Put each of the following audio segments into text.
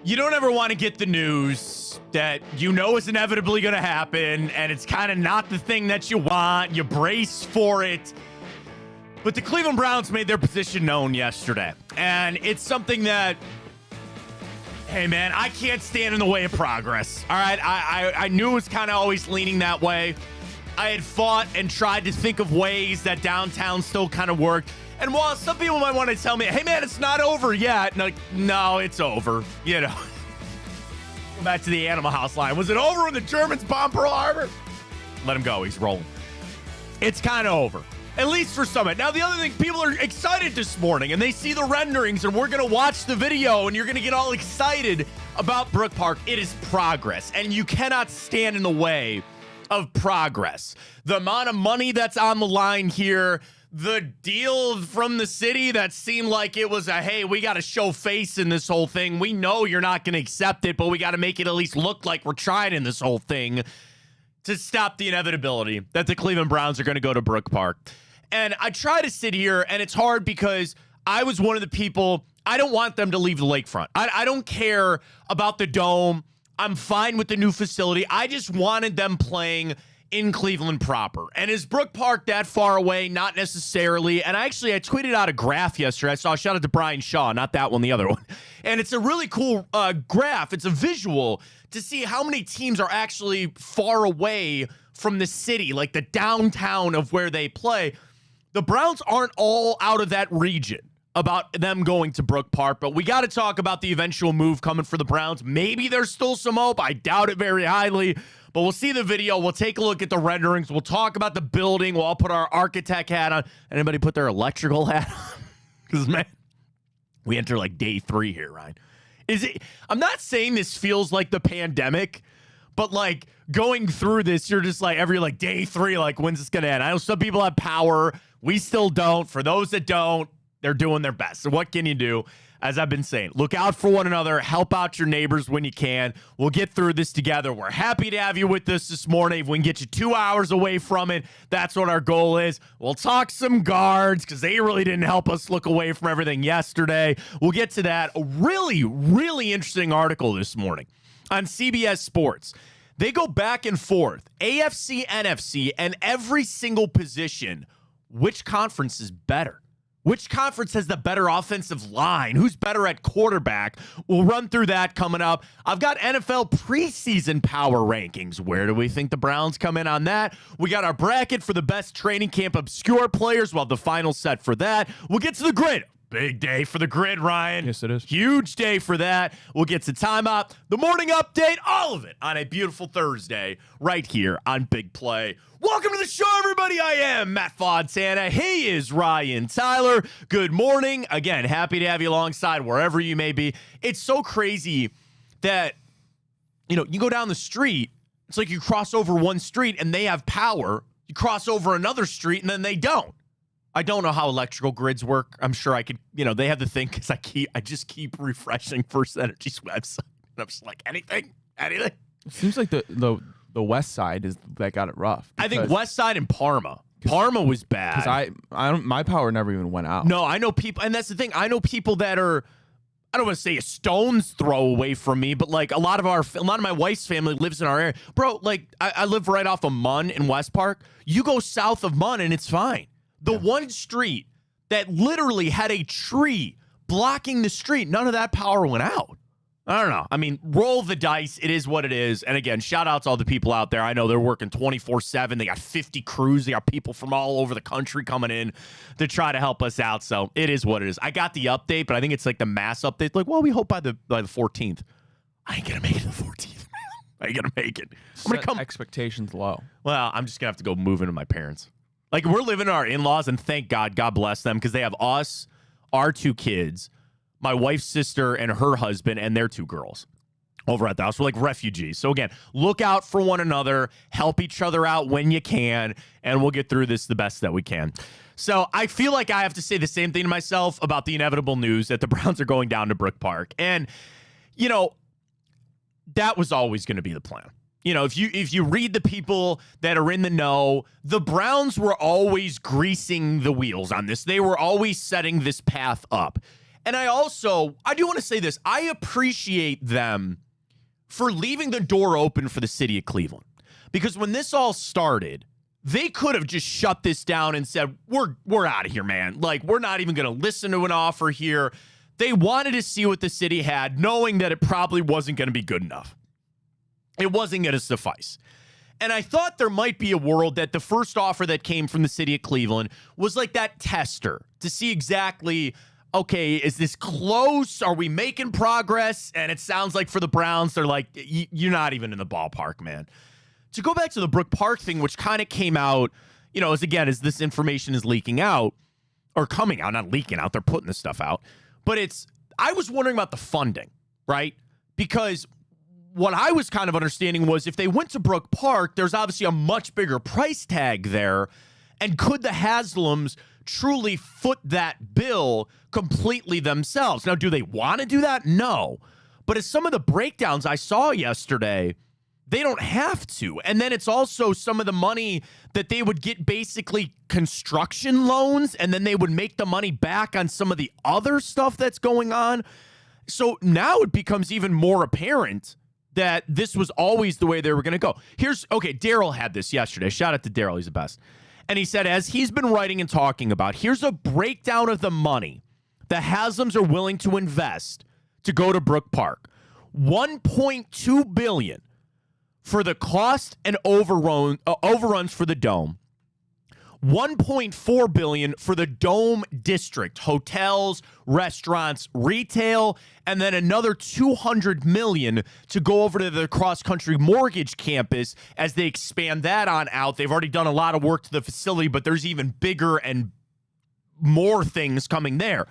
You don't ever want to get the news that you know is inevitably going to happen, and it's kind of not the thing that you want. You brace for it. But the Cleveland Browns made their position known yesterday, and it's something that, hey, man, I can't stand in the way of progress. All right, I knew it was kind of always leaning that way. I had fought and tried to think of ways that downtown still kind of worked. And while some people might want to tell me, hey, man, it's not over yet. No, it's over. You know, go back to the Animal House line. Was it over when the Germans bombed Pearl Harbor? Let him go. He's rolling. It's kind of over, at least for some. Now, the other thing, people are excited this morning, and they see the renderings, and we're going to watch the video, and you're going to get all excited about Brook Park. It is progress, and you cannot stand in the way of progress. The amount of money that's on the line here, the deal from the city that seemed like it was a, hey, we got to show face in this whole thing. We know you're not going to accept it, but we got to make it at least look like we're trying in this whole thing to stop the inevitability that the Cleveland Browns are going to go to Brook Park. And I try to sit here, and it's hard because I was one of the people, I don't want them to leave the lakefront. I don't care about the dome. I'm fine with the new facility. I just wanted them playing in Cleveland proper. And is Brook Park that far away? Not necessarily. And I tweeted out a graph yesterday. I saw a shout out to Brian Shaw, not that one, the other one. And it's a really cool graph. It's a visual to see how many teams are actually far away from the city, like the downtown of where they play. The Browns aren't all out of that region about them going to Brook Park, but we got to talk about the eventual move coming for the Browns. Maybe there's still some hope. I doubt it very highly. But we'll see the video. We'll take a look at the renderings. We'll talk about the building. We'll all put our architect hat on. Anybody put their electrical hat on? Because, man, we enter like day 3 here, Ryan. I'm not saying this feels like the pandemic, but like going through this, you're just like every like day 3, like when's this going to end? I know some people have power. We still don't. For those that don't, they're doing their best. So what can you do? As I've been saying, look out for one another. Help out your neighbors when you can. We'll get through this together. We're happy to have you with us this morning. If we can get you 2 hours away from it, that's what our goal is. We'll talk some guards because they really didn't help us look away from everything yesterday. We'll get to that. A really, really interesting article this morning on CBS Sports. They go back and forth. AFC, NFC, and every single position. Which conference is better? Which conference has the better offensive line? Who's better at quarterback? We'll run through that coming up. I've got NFL preseason power rankings. Where do we think the Browns come in on that? We got our bracket for the best training camp obscure players. We'll have the final set for that. We'll get to the grid. Big day for the grid, Ryan. Yes, it is. Huge day for that. We'll get to timeout, the morning update, all of it on a beautiful Thursday right here on Big Play. Welcome to the show, everybody. I am Matt Fontana. He is Ryan Tyler. Good morning. Again, happy to have you alongside wherever you may be. It's so crazy that, you know, you go down the street, it's like you cross over one street and they have power. You cross over another street and then they don't. I don't know how electrical grids work. I'm sure I could, you know, they have the thing because I just keep refreshing First Energy's website. And I'm just like, anything? It seems like the west side is that got it rough. I think west side and Parma. Parma was bad. Because I don't, my power never even went out. No, I know people, and that's the thing. I know people that are, I don't want to say a stone's throw away from me, but like a lot of my wife's family lives in our area. Bro, like I live right off of Munn in West Park. You go south of Munn and it's fine. The one street that literally had a tree blocking the street, none of that power went out. I don't know. I mean, roll the dice. It is what it is. And again, shout out to all the people out there. I know they're working 24/7. They got 50 crews. They got people from all over the country coming in to try to help us out. So it is what it is. I got the update, but I think it's like the mass update. Like, well, we hope by the 14th. I ain't going to make it the 14th, man. I ain't going to make it. I'm going to come. Expectations low. Well, I'm just going to have to go move into my parents'. Like, we're living in our in-laws, and thank God, God bless them, because they have us, our 2 kids, my wife's sister and her husband, and their 2 girls over at the house. We're like refugees. So, again, look out for one another, help each other out when you can, and we'll get through this the best that we can. So, I feel like I have to say the same thing to myself about the inevitable news that the Browns are going down to Brook Park. And, you know, that was always going to be the plan. You know, if you read the people that are in the know, the Browns were always greasing the wheels on this. They were always setting this path up. And I do want to say this. I appreciate them for leaving the door open for the city of Cleveland. Because when this all started, they could have just shut this down and said, we're out of here, man. Like, we're not even going to listen to an offer here. They wanted to see what the city had, knowing that it probably wasn't going to be good enough. It wasn't going to suffice. And I thought there might be a world that the first offer that came from the city of Cleveland was like that tester to see exactly, okay, is this close? Are we making progress? And it sounds like for the Browns, they're like, you're not even in the ballpark, man. To go back to the Brook Park thing, which kind of came out, as this information is leaking out or coming out, not leaking out, they're putting this stuff out. But I was wondering about the funding, right? Because what I was kind of understanding was if they went to Brook Park, there's obviously a much bigger price tag there. And could the Haslams truly foot that bill completely themselves? Now, do they want to do that? No. But as some of the breakdowns I saw yesterday, they don't have to. And then it's also some of the money that they would get basically construction loans, and then they would make the money back on some of the other stuff that's going on. So now it becomes even more apparent that this was always the way they were going to go. Daryl had this yesterday. Shout out to Daryl. He's the best. And he said, as he's been writing and talking about, here's a breakdown of the money the Haslams are willing to invest to go to Brook Park. $1.2 billion for the cost and overruns for the dome. $1.4 billion for the dome district, hotels, restaurants, retail, and then another $200 million to go over to the cross-country mortgage campus as they expand that on out. They've already done a lot of work to the facility, but there's even bigger and more things coming there.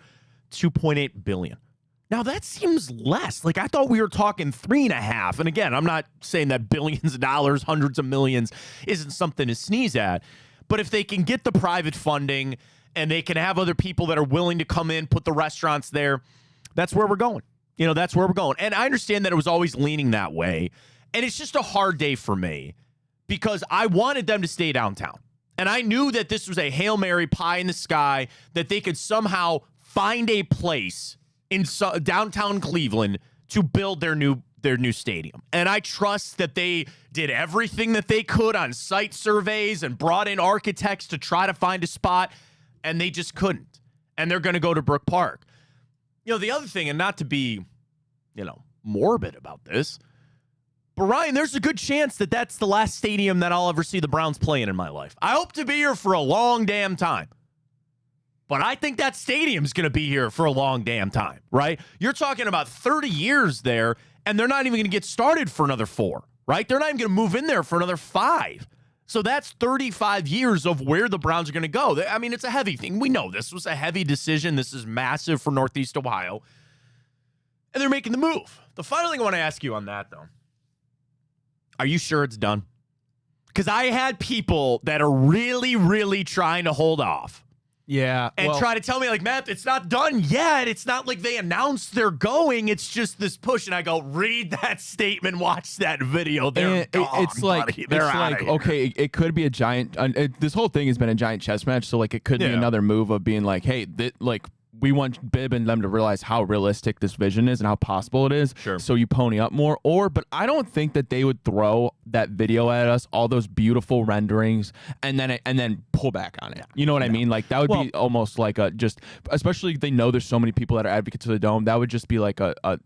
$2.8 billion. Now, that seems less. Like, I thought we were talking 3.5. And again, I'm not saying that billions of dollars, hundreds of millions isn't something to sneeze at. But if they can get the private funding and they can have other people that are willing to come in, put the restaurants there, that's where we're going. That's where we're going. And I understand that it was always leaning that way. And it's just a hard day for me because I wanted them to stay downtown. And I knew that this was a Hail Mary pie in the sky, that they could somehow find a place in downtown Cleveland to build their new stadium. And I trust that they did everything that they could on site surveys and brought in architects to try to find a spot, and they just couldn't. And they're going to go to Brook Park. The other thing, and not to be, morbid about this, but Ryan, there's a good chance that that's the last stadium that I'll ever see the Browns playing in my life. I hope to be here for a long damn time. But I think that stadium's going to be here for a long damn time, right? You're talking about 30 years there, and they're not even going to get started for another 4, right? They're not even going to move in there for another 5. So that's 35 years of where the Browns are going to go. I mean, it's a heavy thing. We know this was a heavy decision. This is massive for Northeast Ohio. And they're making the move. The final thing I want to ask you on that, though, are you sure it's done? Because I had people that are really, really trying to hold off. Yeah. And try to tell me, like, Matt, it's not done yet. It's not like they announced they're going. It's just this push. And I go, read that statement, watch that video. They're gone, it's like, buddy. They're out of here. Okay, it could be a giant, this whole thing has been a giant chess match. So, like, it could be another move of being like, hey, we want Bibb and them to realize how realistic this vision is and how possible it is. Sure. So you pony up more. But I don't think that they would throw that video at us, all those beautiful renderings, and then pull back on it. You know what I mean? Like, that would be almost like especially if they know there's so many people that are advocates of the dome, that would just be like a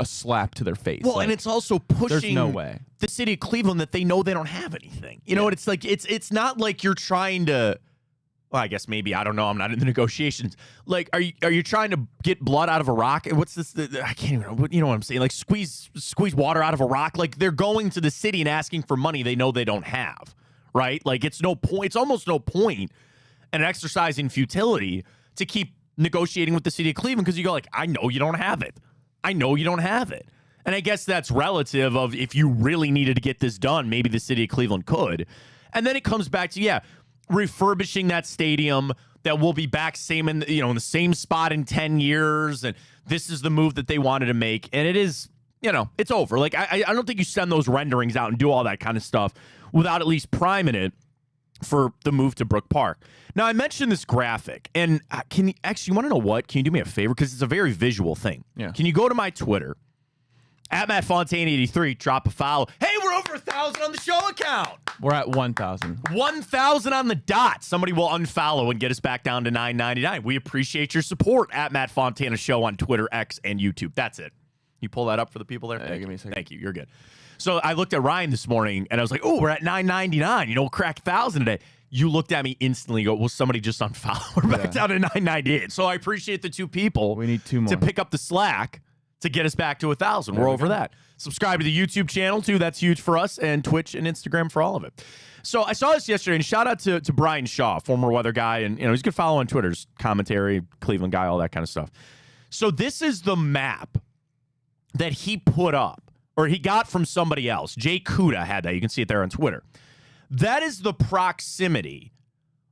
slap to their face. Well, and it's also pushing there's no way. The city of Cleveland that they know they don't have anything. You know what it's like? It's not like you're trying to. Well, I guess maybe, I don't know. I'm not in the negotiations. Like, are you trying to get blood out of a rock? What's this? I can't even know. You know what I'm saying? Like, squeeze water out of a rock. Like, they're going to the city and asking for money they know they don't have, right? Like, it's no point. It's almost no point in an exercise in futility to keep negotiating with the city of Cleveland because you go like, I know you don't have it. I know you don't have it. And I guess that's relative of if you really needed to get this done, maybe the city of Cleveland could. And then it comes back to, refurbishing that stadium that will be back in the same spot in 10 years. And this is the move that they wanted to make. And it is, it's over. Like, I don't think you send those renderings out and do all that kind of stuff without at least priming it for the move to Brook Park. Now, I mentioned this graphic, and can you actually, you want to know what? Can you do me a favor? Because it's a very visual thing. Yeah. Can you go to my Twitter, at Matt Fontana 83, drop a follow. Hey, we're over 1,000 on the show account. We're at 1,000. 1,000 on the dot. Somebody will unfollow and get us back down to $9.99. We appreciate your support at Matt Fontana Show on Twitter, X, and YouTube. That's it. You pull that up for the people there? Give me a second. Thank you. You're good. So I looked at Ryan this morning, and I was like, oh, we're at $9.99. You know, we'll crack 1,000 today. You looked at me instantly and go, well, somebody just unfollow. We're back down to $9.98. So I appreciate the two people. We need two more to pick up the slack to get us back to 1,000. We're over that. Subscribe to the YouTube channel, too. That's huge for us, and Twitch and Instagram for all of it. So I saw this yesterday, and shout out to Brian Shaw, former weather guy, and he's a good follow on Twitter's commentary, Cleveland guy, all that kind of stuff. So this is the map that he put up, or he got from somebody else. Jay Kuda had that. You can see it there on Twitter. That is the proximity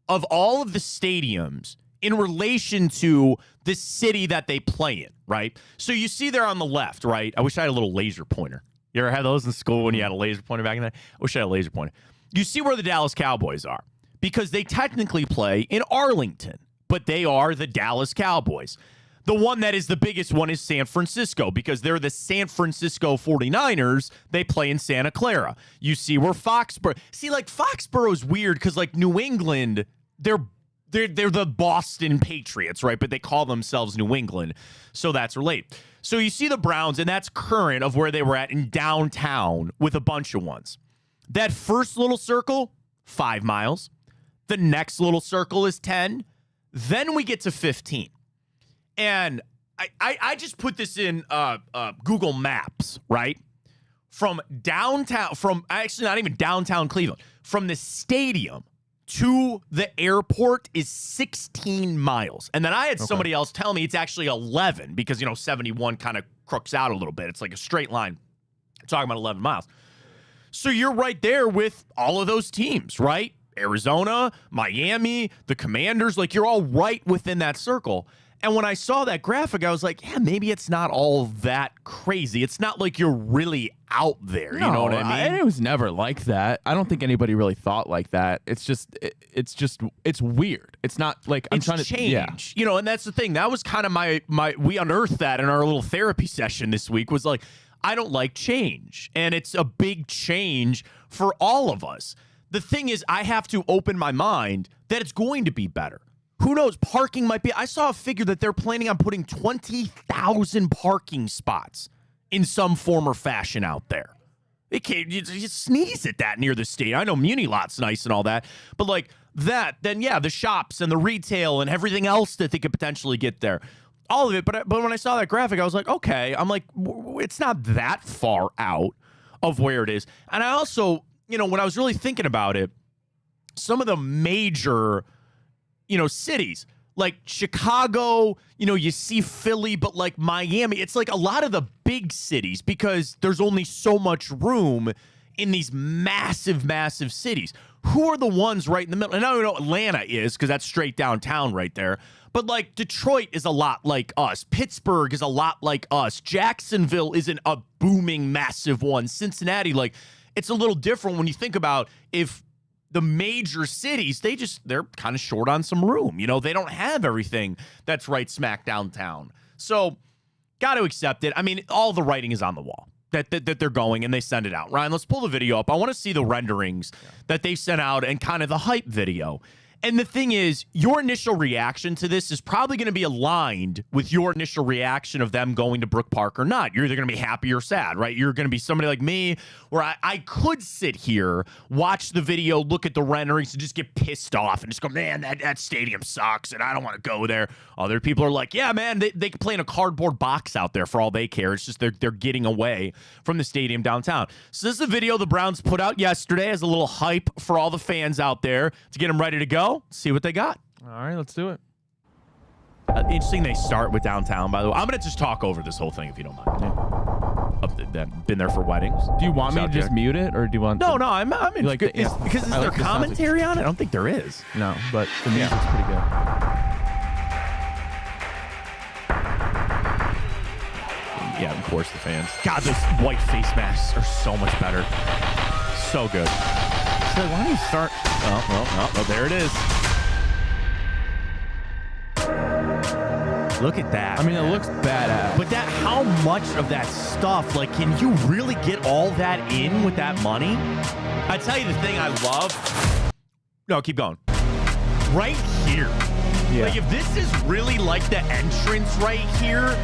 of all of the stadiums in relation to the city that they play in, right? So you see there on the left, right? I wish I had a little laser pointer. You ever had those in school when you had a laser pointer back in the day? I wish I had a laser pointer. You see where the Dallas Cowboys are because they technically play in Arlington, but they are the Dallas Cowboys. The one that is the biggest one is San Francisco because they're the San Francisco 49ers. They play in Santa Clara. You see where Foxborough. See, like Foxborough is weird because like New England, they're the Boston Patriots, right? But they call themselves New England, so that's related. So you see the Browns, and that's current of where they were at in downtown with a bunch of ones. That first little circle, 5 miles. The next little circle is 10. Then we get to 15. And I just put this in Google Maps, right? From downtown, actually not even downtown Cleveland, from the stadium to the airport is 16 miles. And then I had somebody else tell me it's actually 11 because, 71 kind of crooks out a little bit. It's like a straight line. I'm talking about 11 miles. So you're right there with all of those teams, right? Arizona, Miami, the Commanders, like you're all right within that circle. And when I saw that graphic, I was like, yeah, maybe it's not all that crazy. It's not like you're really out there. No, you know what I mean? It was never like that. I don't think anybody really thought like that. It's weird. It's not like I'm trying to change. Yeah. And that's the thing. That was kind of my we unearthed that in our little therapy session this week was like, I don't like change. And it's a big change for all of us. The thing is, I have to open my mind that it's going to be better. Who knows? Parking might be. I saw a figure that they're planning on putting 20,000 parking spots in some form or fashion out there. You sneeze at that near the stadium. I know Muni Lot's nice and all that, but like that, then yeah, the shops and the retail and everything else that they could potentially get there. All of it. But when I saw that graphic, I was like, okay. I'm like, it's not that far out of where it is. And I also, when I was really thinking about it, some of the major cities like Chicago, you see Philly, but like Miami, it's like a lot of the big cities because there's only so much room in these massive, massive cities. Who are the ones right in the middle? And I don't know Atlanta is because that's straight downtown right there. But like Detroit is a lot like us. Pittsburgh is a lot like us. Jacksonville isn't a booming, massive one. Cincinnati, like it's a little different when you think about if the major cities, they're kind of short on some room. They don't have everything that's right smack downtown. So got to accept it. I mean, all the writing is on the wall that they're going and they send it out. Ryan, let's pull the video up. I want to see the renderings that they sent out and kind of the hype video. And the thing is, your initial reaction to this is probably going to be aligned with your initial reaction of them going to Brook Park or not. You're either going to be happy or sad, right? You're going to be somebody like me where I could sit here, watch the video, look at the renderings, and just get pissed off and just go, man, that stadium sucks and I don't want to go there. Other people are like, yeah, man, they can play in a cardboard box out there for all they care. It's just they're getting away from the stadium downtown. So this is a video the Browns put out yesterday as a little hype for all the fans out there to get them ready to go. See what they got. All right, let's do it. Interesting they start with downtown, by the way. I'm going to just talk over this whole thing if you don't mind. Yeah. Been there for weddings. Do you want me to just mute it, or do you want No, I'm in. like because is there commentary on it? I don't think there is. No, but the music's pretty good. Yeah, of course, the fans. God, those white face masks are so much better. So good. So why don't you start? Oh, there it is. Look at that. I mean, it looks badass. But how much of that stuff, like, can you really get all that in with that money? I tell you the thing I love. No, keep going. Right here. Yeah. Like, if this is really like the entrance right here,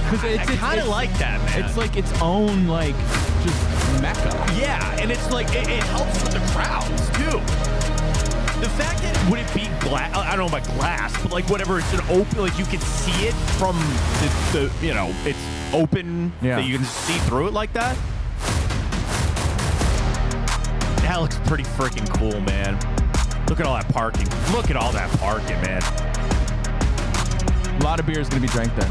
I kind of like that, man. It's like its own, like, just mecca. Yeah, and it's like, it helps with the crowds, too. The fact that, would it be glass? I don't know about glass, but like whatever, it's an open, like you can see it from the it's open, that you can see through it like that. That looks pretty freaking cool, man. Look at all that parking. Look at all that parking, man. A lot of beer is going to be drank there.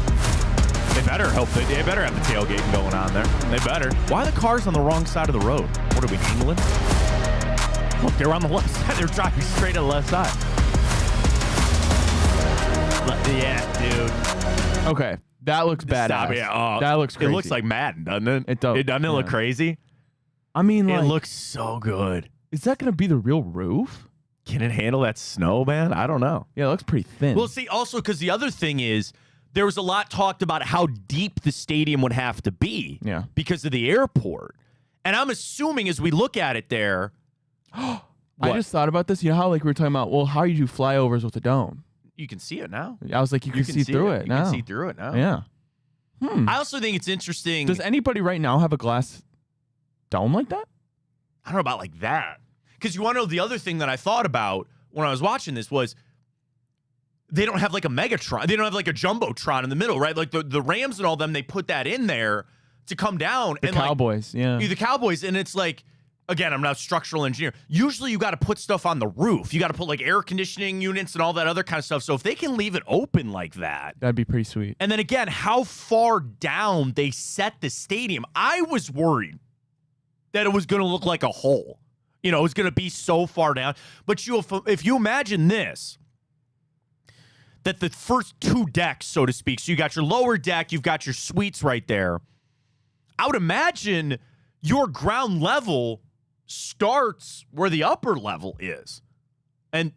They better they better have the tailgating going on there. They better. Why are the cars on the wrong side of the road? What are we, England? Look, they're on the left side. They're driving straight to the left side. Yeah, dude. Okay, that looks badass. Yeah, that looks crazy. It looks like Madden, doesn't it? It does. Doesn't it look crazy? I mean, like, it looks so good. Is that going to be the real roof? Can it handle that snow, man? I don't know. Yeah, it looks pretty thin. Well, see, also because the other thing is there was a lot talked about how deep the stadium would have to be because of the airport. And I'm assuming as we look at it there, I just thought about this. You know how like we were talking about, well, how you do flyovers with a dome? You can see it now. I was like, you can see through it now. You can see through it now. Yeah. I also think it's interesting. Does anybody right now have a glass dome like that? I don't know about like that. Because you want to know the other thing that I thought about when I was watching this was they don't have like a Megatron. They don't have like a Jumbotron in the middle, right? Like the Rams and all them, they put that in there to come down. The Cowboys, the Cowboys. And it's like, again, I'm not a structural engineer. Usually you got to put stuff on the roof. You got to put like air conditioning units and all that other kind of stuff. So if they can leave it open like that. That'd be pretty sweet. And then again, how far down they set the stadium. I was worried that it was going to look like a hole. You know, it was going to be so far down. But if you imagine this, that the first two decks, so to speak, so you got your lower deck, you've got your suites right there. I would imagine your ground level starts where the upper level is. And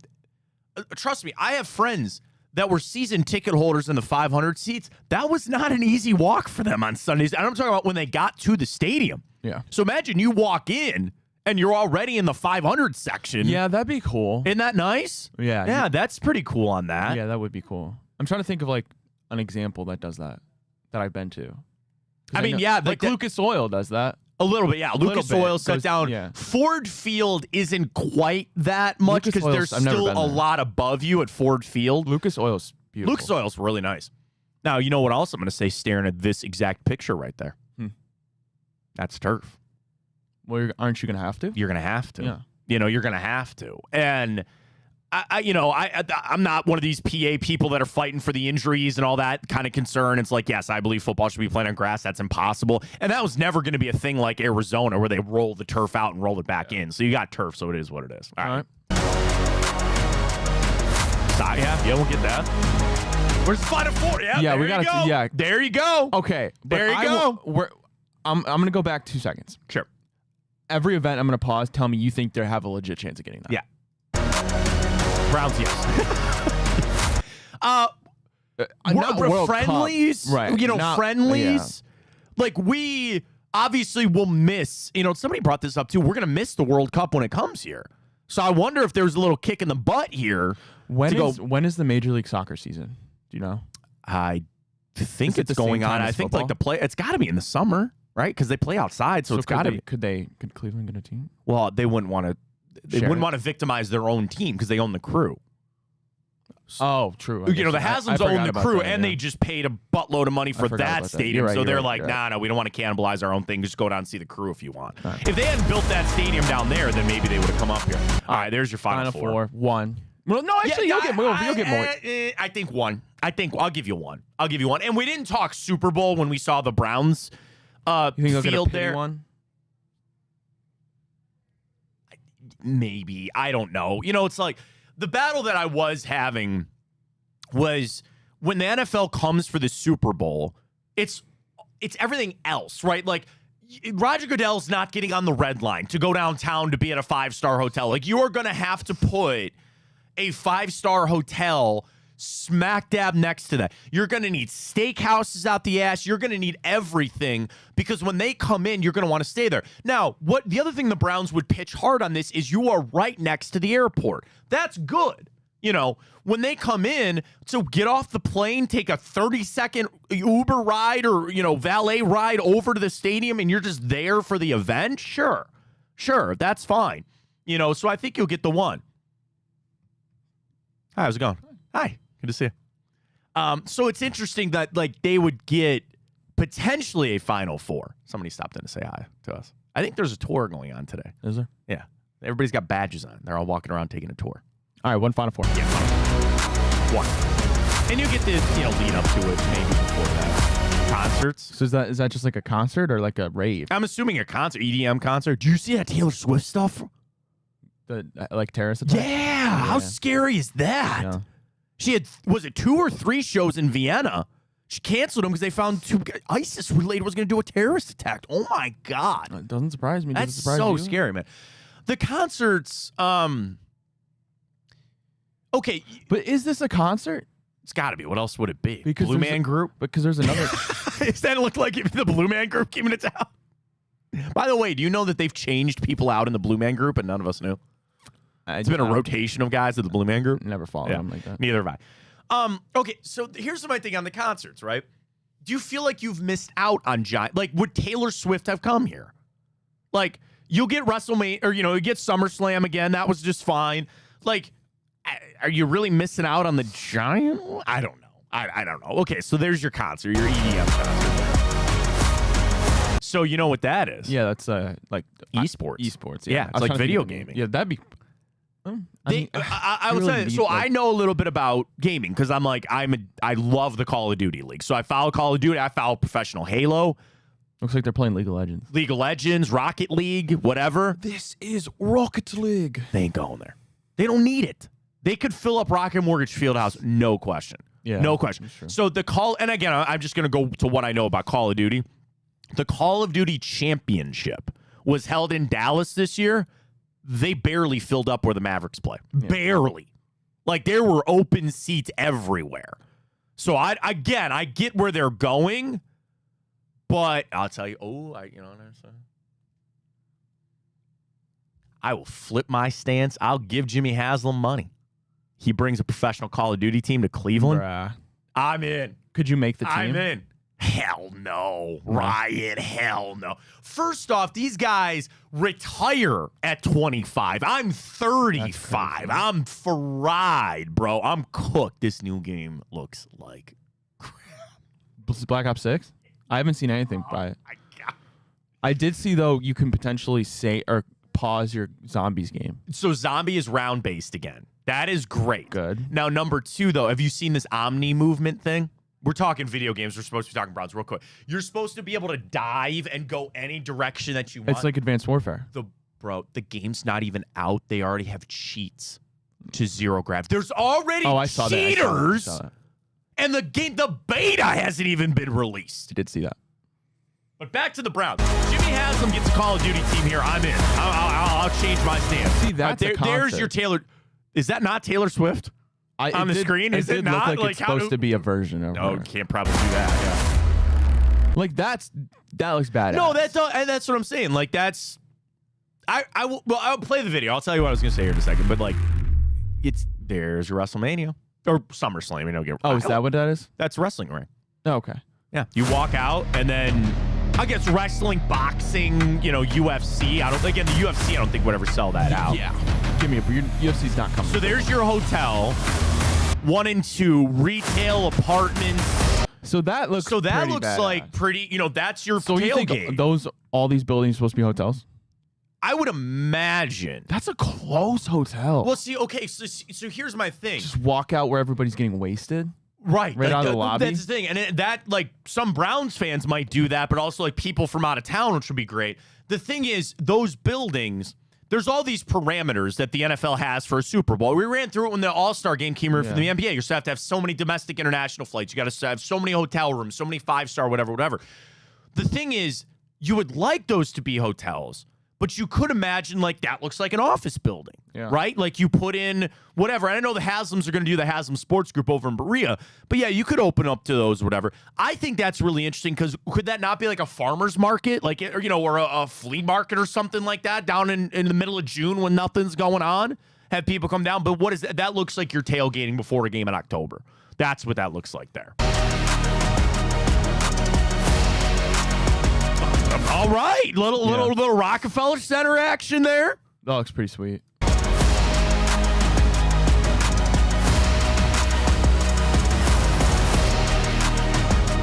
trust me, I have friends that were season ticket holders in the 500 seats. That was not an easy walk for them on Sundays. And I'm talking about when they got to the stadium. Yeah. So imagine you walk in and you're already in the 500 section. Yeah, that'd be cool. Isn't that nice? Yeah. Yeah, that's pretty cool on that. Yeah, that would be cool. I'm trying to think of like an example that does that I've been to. I mean, yeah. Like Lucas Oil does that. A little bit, yeah. Lucas Oil set down. Yeah. Ford Field isn't quite that much because there's still a lot above you at Ford Field. Lucas Oil's beautiful. Lucas Oil's really nice. Now, you know what else I'm going to say staring at this exact picture right there? That's turf. Well, aren't you going to have to? You're going to have to. Yeah. You know, you're going to have to. And I'm not one of these PA people that are fighting for the injuries and all that kind of concern. It's like, yes, I believe football should be playing on grass. That's impossible. And that was never going to be a thing like Arizona where they roll the turf out and roll it back in. So you got turf, so it is what it is. All right. Yeah, we'll get that. Where's the Final Four? Yeah, we got to. Yeah, there you go. Okay, there you go. I'm going to go back 2 seconds. Sure. Every event, I'm going to pause. Tell me you think they have a legit chance of getting that. Yeah. Browns, yes. Not friendlies, Cup. Right? You know, friendlies. Yeah. Like we obviously will miss. You know, somebody brought this up too. We're gonna miss the World Cup when it comes here. So I wonder if there's a little kick in the butt here. When is the Major League Soccer season? Do you know? I think it's going on. I think football? It's got to be in the summer, right? Because they play outside, so it's got to be. Could Cleveland get a team? Well, they wouldn't want to. They wouldn't want to victimize their own team because they own the crew. Oh, true. You know, the Haslams own the crew, and they just paid a buttload of money for that stadium. Right, so they're like, nah, we don't want to cannibalize our own thing. Just go down and see the crew if you want. Right. If they hadn't built that stadium down there, then maybe they would have come up here. All right, there's your Final Four. One. Well, no, actually, you'll get more. I think one. I'll give you one. And we didn't talk Super Bowl when we saw the Browns you think field there. One? Maybe. I don't know. You know, it's like the battle that I was having was when the NFL comes for the Super Bowl, it's everything else, right? Like Roger Goodell's not getting on the red line to go downtown to be at a 5-star hotel. Like, you are going to have to put a 5-star hotel smack dab next to that. You're going to need steakhouses out the ass. You're going to need everything because when they come in, you're going to want to stay there. Now, what the other thing the Browns would pitch hard on this is you are right next to the airport. That's good. You know, when they come in, so get off the plane, take a 30-second Uber ride or, valet ride over to the stadium and you're just there for the event? Sure, that's fine. So I think you'll get the one. Hi, how's it going? Hi, good to see you. So it's interesting that, they would get potentially a Final Four. Somebody stopped in to say hi to us. I think there's a tour going on today. Is there? Yeah. Everybody's got badges on. They're all walking around taking a tour. All right, one Final Four. Yeah, one. And you get the lead up to it maybe before that. Concerts. So is that just like a concert or like a rave? I'm assuming a concert, EDM concert. Do you see that Taylor Swift stuff? The terrorist attack? Yeah. How scary is that? Yeah. She had, was it 2 or 3 shows in Vienna? She canceled them because they found ISIS related was going to do a terrorist attack. Oh my God. It doesn't surprise me. That's surprise so you? scary, man. The concerts, okay. But is this a concert? It's got to be. What else would it be? Because Blue Man Group? Because there's another. Does that look like the Blue Man Group came into town? By the way, do you know that they've changed people out in the Blue Man Group and none of us knew? It's been a rotation of guys at the Blue Man Group. Never followed them like that. Neither have I. Okay, so here's my thing on the concerts, right? Do you feel like you've missed out on giant? Like, would Taylor Swift have come here? Like, you'll get WrestleMania, or you get SummerSlam again. That was just fine. Like, are you really missing out on the giant? I don't know. I don't know. Okay, so there's your concert, your EDM concert. So you know what that is? Yeah, that's like esports. Esports. Yeah, it's like video gaming. Yeah, that'd be. I would say so. I know a little bit about gaming because I love the Call of Duty League. So I follow Call of Duty. I follow professional Halo. Looks like they're playing League of Legends. League of Legends, Rocket League, whatever. This is Rocket League. They ain't going there. They don't need it. They could fill up Rocket Mortgage Fieldhouse, no question. Yeah, no question. So and again, I'm just going to go to what I know about Call of Duty. The Call of Duty Championship was held in Dallas this year. They barely filled up where the Mavericks play. Yeah. Barely. Like, there were open seats everywhere. So, I get where they're going, but I'll tell you, I will flip my stance. I'll give Jimmy Haslam money. He brings a professional Call of Duty team to Cleveland. Bruh. I'm in. Could you make the team? I'm in. Hell no. Ryan, hell no. First off, these guys retire at 25. I'm 35. I'm fried, bro. I'm cooked. This new game looks like crap. Black Ops 6? I haven't seen anything by it. I did see, though, you can potentially say or pause your zombies game. So zombie is round-based again. That is great. Good. Now, number 2, though, have you seen this Omni movement thing? We're talking video games. We're supposed to be talking Browns real quick. You're supposed to be able to dive and go any direction that you want. It's like Advanced Warfare. The game's not even out. They already have cheats to zero gravity. There's already cheaters. I saw that. And the beta hasn't even been released. I did see that. But back to the Browns. Jimmy Haslam gets a Call of Duty team here. I'm in. I'll change my stance. See, that's there's your Taylor. Is that not Taylor Swift? On the screen, is it not? Look like it's supposed to be a version of her. Can't probably do that. Yeah. Like that looks badass. No, that's what I'm saying. Like that's, I'll play the video. I'll tell you what I was gonna say here in a second. But like, there's your WrestleMania or SummerSlam. Is that what that is? That's wrestling ring. Oh, okay. Yeah, you walk out and then I guess wrestling, boxing, UFC. Again, the UFC I don't think would ever sell that out. Yeah. Give me UFC's not coming. So there's your hotel. 1 and 2 retail apartments. So that looks like pretty. That's your so tailgate. You think all these buildings supposed to be hotels? I would imagine. That's a close hotel. Well, see, okay, so here's my thing. Just walk out where everybody's getting wasted. Right out of the lobby. That's the thing, and that some Browns fans might do that, but also like people from out of town, which would be great. The thing is, those buildings. There's all these parameters that the NFL has for a Super Bowl. We ran through it when the All-Star game came here from the NBA. You have to have so many domestic international flights. You got to have so many hotel rooms, so many 5-star, whatever. The thing is, you would like those to be hotels, but you could imagine like that looks like an office building, right? Like you put in whatever. And I know the Haslams are going to do the Haslam Sports Group over in Berea, but yeah, you could open up to those, whatever. I think that's really interesting because could that not be like a farmer's market, like, or, or a flea market or something like that down in the middle of June when nothing's going on? Have people come down, but what is that? That looks like you're tailgating before a game in October. That's what that looks like there. All right, little Rockefeller Center action there. That looks pretty sweet.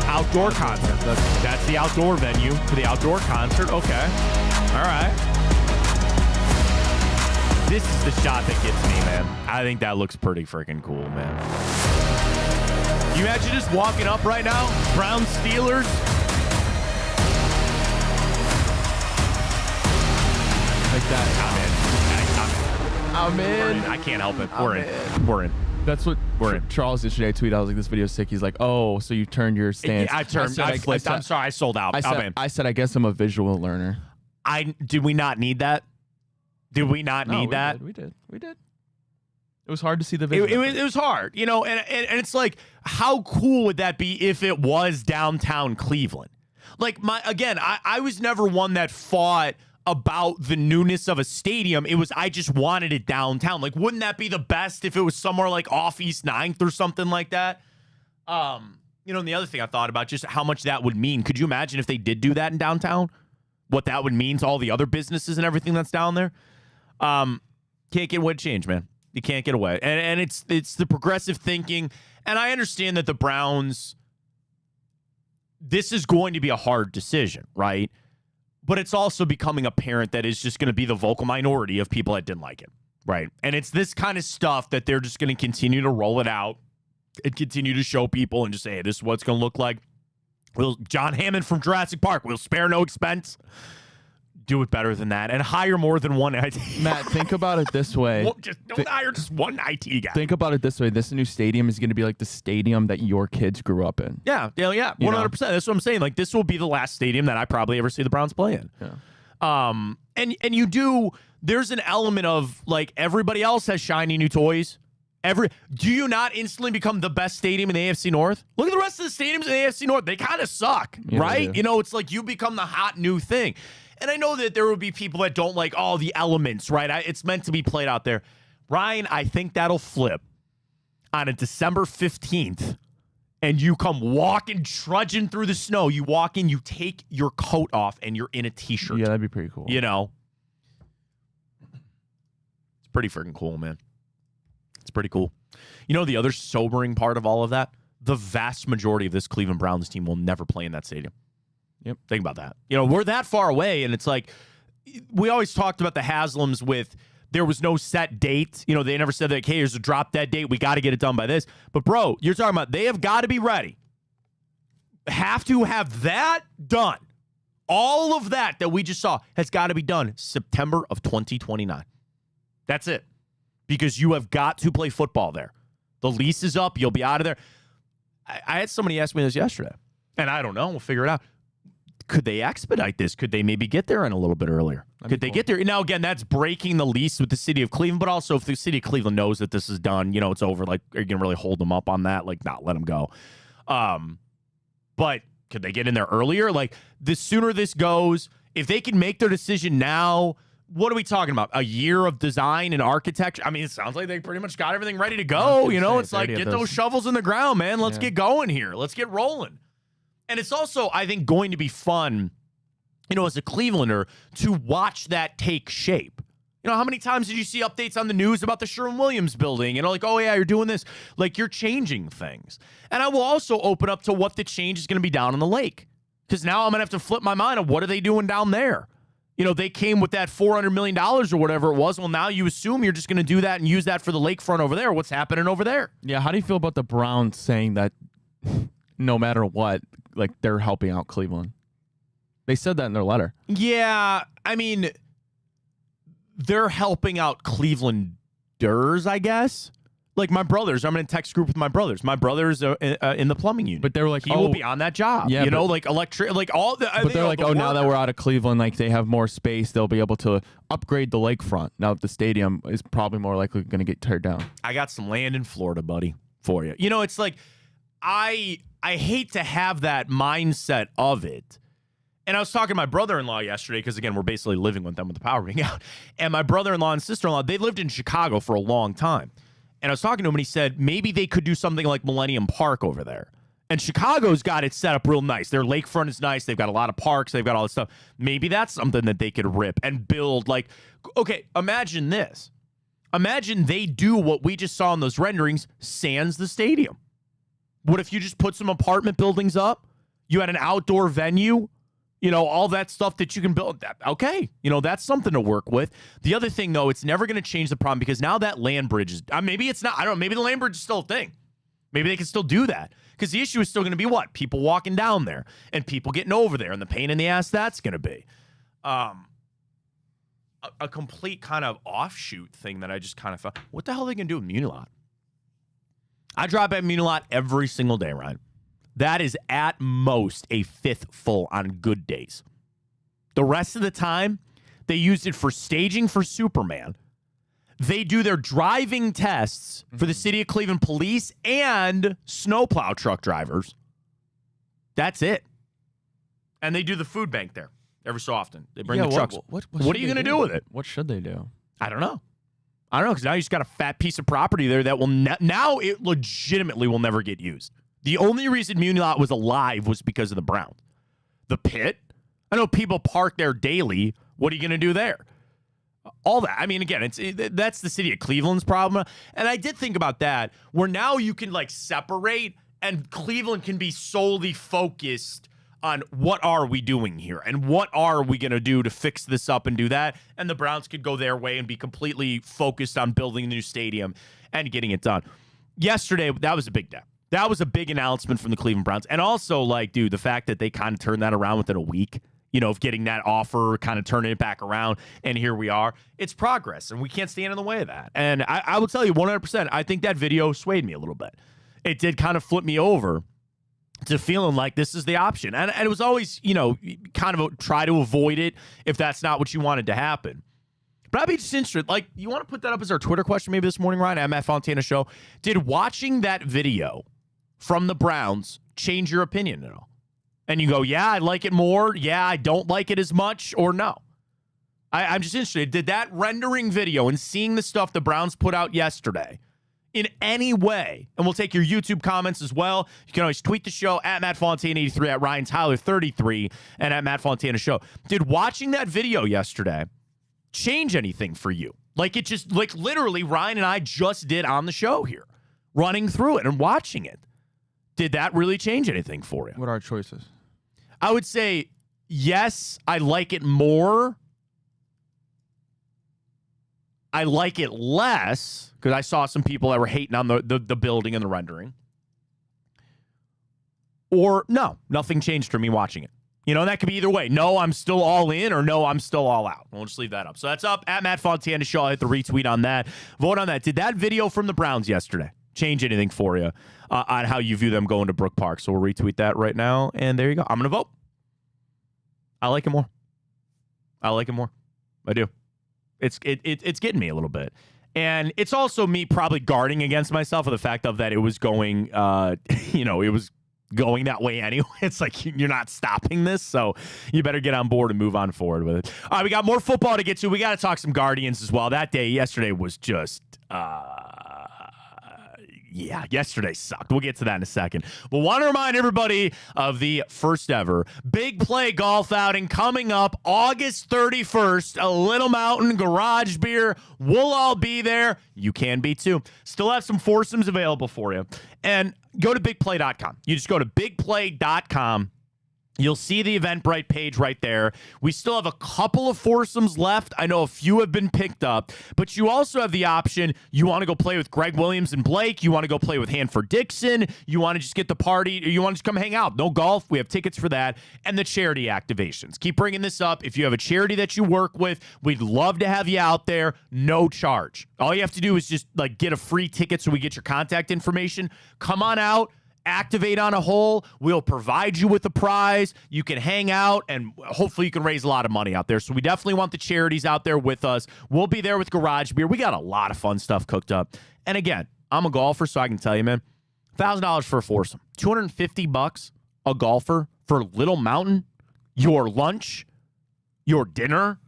Outdoor concert. That's the outdoor venue for the outdoor concert. Okay, all right. This is the shot that gets me, man. I think that looks pretty freaking cool, man. You imagine just walking up right now, Browns Steelers. Like that. I'm in. I can't help it. We're in. That's what Charles yesterday tweeted. I was like, this video's sick. He's like, oh, so you turned your stance. I flipped. I'm sorry. I sold out. I said, I guess I'm a visual learner. Did we not need that? Did we not need that? We did. It was hard to see the video. It was hard, and it's like, how cool would that be if it was downtown Cleveland? Like I was never one that fought about the newness of a stadium. It was, I just wanted it downtown. Like, wouldn't that be the best if it was somewhere like off East 9th or something like that? And the other thing I thought about, just how much that would mean. Could you imagine if they did do that in downtown? What that would mean to all the other businesses and everything that's down there? Can't get away to change, man. You can't get away. And it's the progressive thinking. And I understand that the Browns, this is going to be a hard decision, right? But it's also becoming apparent that it's just going to be the vocal minority of people that didn't like it, right? And it's this kind of stuff that they're just going to continue to roll it out and continue to show people and just say, hey, this is what it's going to look like. John Hammond from Jurassic Park will spare no expense. Do it better than that and hire more than one IT. Matt, think about it this way. Don't hire just one IT guy. Think about it this way. This new stadium is going to be like the stadium that your kids grew up in. Yeah, 100%. That's what I'm saying. Like, this will be the last stadium that I probably ever see the Browns play in. Yeah. And there's an element of, like, everybody else has shiny new toys. Do you not instantly become the best stadium in the AFC North? Look at the rest of the stadiums in the AFC North. They kind of suck, right? It's like you become the hot new thing. And I know that there will be people that don't like all the elements, right? It's meant to be played out there. Ryan, I think that'll flip on a December 15th, and you come walking, trudging through the snow. You walk in, you take your coat off, and you're in a T-shirt. Yeah, that'd be pretty cool. It's pretty freaking cool, man. It's pretty cool. The other sobering part of all of that, the vast majority of this Cleveland Browns team will never play in that stadium. Yep. Think about that. We're that far away, and it's like, we always talked about the Haslams with, there was no set date. They never said, like, hey, here's a drop dead date. We got to get it done by this. But, bro, you're talking about they have got to be ready. Have to have that done. All of that we just saw has got to be done September of 2029. That's it. Because you have got to play football there. The lease is up. You'll be out of there. I had somebody ask me this yesterday, and I don't know. We'll figure it out. Could they expedite this? Could they maybe get there in a little bit earlier? Could they get there? Now, again, that's breaking the lease with the city of Cleveland, but also if the city of Cleveland knows that this is done, it's over, like, are you going to really hold them up on that? Like, not let them go. But could they get in there earlier? Like, the sooner this goes, if they can make their decision now, what are we talking about? A year of design and architecture? I mean, it sounds like they pretty much got everything ready to go. It's like, get those shovels in the ground, man. Let's get going here. Let's get rolling. And it's also, I think, going to be fun, as a Clevelander, to watch that take shape. How many times did you see updates on the news about the Sherwin-Williams building? Like, oh, yeah, you're doing this. Like, you're changing things. And I will also open up to what the change is going to be down on the lake. Because now I'm going to have to flip my mind on what are they doing down there? They came with that $400 million or whatever it was. Well, now you assume you're just going to do that and use that for the lakefront over there. What's happening over there? Yeah, how do you feel about the Browns saying that no matter what, like, they're helping out Cleveland? They said that in their letter. Yeah, I mean, they're helping out Clevelanders, I guess. Like my brothers, I'm in a text group with my brothers. My brother's in the plumbing unit. But they were like, he will be on that job. Yeah, like electric, like all the. But they're like, now that we're out of Cleveland, like they have more space, they'll be able to upgrade the lakefront. Now the stadium is probably more likely going to get teared down. I got some land in Florida, buddy, for you. You know, it's like I hate to have that mindset of it. And I was talking to my brother-in-law yesterday because, again, we're basically living with them with the power being out. And my brother-in-law and sister-in-law, they lived in Chicago for a long time. And I was talking to him, and he said maybe they could do something like Millennium Park over there. And Chicago's got it set up real nice. Their lakefront is nice. They've got a lot of parks. They've got all this stuff. Maybe that's something that they could rip and build. Like, okay, imagine this. Imagine they do what we just saw in those renderings, sans the stadium. What if you just put some apartment buildings up? You had an outdoor venue? You know, all that stuff that you can build. Okay, you know, that's something to work with. The other thing, though, it's never going to change the problem because now that land bridge is, maybe it's not, I don't know, maybe the land bridge is still a thing. Maybe they can still do that because the issue is still going to be what? People walking down there and people getting over there and the pain in the ass that's going to be. A complete kind of offshoot thing that I just kind of thought, what the hell are they going to do with Munilot? I drive by Munilot every single day, Ryan. That is at most a fifth full on good days. The rest of the time, they used it for staging for Superman. They do their driving tests for the City of Cleveland police and snowplow truck drivers. That's it. And they do the food bank there every so often. They bring the trucks. What are you going to do with it? What should they do? I don't know. Because now you just got a fat piece of property there that will now it legitimately will never get used. The only reason Munilot was alive was because of the Browns. The pit, I know people park there daily. What are you going to do there? All that. I mean, again, that's the city of Cleveland's problem. And I did think about that, where now you can like separate and Cleveland can be solely focused on what are we doing here and what are we going to do to fix this up and do that. And the Browns could go their way and be completely focused on building the new stadium and getting it done. Yesterday, that was a big day. That was a big announcement from the Cleveland Browns. And also, like, dude, the fact that they kind of turned that around within a week, you know, of getting that offer, kind of turning it back around, and here we are. It's progress, and we can't stand in the way of that. And I will tell you 100%, I think that video swayed me a little bit. It did kind of flip me over to feeling like this is the option. And it was always, you know, kind of try to avoid it if that's not what you wanted to happen. But I'd be just interested, like, you want to put that up as our Twitter question maybe this morning, Ryan, at Matt Fontana Show. Did watching that video from the Browns change your opinion at all? And you go, yeah, I like it more. Yeah, I don't like it as much, or no. I'm just interested. Did that rendering video and seeing the stuff the Browns put out yesterday in any way, and we'll take your YouTube comments as well. You can always tweet the show at Matt Fontana 83, at Ryan Tyler 33, and at Matt Fontana Show. Did watching that video yesterday change anything for you? Like it just, like literally Ryan and I just did on the show here, running through it and watching it. Did that really change anything for you? What are our choices? I would say, yes, I like it more. I like it less, because I saw some people that were hating on the building and the rendering. Or, no, nothing changed for me watching it. You know, that could be either way. No, I'm still all in, or no, I'm still all out. We'll just leave that up. So that's up at Matt Fontana Show. I'll hit the retweet on that. Vote on that. Did that video from the Browns yesterday change anything for you on how you view them going to Brook Park? So we'll retweet that right now, and there you go. I'm going to vote. I like it more. I like it more. I do. It's getting me a little bit. And it's also me probably guarding against myself with the fact of that it was going, it was going that way anyway. It's like you're not stopping this, so you better get on board and move on forward with it. All right, we got more football to get to. We got to talk some Guardians as well. That day yesterday was just yesterday sucked. We'll get to that in a second. But want to remind everybody of the first ever Big Play golf outing coming up August 31st. A Little Mountain Garage Beer. We'll all be there. You can be too. Still have some foursomes available for you. And go to bigplay.com. You just go to bigplay.com. You'll see the Eventbrite page right there. We still have a couple of foursomes left. I know a few have been picked up, but you also have the option. You want to go play with Greg Williams and Blake. You want to go play with Hanford Dixon. You want to just get the party. Or you want to just come hang out. No golf. We have tickets for that. And the charity activations. Keep bringing this up. If you have a charity that you work with, we'd love to have you out there. No charge. All you have to do is just like get a free ticket so we get your contact information. Come on out. Activate on a hole. We'll provide you with a prize. You can hang out, and hopefully you can raise a lot of money out there. So we definitely want the charities out there with us. We'll be there with Garage Beer. We got a lot of fun stuff cooked up. And again, I'm a golfer, so I can tell you, man, $1,000 for a foursome, $250 a golfer for Little Mountain, your lunch, your dinner,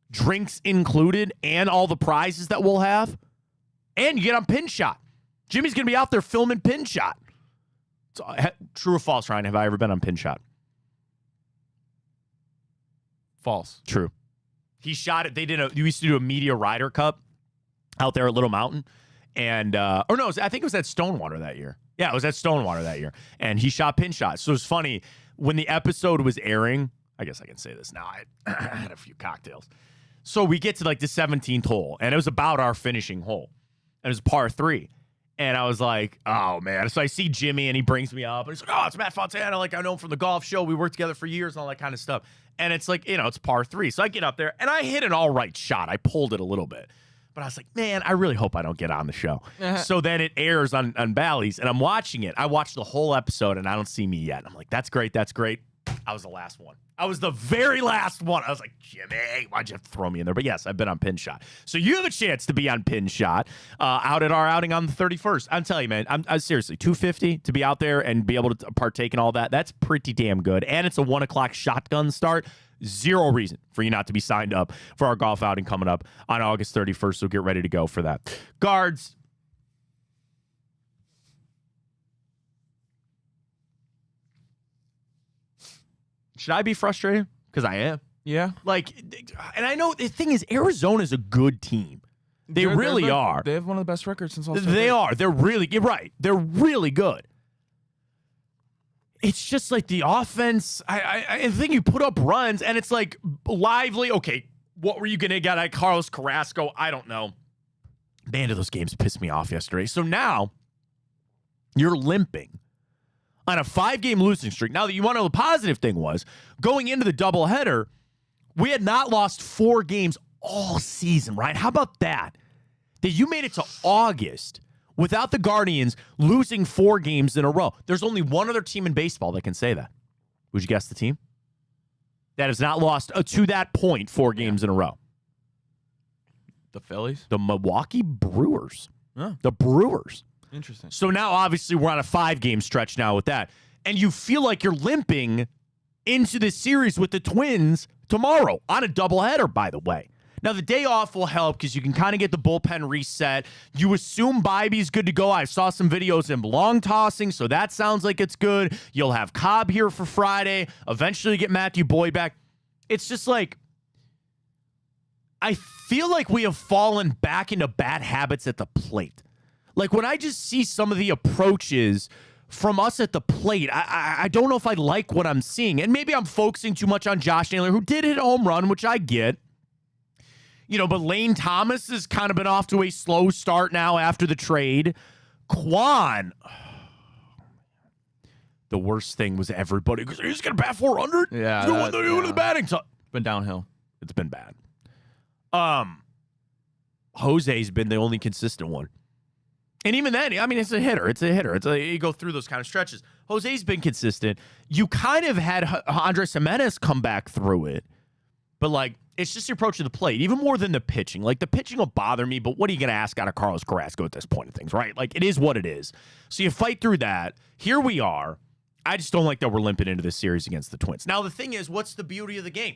drinks included, and all the prizes that we'll have. And you get on Pin Shot. Jimmy's going to be out there filming Pin Shot. So, true or false, Ryan? Have I ever been on Pin Shot? False. True. He shot it. We used to do a Media Ryder Cup out there at Little Mountain. And, I think it was at Stonewater that year. Yeah, it was at Stonewater that year. And he shot Pin Shot. So it was funny. When the episode was airing, I guess I can say this now. I had a few cocktails. So we get to like the 17th hole. And it was about our finishing hole. And it was par 3. And I was like, oh, man. So I see Jimmy, and he brings me up. And he's like, oh, it's Matt Fontana. Like, I know him from the golf show. We worked together for years and all that kind of stuff. And it's like, it's par 3. So I get up there, and I hit an all right shot. I pulled it a little bit. But I was like, man, I really hope I don't get on the show. So then it airs on Bally's, and I'm watching it. I watched the whole episode, and I don't see me yet. And I'm like, that's great. That's great. I was the last one. I was the very last one. I was like, Jimmy, why'd you have to throw me in there? But yes, I've been on Pin Shot. So you have a chance to be on Pin Shot out at our outing on the 31st. I'm telling you, man, I'm seriously, $250 to be out there and be able to partake in all that. That's pretty damn good. And it's a 1 o'clock shotgun start. Zero reason for you not to be signed up for our golf outing coming up on August 31st. So get ready to go for that. Guards. Should I be frustrated? Because I am. Yeah. Like, and I know the thing is, Arizona's a good team. They're really are. They have one of the best records since All-Star. They are. They're really, you're right. They're really good. It's just like the offense. I think you put up runs, and it's like lively. Okay, what were you going to get at Carlos Carrasco? I don't know. Man, do those games piss me off yesterday. So now you're limping on a 5-game losing streak. Now, that you want to know the positive thing was, going into the doubleheader, we had not lost 4 games all season, right? How about that? That you made it to August without the Guardians losing 4 games in a row. There's only one other team in baseball that can say that. Would you guess the team? That has not lost, to that point, 4 games in a row. The Phillies? The Milwaukee Brewers. Oh. The Brewers. Interesting. So now, obviously, we're on a 5-game stretch now with that. And you feel like you're limping into this series with the Twins tomorrow on a doubleheader, by the way. Now, the day off will help because you can kind of get the bullpen reset. You assume Bibby's good to go. I saw some videos of him long tossing, so that sounds like it's good. You'll have Cobb here for Friday. Eventually get Matthew Boyd back. It's just like, I feel like we have fallen back into bad habits at the plate. Like, when I just see some of the approaches from us at the plate, I don't know if I like what I'm seeing. And maybe I'm focusing too much on Josh Naylor, who did hit a home run, which I get. But Lane Thomas has kind of been off to a slow start now after the trade. Quan. The worst thing was everybody goes, he's going to bat 400? Yeah. He's going to the batting top. Been downhill. It's been bad. Jose's been the only consistent one. And even then, I mean, it's a hitter. You go through those kind of stretches. Jose's been consistent. You kind of had Andres Jimenez come back through it. But, like, it's just the approach to the plate, even more than the pitching. Like, the pitching will bother me, but what are you going to ask out of Carlos Carrasco at this point of things, right? Like, it is what it is. So you fight through that. Here we are. I just don't like that we're limping into this series against the Twins. Now, the thing is, what's the beauty of the game?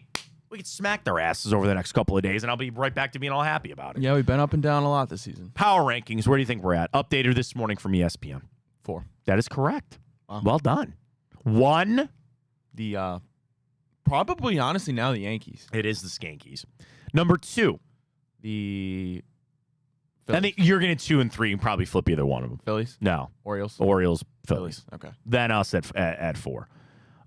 We can smack their asses over the next couple of days, and I'll be right back to being all happy about it. Yeah, we've been up and down a lot this season. Power rankings, where do you think we're at? Updated this morning from ESPN. 4. That is correct. Wow. Well done. 1. The, probably, honestly, now the Yankees. It is the Skankies. Number 2. The Phillies. I think you're going to 2 and 3 and probably flip either one of them. Phillies? No. Orioles? Orioles, Phillies. Okay. Then us at 4.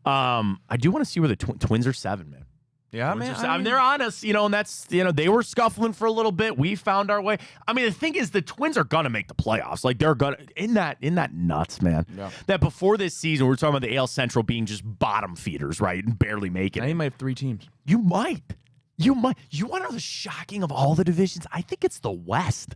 I do want to see where the Twins are 7, man. Yeah, Twins man. are 7. They're on us, and that's, they were scuffling for a little bit. We found our way. I mean, the thing is, the Twins are gonna make the playoffs. Like, they're gonna. Isn't that nuts, man? Yeah. That before this season, we were talking about the AL Central being just bottom feeders, right, and barely making Now it. you might have 3 teams. You might. You want to know the shocking of all the divisions? I think it's the West.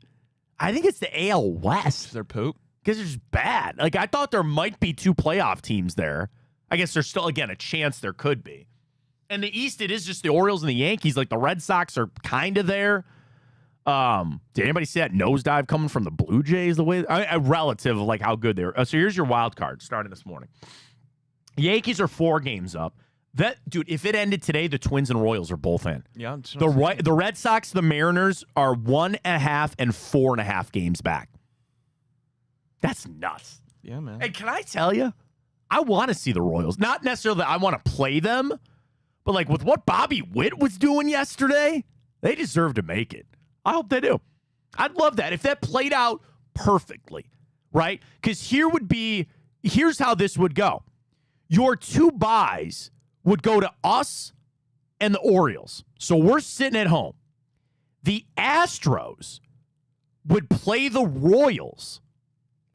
I think it's the AL West. They're poop. Because it's just bad. Like, I thought there might be 2 playoff teams there. I guess there's still, again, a chance there could be. And the East, it is just the Orioles and the Yankees. Like, the Red Sox are kind of there. Did anybody see that nosedive coming from the Blue Jays? The way a relative of like how good they are. So here's your wild card starting this morning. Yankees are 4 games up. Dude, if it ended today, the Twins and Royals are both in. Yeah. The Red Sox, the Mariners are 1.5 and 4.5 games back. That's nuts. Yeah, man. And can I tell you, I want to see the Royals. Not necessarily that I want to play them, but like with what Bobby Witt was doing yesterday, they deserve to make it. I hope they do. I'd love that if that played out perfectly, right? Because here's how this would go. Your 2 buys would go to us and the Orioles. So we're sitting at home. The Astros would play the Royals.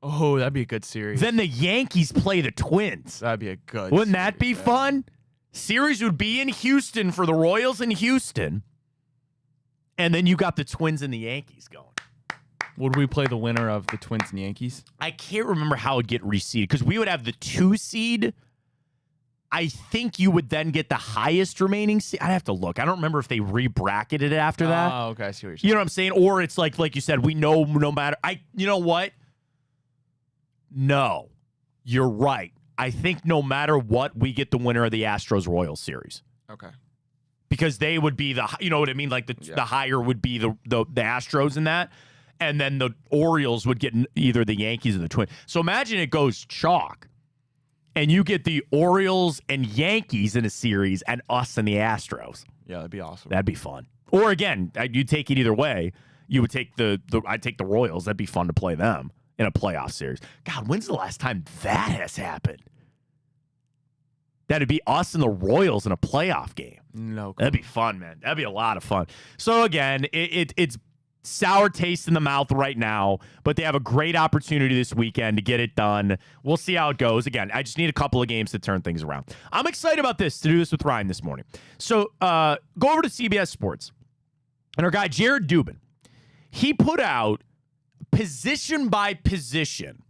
Oh, that'd be a good series. Then the Yankees play the Twins. That'd be a good Wouldn't that be series, fun? Series would be in Houston for the Royals in Houston. And then you got the Twins and the Yankees going. Would we play the winner of the Twins and Yankees? I can't remember how it would get reseeded because we would have the 2 seed. I think you would then get the highest remaining seed. I'd have to look. I don't remember if they re-bracketed it after that. Oh, okay. I see what you're saying. You know what I'm saying? Or it's like you said, we know no matter. You know what? No, you're right. I think no matter what, we get the winner of the Astros-Royals series. Okay. Because they would be you know what I mean? Like the higher would be the Astros in that. And then the Orioles would get either the Yankees or the Twins. So imagine it goes chalk. And you get the Orioles and Yankees in a series and us and the Astros. Yeah, that'd be awesome. That'd be fun. Or again, you'd take it either way. You would take I'd take the Royals. That'd be fun to play them in a playoff series. God, when's the last time that has happened? That'd be us and the Royals in a playoff game. No. That'd be fun, man. That'd be a lot of fun. So again, it's sour taste in the mouth right now, but they have a great opportunity this weekend to get it done. We'll see how it goes. Again, I just need a couple of games to turn things around. I'm excited about this, to do this with Ryan this morning. So go over to CBS Sports, and our guy Jared Dubin, he put out position by position,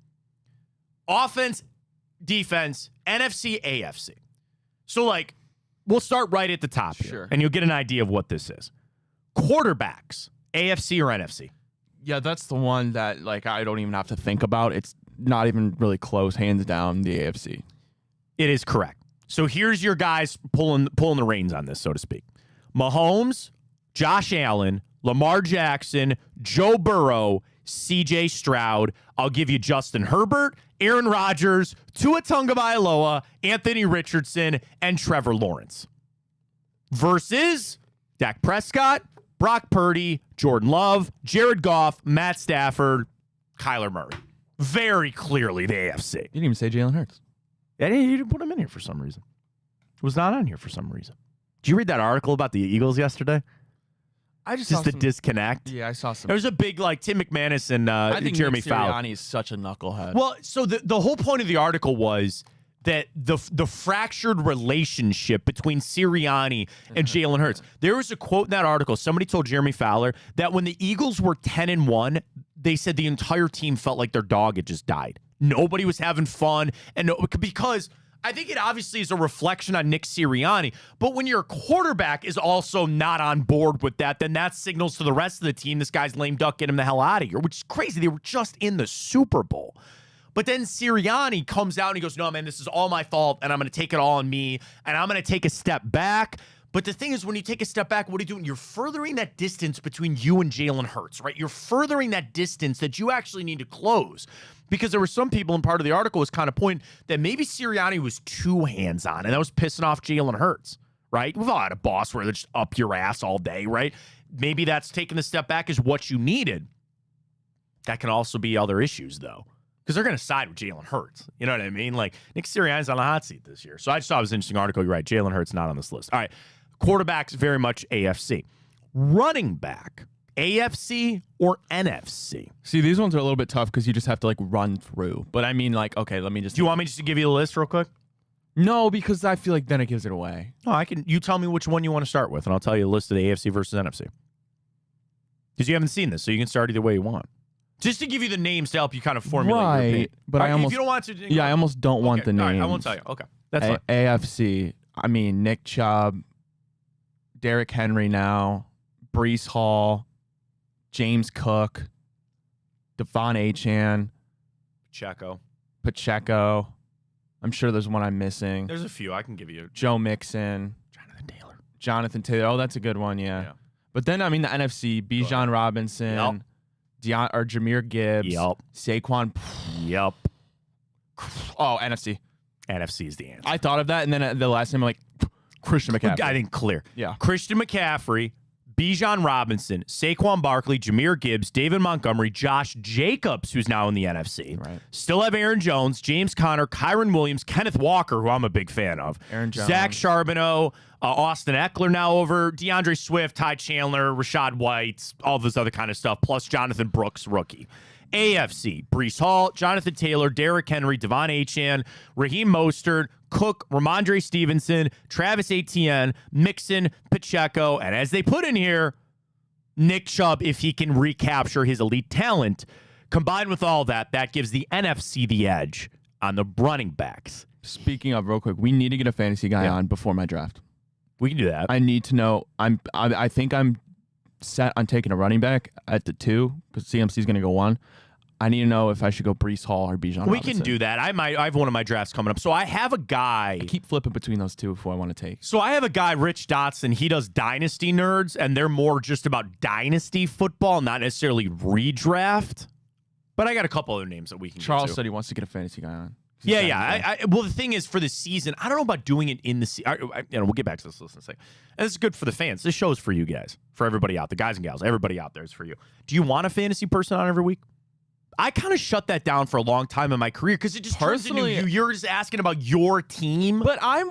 offense, defense, NFC, AFC. So, like, we'll start right at the top here, and you'll get an idea of what this is. Quarterbacks, AFC or NFC? Yeah, that's the one that, like, I don't even have to think about. It's not even really close, hands down, the AFC. It is correct. So here's your guys pulling the reins on this, so to speak. Mahomes, Josh Allen, Lamar Jackson, Joe Burrow, CJ Stroud. I'll give you Justin Herbert, Aaron Rodgers, Tua Tagovailoa, Anthony Richardson, and Trevor Lawrence. Versus Dak Prescott, Brock Purdy, Jordan Love, Jared Goff, Matt Stafford, Kyler Murray. Very clearly the AFC. You didn't even say Jalen Hurts. You didn't put him in here for some reason. It was not on here for some reason. Did you read that article about the Eagles yesterday? I just the saw disconnect. Yeah, I saw some. There was a big, like, Tim McManus and I think Jeremy Nick Fowler. Sirianni is such a knucklehead. Well, so the whole point of the article was that the fractured relationship between Sirianni and Jalen Hurts. There was a quote in that article. Somebody told Jeremy Fowler that when the Eagles were 10-1, they said the entire team felt like their dog had just died. Nobody was having fun, and because I think it obviously is a reflection on Nick Sirianni. But when your quarterback is also not on board with that, then that signals to the rest of the team, this guy's lame duck, get him the hell out of here, which is crazy. They were just in the Super Bowl. But then Sirianni comes out and he goes, no, man, this is all my fault, and I'm going to take it all on me, and I'm going to take a step back. But the thing is, when you take a step back, what are you doing? You're furthering that distance between you and Jalen Hurts, right? You're furthering that distance that you actually need to close. Because there were some people in part of the article was kind of pointing that maybe Sirianni was too hands-on, and that was pissing off Jalen Hurts, right? We've all had a boss where they're just up your ass all day, right? Maybe that's taking the step back is what you needed. That can also be other issues, though. because they're going to side with Jalen Hurts. You know what I mean? Like, Nick Sirianni's on the hot seat this year. So I just thought it was an interesting article. You're right. Jalen Hurts not on this list. All right. Quarterbacks, very much AFC. Running back, AFC or NFC? See, these ones are a little bit tough because you just have to, like, run through. But I mean, like, okay, let me just... Do you want me just to give you the list real quick? No, because I feel like then it gives it away. No, I can. You tell me which one you want to start with, and I'll tell you a list of the AFC versus NFC. Because you haven't seen this, so you can start either way you want. Just to give you the names to help you kind of formulate your opinion. But I almost... If you don't want to... Yeah, I almost don't want the names. All right, I won't tell you. Okay, that's fine. AFC, I mean, Nick Chubb, Derrick Henry now, Breece Hall, James Cook, Devon Achane, Pacheco. I'm sure there's one I'm missing. There's a few. I can give you. Joe Mixon. Jonathan Taylor. Oh, that's a good one, yeah. But then, I mean, the NFC, Bijan Robinson, Jahmyr Gibbs, Saquon. Yep. Oh, NFC. NFC is the answer. I thought of that, and then the last name, I'm like, Christian McCaffrey. I think clear. Yeah. Christian McCaffrey, Bijan Robinson, Saquon Barkley, Jahmyr Gibbs, David Montgomery, Josh Jacobs, who's now in the NFC. Right. Still have Aaron Jones, James Conner, Kyron Williams, Kenneth Walker, who I'm a big fan of. Aaron Jones. Zach Charbonneau, Austin Eckler now over, DeAndre Swift, Ty Chandler, Rashad White, all this other kind of stuff, plus Jonathan Brooks, rookie. AFC, Breece Hall, Jonathan Taylor, Derrick Henry, Devon Achane, Raheem Mostert, Cook, Ramondre Stevenson, Travis Etienne, Mixon, Pacheco, and as they put in here, Nick Chubb, if he can recapture his elite talent. Combined with all that, that gives the NFC the edge on the running backs. Speaking of, real quick, we need to get a fantasy guy on before my draft. We can do that. I need to know. I think I'm set on taking a running back at the 2 because CMC is going to go 1. I need to know if I should go Breece Hall or Bijan Robinson. We can do that. I have one of my drafts coming up. So I have a guy. I keep flipping between those two before I want to take. So I have a guy, Rich Dotson. He does Dynasty Nerds, and they're more just about Dynasty football, not necessarily redraft. But I got a couple other names that we can Charles get to. said he wants to get a fantasy guy on. Yeah. Well, the thing is, for the season, I don't know about doing it in the season. We'll get back to this in a second. And this is good for the fans. This show is for you guys, for everybody out, the guys and gals, everybody out there is for you. Do you want a fantasy person on every week? I kind of shut that down for a long time in my career because it just turns into you're just asking about your team. But I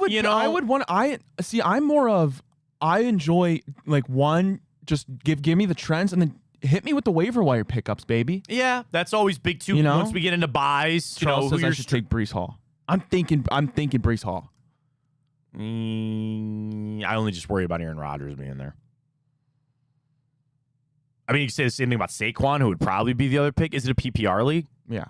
enjoy like one, just give me the trends and then hit me with the waiver wire pickups, baby. Yeah, that's always big too. Once we get into buys, Charles says I should take Breece Hall. I'm thinking Breece Hall. I only just worry about Aaron Rodgers being there. I mean, you can say the same thing about Saquon, who would probably be the other pick. Is it a PPR league? Yeah.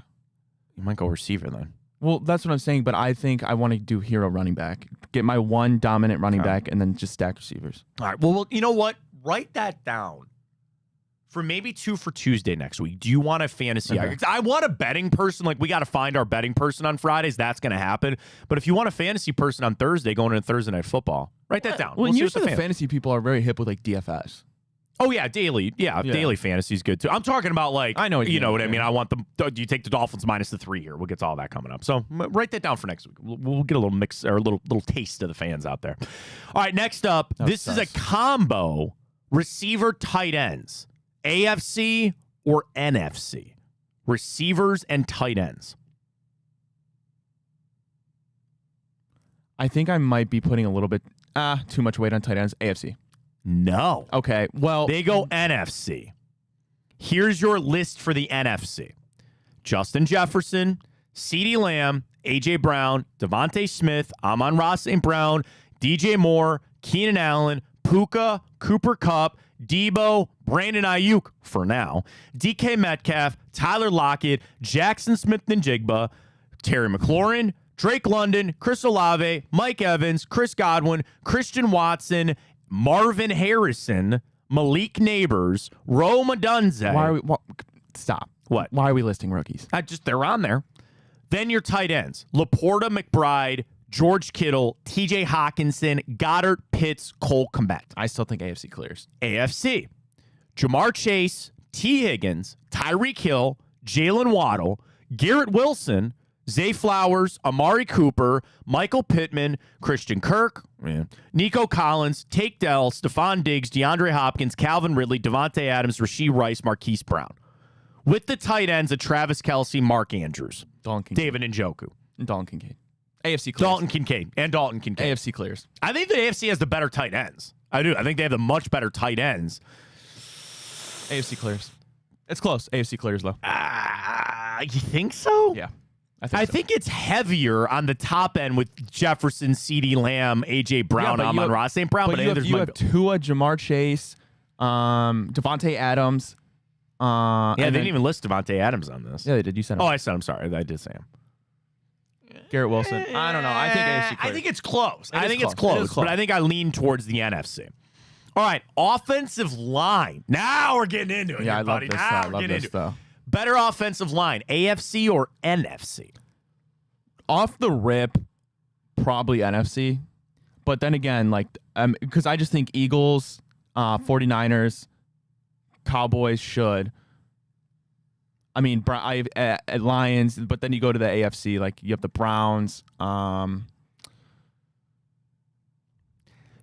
You might go receiver then. Well, that's what I'm saying, but I think I want to do hero running back. Get my one dominant running back and then just stack receivers. All right. Well, you know what? Write that down for maybe 2 for Tuesday next week. Do you want a fantasy? Okay. I want a betting person. Like, we got to find our betting person on Fridays. That's going to happen. But if you want a fantasy person on Thursday going into Thursday Night Football, write that down. Well, usually the fantasy people are very hip with like DFS. Oh, yeah, daily. Yeah, daily fantasy is good, too. I'm talking about, like, I know you know what I mean. I want them. Do you take the Dolphins minus the 3 here? We'll get to all that coming up. So write that down for next week. We'll get a little mix or a little taste of the fans out there. All right, next up, this is a combo receiver tight ends, AFC or NFC. Receivers and tight ends. I think I might be putting a little bit too much weight on tight ends. AFC. No. Okay, well... They go NFC. Here's your list for the NFC. Justin Jefferson, CeeDee Lamb, A.J. Brown, Devontae Smith, Amon-Ra St. Brown, DJ Moore, Keenan Allen, Puka, Cooper Kupp, Debo, Brandon Aiyuk, for now, DK Metcalf, Tyler Lockett, Jackson Smith-Njigba, Terry McLaurin, Drake London, Chris Olave, Mike Evans, Chris Godwin, Christian Watson, Marvin Harrison, Malik Neighbors, Rome Odunze. Why are we... Stop. What? Why are we listing rookies? They're on there. Then your tight ends. Laporta, McBride, George Kittle, TJ Hawkinson, Goddard, Pitts, Cole Kmet. I still think AFC clears. AFC. Jamar Chase, T. Higgins, Tyreek Hill, Jalen Waddle, Garrett Wilson, Zay Flowers, Amari Cooper, Michael Pittman, Christian Kirk, Nico Collins, Tank Dell, Stephon Diggs, DeAndre Hopkins, Calvin Ridley, Devontae Adams, Rasheed Rice, Marquise Brown. with the tight ends of Travis Kelce, Mark Andrews, David Njoku, and Dalton Kincaid. AFC clears. Dalton Kincaid. AFC clears. I think the AFC has the better tight ends. I do. I think they have the much better tight ends. AFC clears. It's close. AFC clears, though. You think so? Yeah. I think it's heavier on the top end with Jefferson, CeeDee Lamb, A.J. Brown, Amon-Ra St. Brown. But you have Tua, Jamar Chase, Devontae Adams. They didn't even list Devontae Adams on this. Yeah, they did. You said him. Oh, I said I'm sorry. I did say him. Garrett Wilson. I don't know. I think AFC clears. I think it's close. It's close. But I think I lean towards the NFC. All right, offensive line. Now we're getting into it. Yeah, here, buddy. I love this though. Better offensive line, AFC or NFC? Off the rip, probably NFC. But then again, because I just think Eagles, 49ers, Cowboys should. I mean, Lions, but then you go to the AFC, like you have the Browns.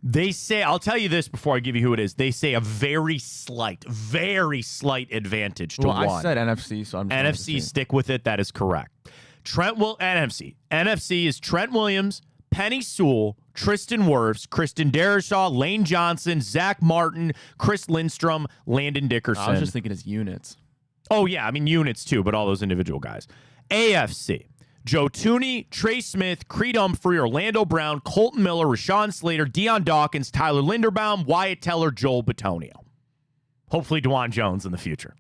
They say, I'll tell you this before I give you who it is. They say a very slight advantage to one. I said NFC, so I'm just NFC, stick with it. That is correct. NFC. NFC is Trent Williams, Penny Sewell, Tristan Wirfs, Kristen Derishaw, Lane Johnson, Zach Martin, Chris Lindstrom, Landon Dickerson. I was just thinking as units. Oh, yeah. I mean, units too, but all those individual guys. AFC. Joe Tooney, Trey Smith, Creed Humphrey, Orlando Brown, Colton Miller, Rashawn Slater, Deion Dawkins, Tyler Linderbaum, Wyatt Teller, Joel Bitonio. Hopefully DeJuan Jones in the future.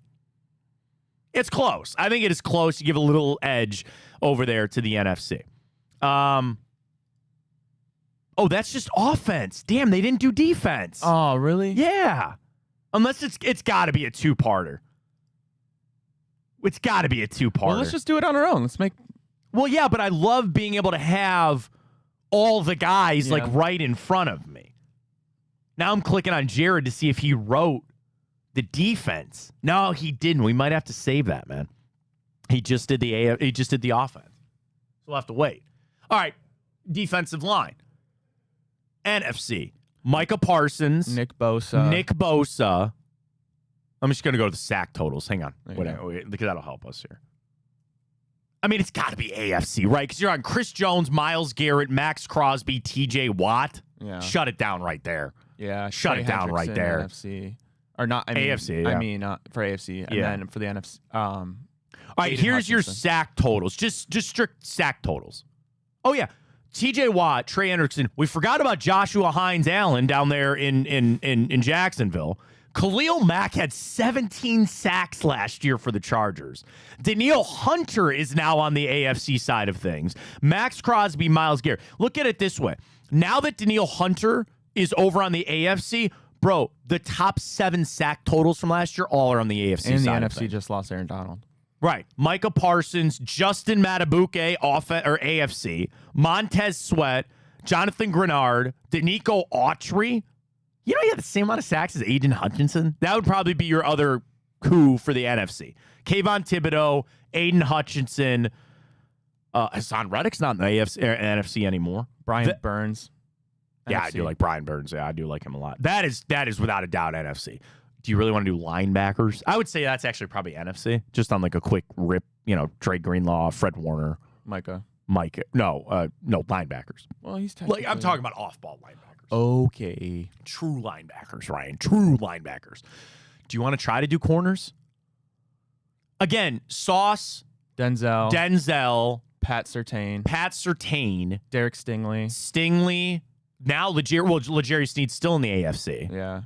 It's close. I think it is close. You give a little edge over there to the NFC. Oh, that's just offense. Damn, they didn't do defense. Oh, really? Yeah. Unless it's got to be a two-parter. It's got to be a two-parter. Well, let's just do it on our own. Well, yeah, but I love being able to have all the guys right in front of me. Now I'm clicking on Jared to see if he wrote the defense. No, he didn't. We might have to save that, man. He just did the offense. So we'll have to wait. All right, defensive line. NFC. Micah Parsons. Nick Bosa. I'm just going to go to the sack totals. Hang on. Wait, because that'll help us here. I mean, it's got to be AFC, right? Because you're on Chris Jones, Myles Garrett, Max Crosby, TJ Watt. Yeah. Shut it down right there. Yeah. Shut it down right there. NFC. Or not. I mean, AFC. Yeah. I mean, for AFC. And then for the NFC. All right, here's your sack totals. Just strict sack totals. Oh, yeah. TJ Watt, Trey Hendrickson. We forgot about Joshua Hines-Allen down there in Jacksonville. Khalil Mack had 17 sacks last year for the Chargers. Danielle Hunter is now on the AFC side of things. Max Crosby, Myles Garrett. Look at it this way. Now that Danielle Hunter is over on the AFC, bro, the top 7 sack totals from last year all are on the AFC and side. And the NFC just lost Aaron Donald. Right. Micah Parsons, Justin Matabuke, AFC. Montez Sweat, Jonathan Grenard, Danico Autry. You know, he had the same amount of sacks as Aiden Hutchinson. That would probably be your other coup for the NFC. Kayvon Thibodeau, Aiden Hutchinson. Hassan Reddick's not in the NFC anymore. Brian Burns. Yeah, NFC. I do like Brian Burns. Yeah, I do like him a lot. That is without a doubt NFC. Do you really want to do linebackers? I would say that's actually probably NFC. Just on like a quick rip, Trey Greenlaw, Fred Warner. Micah. No, linebackers. Well, he's technically... I'm talking about off-ball linebackers. Okay. True linebackers, Ryan. True linebackers. Do you want to try to do corners? Again, Sauce, Denzel, Pat Surtain, Derek Stingley. Now L'Jarius Sneed's still in the AFC. Yeah.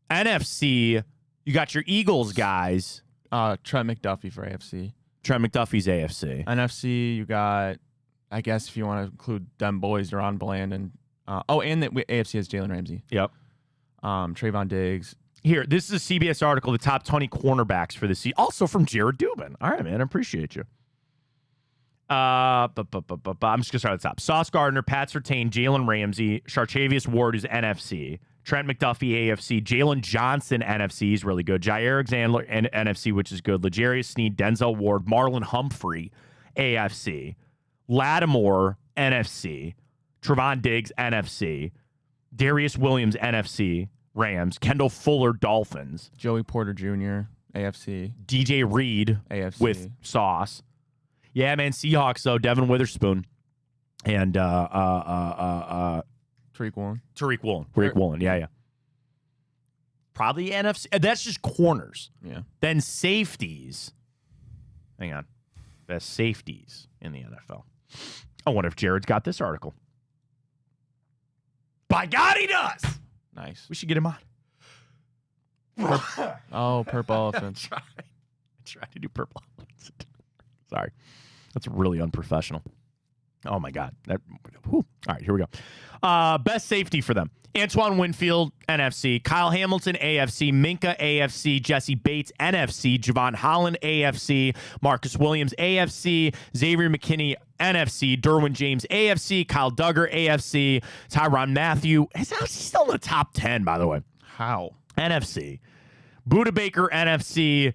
NFC, you got your Eagles guys. Trent McDuffie for AFC. Trent McDuffie's AFC. NFC, you got, I guess if you want to include them boys, Deron Bland and and the AFC has Jalen Ramsey. Yep. Trayvon Diggs. Here, this is a CBS article, the top 20 cornerbacks for the season. Also from Jared Dubin. All right, man. I appreciate you. I'm just going to start at the top. Sauce Gardner, Pat Surtain, Jalen Ramsey, Charchavius Ward is NFC. Trent McDuffie, AFC. Jalen Johnson, NFC is really good. Jair Alexander, NFC, which is good. L'Jarius Sneed, Denzel Ward, Marlon Humphrey, AFC. Lattimore, NFC. Trevon Diggs, NFC. Darius Williams, NFC. Rams. Kendall Fuller, Dolphins. Joey Porter Jr., AFC. DJ Reed AFC. with Sauce. Yeah, man. Seahawks, though. Devin Witherspoon. And Tariq Woolen. Tariq Woolen. Yeah. Probably NFC. That's just corners. Yeah. Then safeties. Hang on. Best safeties in the NFL. I wonder if Jared's got this article. By God, he does. Nice. We should get him on. Purple elephants. I tried to do purple elephants. Sorry. That's really unprofessional. Oh, my God. All right, here we go. Best safety for them. Antoine Winfield, NFC. Kyle Hamilton, AFC. Minka, AFC. Jesse Bates, NFC. Javon Holland, AFC. Marcus Williams, AFC. Xavier McKinney, NFC. Derwin James, AFC. Kyle Duggar, AFC. Tyrann Mathieu. He's still in the top 10, by the way. How? NFC. Buda Baker, NFC.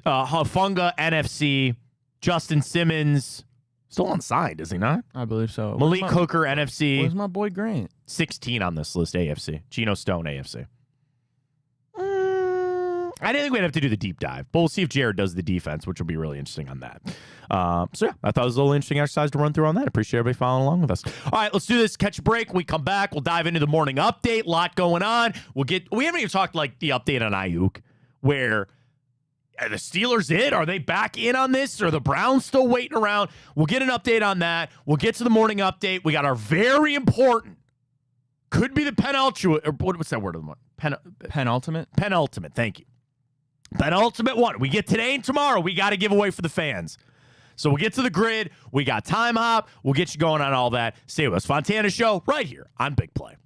Hafunga, NFC. Justin Simmons. Still unsigned, is he not? I believe so. Malik Hooker, NFC. Where's my boy Grant? 16 on this list, AFC. Geno Stone, AFC. I didn't think we'd have to do the deep dive, but we'll see if Jared does the defense, which will be really interesting on that. So, yeah, I thought it was a little interesting exercise to run through on that. Appreciate everybody following along with us. All right, let's do this. Catch a break. We come back. We'll dive into the morning update. A lot going on. We haven't even talked like the update on Aiyuk, where are the Steelers it? Are they back in on this? Or are the Browns still waiting around? We'll get an update on that. We'll get to the morning update. We got our very important, could be the penultimate, or what's that word of the morning? Penultimate? Penultimate, thank you. Penultimate one. We get today and tomorrow. We got to give away for the fans. So we'll get to the grid. We got Time Hop. We'll get you going on all that. Stay with us. Fontana Show right here on Big Play.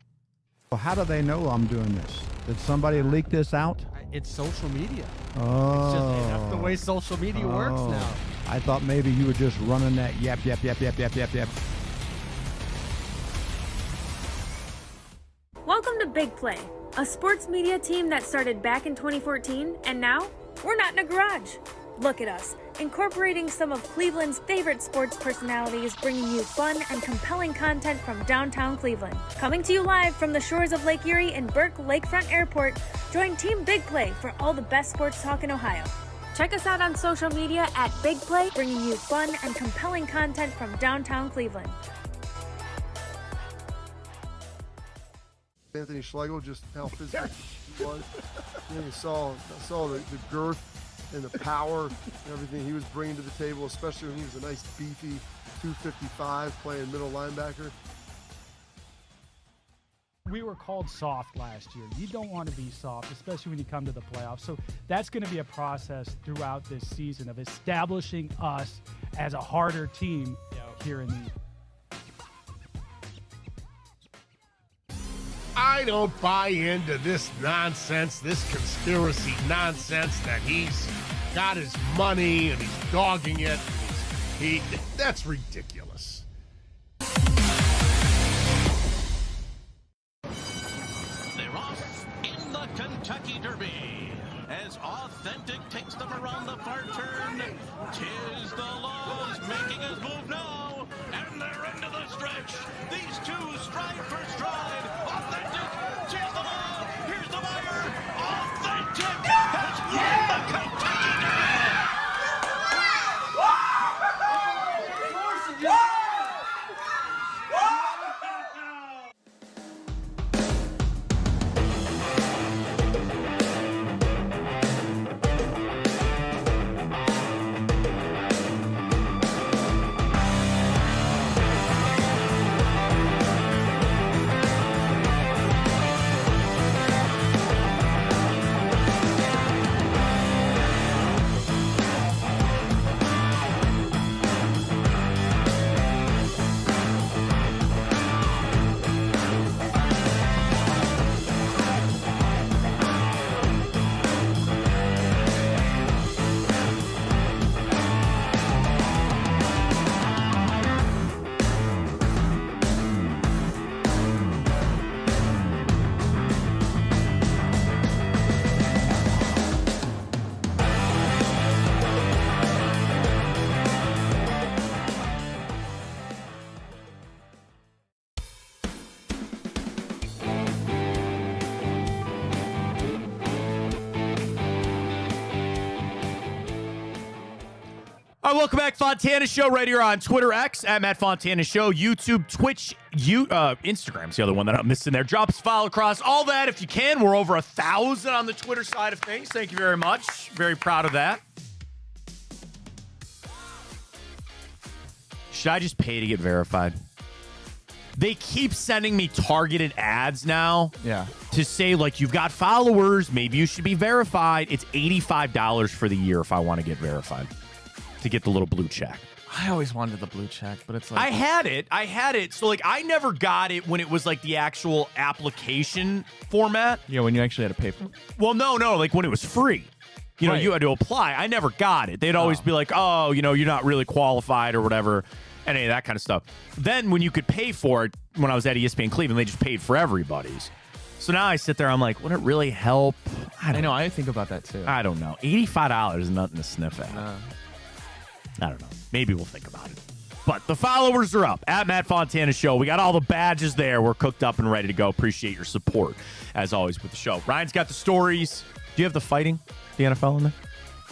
Well, how do they know I'm doing this? Did somebody leak this out? It's social media. Oh. That's the way social media works now. I thought maybe you were just running that yap. Welcome to Big Play, a sports media team that started back in 2014, and now we're not in a garage. Look at us, incorporating some of Cleveland's favorite sports personalities, bringing you fun and compelling content from downtown Cleveland. Coming to you live from the shores of Lake Erie and Burke Lakefront Airport, join Team Big Play for all the best sports talk in Ohio. Check us out on social media at Big Play, bringing you fun and compelling content from downtown Cleveland. Anthony Schlegel, just how physical he was. And you saw the girth and the power and everything he was bringing to the table, especially when he was a nice beefy 255 playing middle linebacker. We were called soft last year. You don't want to be soft, especially when you come to the playoffs. So that's going to be a process throughout this season of establishing us as a harder team here in the I don't buy into this nonsense, this conspiracy nonsense that he's got his money and he's dogging it. That's ridiculous. They're off in the Kentucky Derby as Authentic takes them around the far turn. Tis the Laws making his move now, and they're into the stretch. These two stride for stride. Authentic, tis the Law. Here's the wire. Authentic has won the Kentucky Derby. All right, welcome back. Fontana Show right here on Twitter X at Matt Fontana Show, YouTube, Twitch, Instagram's the other one that I'm missing there. Drop us a follow across all that if you can. We're over 1,000 on the Twitter side of things. Thank you very much. Very proud of that. Should I just pay to get verified? They keep sending me targeted ads now. Yeah. To say, like, you've got followers, maybe you should be verified. It's $85 for the year if I want to get verified. To get the little blue check. I always wanted the blue check, but it's like... I had it. So, like, I never got it when it was, like, the actual application format. Yeah, when you actually had to pay for it. Well, no. Like, when it was free. You know, you had to apply. I never got it. They'd always be like, oh, you know, you're not really qualified or whatever. Any of that kind of stuff. Then when you could pay for it, when I was at ESPN Cleveland, they just paid for everybody's. So now I sit there, I'm like, would it really help? I know. I think about that too. I don't know. $85 is nothing to sniff at. No. I don't know. Maybe we'll think about it. But the followers are up at Matt Fontana Show. We got all the badges there. We're cooked up and ready to go. Appreciate your support, as always, with the show. Ryan's got the stories. Do you have the fighting, the NFL in there?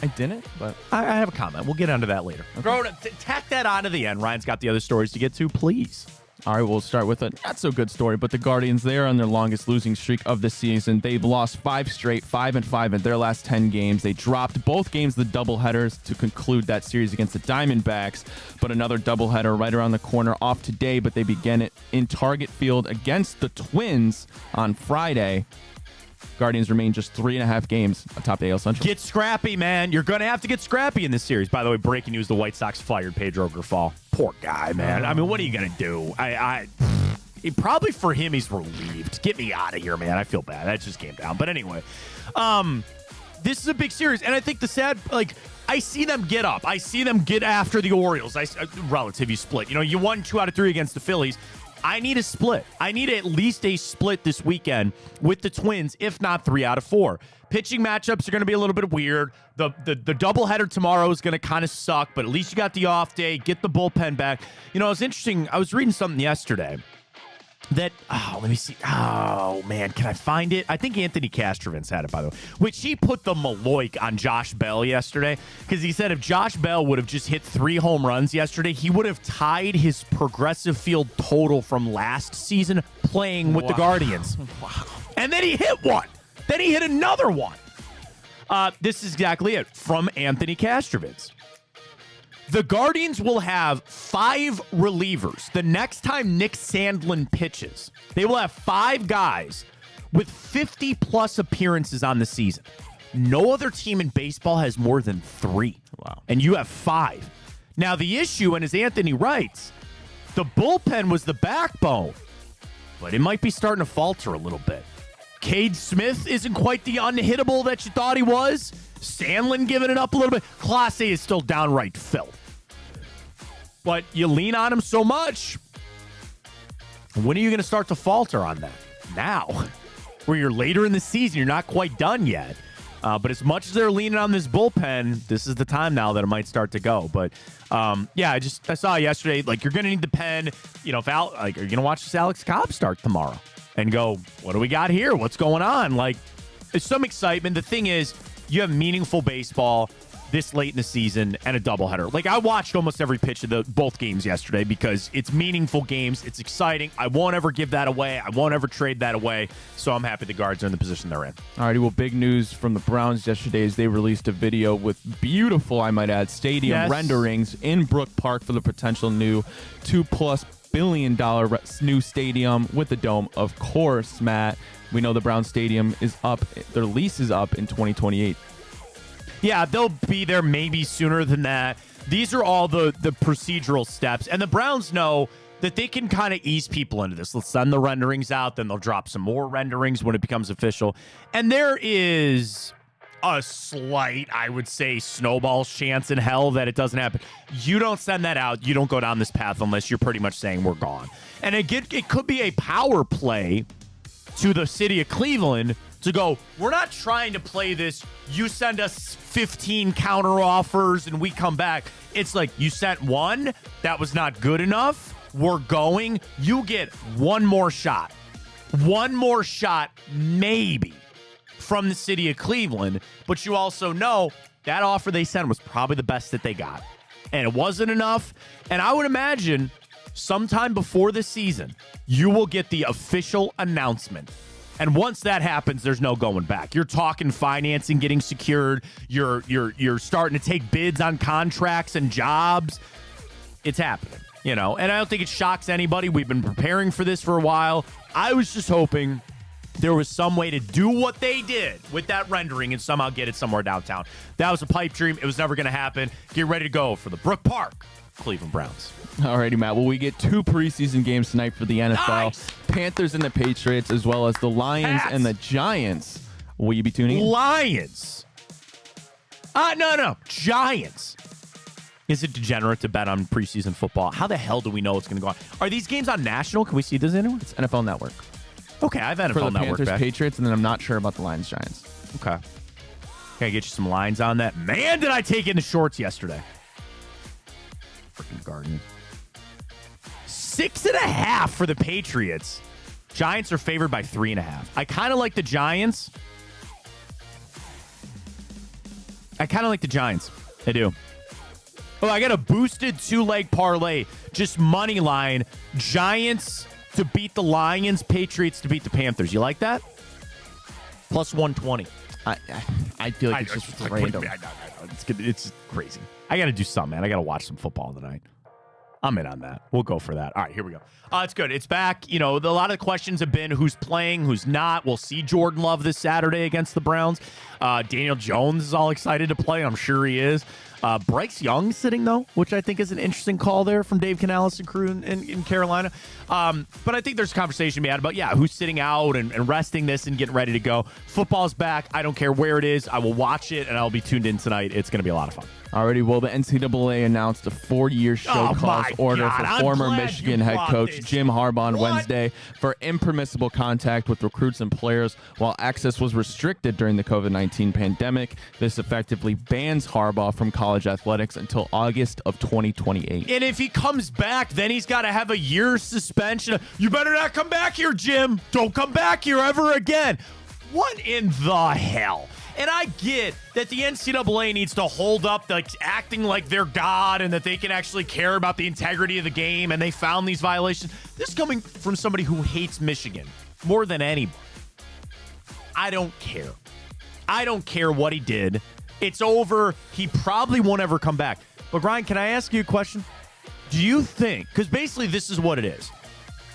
I didn't, but I have a comment. We'll get onto that later. Okay. Tack that on to the end. Ryan's got the other stories to get to, please. All right, we'll start with a not-so-good story, but the Guardians, they are on their longest losing streak of the season. They've lost 5 straight, 5-5 in their last 10 games. They dropped both games, the doubleheaders, to conclude that series against the Diamondbacks, but another doubleheader right around the corner off today, but they begin it in Target Field against the Twins on Friday. Guardians remain just 3.5 games atop the AL Central. Get scrappy, man. You're going to have to get scrappy in this series. By the way, breaking news, the White Sox fired Pedro Grifol. Poor guy, man. I mean, what are you going to do? Probably for him, he's relieved. Get me out of here, man. I feel bad. That just came down. But anyway, this is a big series. And I think the sad, like, I see them get up. I see them get after the Orioles. Relative, you split. You know, you won 2 out of 3 against the Phillies. I need a split. I need at least a split this weekend with the Twins, if not 3 out of 4. Pitching matchups are going to be a little bit weird. The doubleheader tomorrow is going to kind of suck, but at least you got the off day. Get the bullpen back. You know, it was interesting. I was reading something yesterday that, let me see. Oh, man, can I find it? I think Anthony Castrovins had it, by the way, which he put the Maloik on Josh Bell yesterday because he said if Josh Bell would have just hit 3 home runs yesterday, he would have tied his Progressive Field total from last season playing with the Guardians. Wow. And then he hit one. Then he hit another one. This is exactly it from Anthony Castrovins. The Guardians will have 5 relievers the next time Nick Sandlin pitches. They will have 5 guys with 50-plus appearances on the season. No other team in baseball has more than 3. Wow. And you have 5. Now, the issue, and as Anthony writes, the bullpen was the backbone, but it might be starting to falter a little bit. Cade Smith isn't quite the unhittable that you thought he was. Sandlin giving it up a little bit. Clase is still downright filth. But you lean on him so much. When are you going to start to falter on that? Now, where you're later in the season, you're not quite done yet. But as much as they're leaning on this bullpen, this is the time now that it might start to go. But yeah, I saw yesterday, like, you're going to need the pen. You know, if are you going to watch this Alex Cobb start tomorrow and go, what do we got here? What's going on? Like, there's some excitement. The thing is, you have meaningful baseball this late in the season and a doubleheader. Like, I watched almost every pitch of both games yesterday because it's meaningful games. It's exciting. I won't ever give that away. I won't ever trade that away. So I'm happy the Guards are in the position they're in. Alrighty, well, big news from the Browns yesterday is they released a video with beautiful, I might add, stadium renderings in Brook Park for the potential new $2+ billion new stadium with the dome. Of course, Matt, we know the Browns stadium is up. Their lease is up in 2028. Yeah, they'll be there maybe sooner than that. These are all the procedural steps. And the Browns know that they can kind of ease people into this. Let's send the renderings out, then they'll drop some more renderings when it becomes official. And there is a slight, I would say, snowball chance in hell that it doesn't happen. You don't send that out. You don't go down this path unless you're pretty much saying we're gone. And it could be a power play to the city of Cleveland to go, we're not trying to play this, you send us 15 counter offers and we come back. It's like, you sent one, that was not good enough, we're going, you get one more shot. One more shot, maybe, from the city of Cleveland. But you also know that offer they sent was probably the best that they got. and it wasn't enough. And I would imagine sometime before this season, you will get the official announcement. And once that happens, there's no going back. You're talking financing getting secured. You're starting to take bids on contracts and jobs. It's happening, And I don't think it shocks anybody. We've been preparing for this for a while. I was just hoping there was some way to do what they did with that rendering and somehow get it somewhere downtown. That was a pipe dream. It was never going to happen. Get ready to go for the Brook Park Cleveland Browns. Alrighty, Matt. Well, we get 2 preseason games tonight for the NFL. Nice. Panthers and the Patriots, as well as the Lions and the Giants. Will you be tuning in? Lions. No. Giants. Is it degenerate to bet on preseason football? How the hell do we know what's going to go on? Are these games on national? Can we see this anywhere? It's NFL Network. Okay, I have NFL for the Network Panthers, back. Patriots, and then I'm not sure about the Lions, Giants. Okay. Can I get you some lines on that? Man, did I take in the shorts yesterday. Freaking Garden. 6.5 for the Patriots. Giants are favored by 3.5. I kind of like the Giants. I do. Oh, I got a boosted 2-leg parlay. Just money line. Giants to beat the Lions, Patriots to beat the Panthers. You like that? Plus 120. I feel like it's just random. It's crazy. I got to do something, man. I got to watch some football tonight. I'm in on that. We'll go for that. All right, here we go. It's good. It's back. A lot of the questions have been who's playing, who's not. We'll see Jordan Love this Saturday against the Browns. Daniel Jones is all excited to play. I'm sure he is. Bryce Young sitting, though, which I think is an interesting call there from Dave Canales and crew in Carolina. But I think there's a conversation to be had about, who's sitting out and resting this and getting ready to go. Football's back. I don't care where it is. I will watch it, and I'll be tuned in tonight. It's going to be a lot of fun. Already, well, the NCAA announced a 4-year show cause order for former Michigan head coach Jim Harbaugh on Wednesday for impermissible contact with recruits and players while access was restricted during the COVID-19 pandemic. This effectively bans Harbaugh from college athletics until August of 2028. And if he comes back, then he's got to have a year's suspension. You better not come back here, Jim. Don't come back here ever again. What in the hell? And I get that the NCAA needs to hold up acting like they're God and that they can actually care about the integrity of the game and they found these violations. This is coming from somebody who hates Michigan more than anybody. I don't care. I don't care what he did. It's over. He probably won't ever come back. But, Ryan, can I ask you a question? Do you think, because basically this is what it is.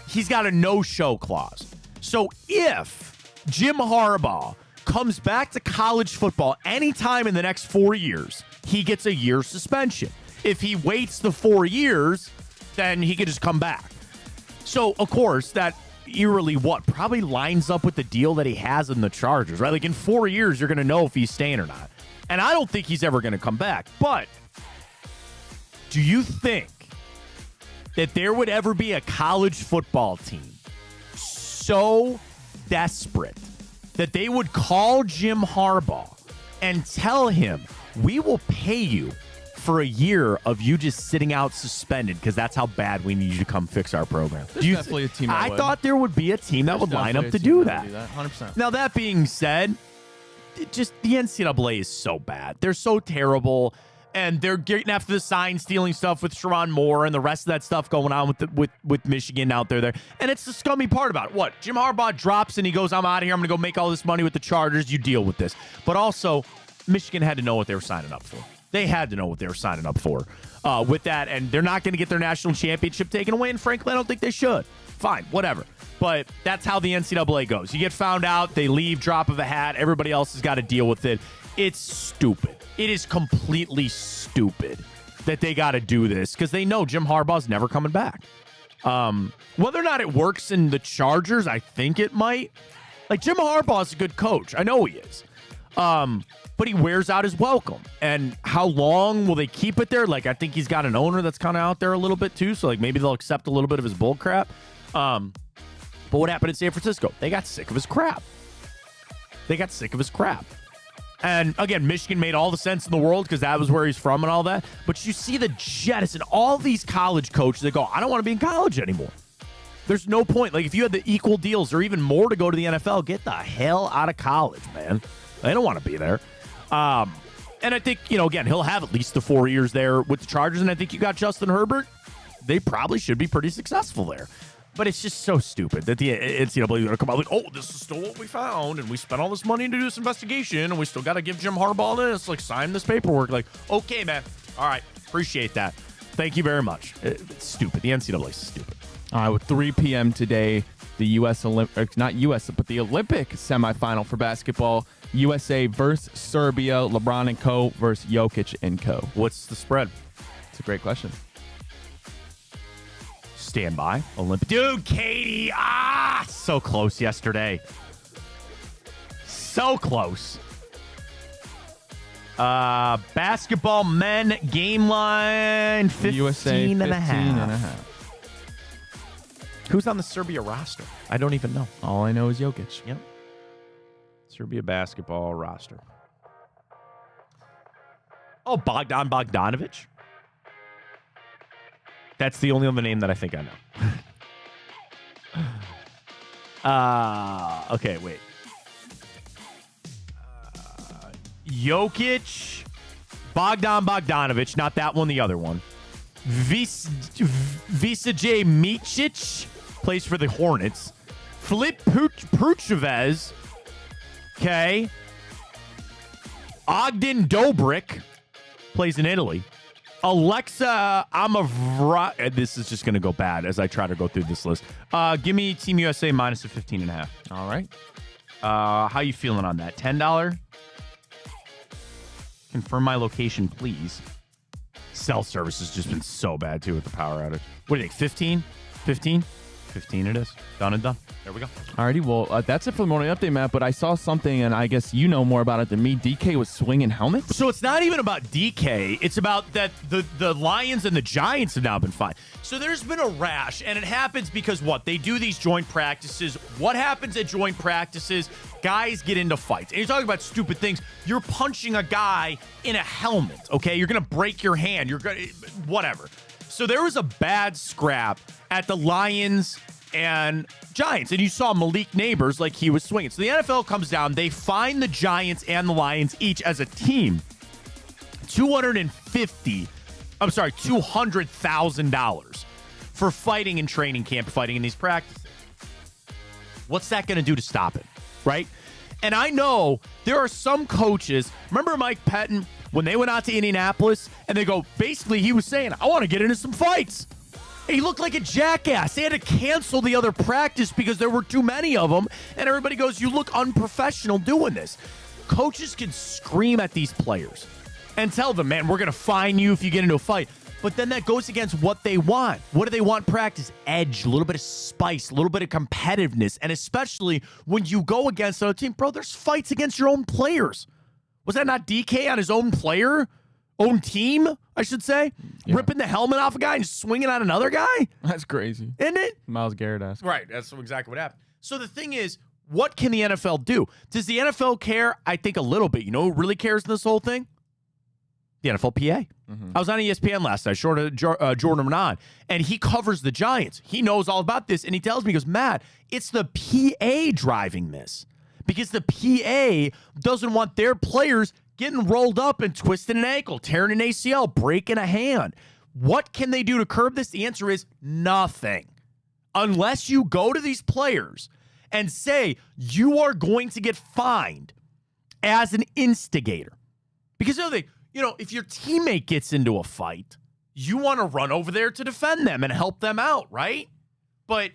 He's got a no-show clause. So if Jim Harbaugh comes back to college football anytime in the next 4 years, he gets a year suspension. If he waits the 4 years, then he could just come back. So, of course, that eerily probably lines up with the deal that he has in the Chargers, right? Like in 4 years, you're going to know if he's staying or not. And I don't think he's ever going to come back. But do you think that there would ever be a college football team so desperate that they would call Jim Harbaugh and tell him, we will pay you for a year of you just sitting out suspended because that's how bad we need you to come fix our program? There's definitely a team that would. I thought there would be a team that would line up to do that. 100%. Now, that being said, the NCAA is so bad. They're so terrible. And they're getting after the sign-stealing stuff with Sharon Moore and the rest of that stuff going on with Michigan out there. And it's the scummy part about it. What? Jim Harbaugh drops and he goes, I'm out of here. I'm going to go make all this money with the Chargers. You deal with this. But also, Michigan had to know what they were signing up for. They had to know what they were signing up for with that. And they're not going to get their national championship taken away. And frankly, I don't think they should. Fine, whatever. But that's how the NCAA goes. You get found out, they leave, drop of a hat. Everybody else has got to deal with it. It's stupid. It is completely stupid that they got to do this because they know Jim Harbaugh's never coming back. Whether or not it works in the Chargers, I think it might. Like, Jim Harbaugh's a good coach. I know he is. But he wears out his welcome. And how long will they keep it there? Like, I think he's got an owner that's kind of out there a little bit too. So, like, maybe they'll accept a little bit of his bull crap. But what happened in San Francisco? They got sick of his crap. And again, Michigan made all the sense in the world because that was where he's from and all that. But you see the jettison, all these college coaches that go, I don't want to be in college anymore. There's no point. Like, if you had the equal deals or even more to go to the NFL, get the hell out of college, man. They don't want to be there. And I think, again, he'll have at least the 4 years there with the Chargers, and I think you got Justin Herbert. They probably should be pretty successful there. But it's just so stupid that the NCAA is going to come out like, oh, this is still what we found, and we spent all this money to do this investigation, and we still got to give Jim Harbaugh this, like, sign this paperwork. Like, okay, man. All right. Appreciate that. Thank you very much. It's stupid. The NCAA is stupid. All right, with 3 p.m. today, the U.S. not U.S., but the Olympic semifinal for basketball, USA versus Serbia, LeBron and co. versus Jokic and co. What's the spread? It's a great question. Stand by. Olympic. Dude, Katie. So close yesterday. So close. Basketball men game line 15 USA and 15 a half. and a half. Who's on the Serbia roster? I don't even know. All I know is Jokic. Yep. Serbia basketball roster. Oh, Bogdan Bogdanovic. That's the only other name that I think I know. Okay, wait. Jokic, Bogdan Bogdanovic, not that one, the other one. Visaj Micic plays for the Hornets. Filip Pruchavez, okay. Ogden Dobrik plays in Italy. Alexa Amavra. This is just going to go bad as I try to go through this list. Give me Team USA minus a 15.5. All right. How you feeling on that? $10? Confirm my location, please. Cell service has just been so bad, too, with the power outage. What do you think, 15? 15? 15 it is. Done and done. There we go. Alrighty, well, that's it for the morning update, Matt, but I saw something, and I guess you know more about it than me. DK was swinging helmets? So it's not even about DK. It's about that the Lions and the Giants have now been fine. So there's been a rash, and it happens because what? They do these joint practices. What happens at joint practices? Guys get into fights. And you're talking about stupid things. You're punching a guy in a helmet, okay? You're going to break your hand. You're going to, whatever. So there was a bad scrap at the Lions and Giants, and you saw Malik Neighbors like he was swinging. So the NFL comes down. They fine the Giants and the Lions each as a team $200,000 for fighting in training camp, fighting in these practices. What's that going to do to stop it, right? And I know there are some coaches. Remember Mike Pettin when they went out to Indianapolis and they go, basically he was saying, I want to get into some fights. He looked like a jackass. They had to cancel the other practice because there were too many of them. And everybody goes, you look unprofessional doing this. Coaches can scream at these players and tell them, man, we're going to fine you if you get into a fight. But then that goes against what they want. What do they want in practice? Edge, a little bit of spice, a little bit of competitiveness. And especially when you go against another team, bro, there's fights against your own players. Was that not DK on his own player? Own team, I should say? Yeah. Ripping the helmet off a guy and swinging on another guy? That's crazy. Isn't it? Myles Garrett-esque. Right, that's exactly what happened. So the thing is, what can the NFL do? Does the NFL care? I think a little bit. You know who really cares in this whole thing? The NFLPA. I was on ESPN last night, short of Jordan Renan, and he covers the Giants. He knows all about this, and he tells me, he goes, Matt, it's the PA driving this. Because the PA doesn't want their players getting rolled up and twisting an ankle, tearing an ACL, breaking a hand. What can they do to curb this? The answer is nothing. Unless you go to these players and say you are going to get fined as an instigator. Because if your teammate gets into a fight, you want to run over there to defend them and help them out, right? But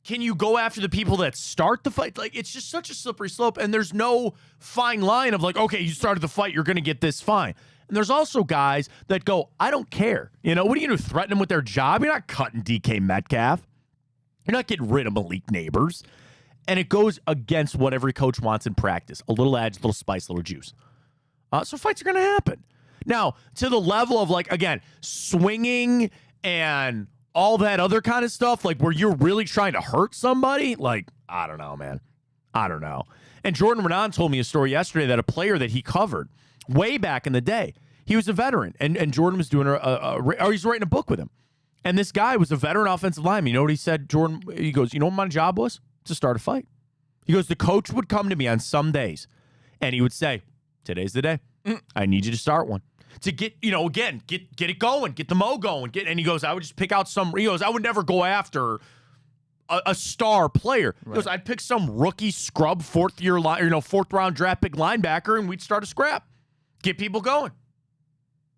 can you go after the people that start the fight? Like, it's just such a slippery slope, and there's no fine line of like, okay, you started the fight, you're going to get this fine. And there's also guys that go, I don't care. What are you going to do, threaten them with their job? You're not cutting DK Metcalf. You're not getting rid of Malik Neighbors. And it goes against what every coach wants in practice. A little edge, a little spice, a little juice. So fights are going to happen. Now, to the level of, like, again, swinging and all that other kind of stuff, like where you're really trying to hurt somebody, like, I don't know, man. I don't know. And Jordan Renan told me a story yesterday that a player that he covered way back in the day, he was a veteran, and Jordan was doing he's writing a book with him. And this guy was a veteran offensive lineman. You know what he said, Jordan? He goes, you know what my job was? To start a fight. He goes, the coach would come to me on some days, and he would say, today's the day. I need you to start one. To get, again, get it going, get the mo going. And he goes, I would just pick out he goes, I would never go after a star player. He goes, I'd pick some rookie scrub fourth round draft pick linebacker, and we'd start a scrap. Get people going.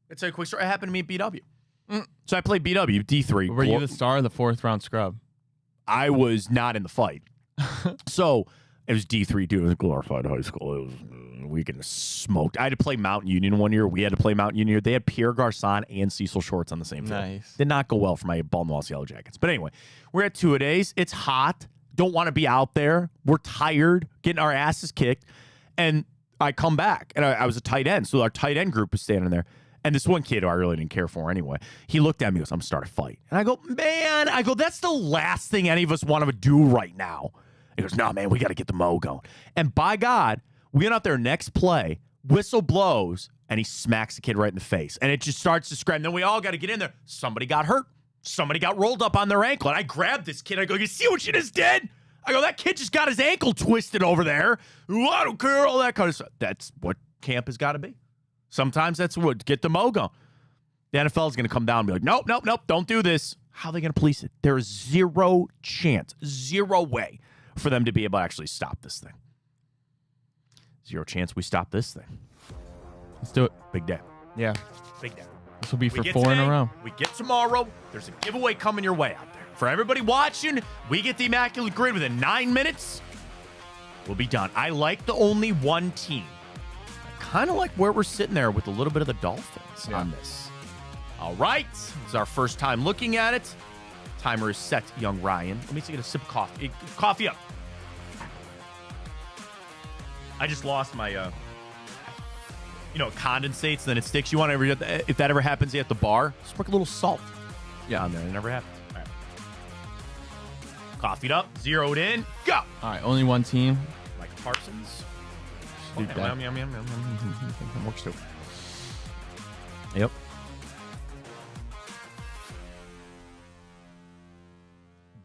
It's a quick story. It happened to me at BW. So I played BW, D3. Were you the star of the 4th round scrub? I was not in the fight. So it was D3, dude. It was glorified high school. It was we getting smoked. I had to play Mountain Union one year. We had to play Mountain Union. They had Pierre Garçon and Cecil Shorts on the same field. Nice. Did not go well for my Baltimore Yellow Jackets. But anyway, we're at 2-a-days. It's hot. Don't want to be out there. We're tired, getting our asses kicked. And I come back, and I was a tight end. So our tight end group was standing there. And this one kid who I really didn't care for anyway, he looked at me and goes, I'm starting to fight. And I go, man, that's the last thing any of us want to do right now. He goes, no, man, we got to get the mo going. And by God, we went out there next play, whistle blows, and he smacks the kid right in the face. And it just starts to scream. Then we all got to get in there. Somebody got hurt. Somebody got rolled up on their ankle. And I grabbed this kid. I go, you see what you just did? I go, that kid just got his ankle twisted over there. I don't care, all that kind of stuff. That's what camp has got to be. Sometimes that's what get the mo going. The NFL is going to come down and be like, nope, don't do this. How are they going to police it? There is zero chance, zero way for them to be able to actually stop this thing. Zero chance we stop this thing. Let's do it. Big day. Yeah. Big day. This will be for get 4 in a row. We get tomorrow. There's a giveaway coming your way out there. For everybody watching, we get the Immaculate Grid within 9 minutes. We'll be done. I like the only one team. Kind of like where we're sitting there with a little bit of the Dolphins on this. All right. This is our first time looking at it. Timer is set, young Ryan. Let me get a sip of coffee. Coffee up. I just lost my, it condensates, then it sticks. You want to, if that ever happens at the bar, sprinkle a little salt on there. It never happens. All right. Coffeeed up, zeroed in, go. All right, only one team. Mike Parsons. Yum. Works too. Yep.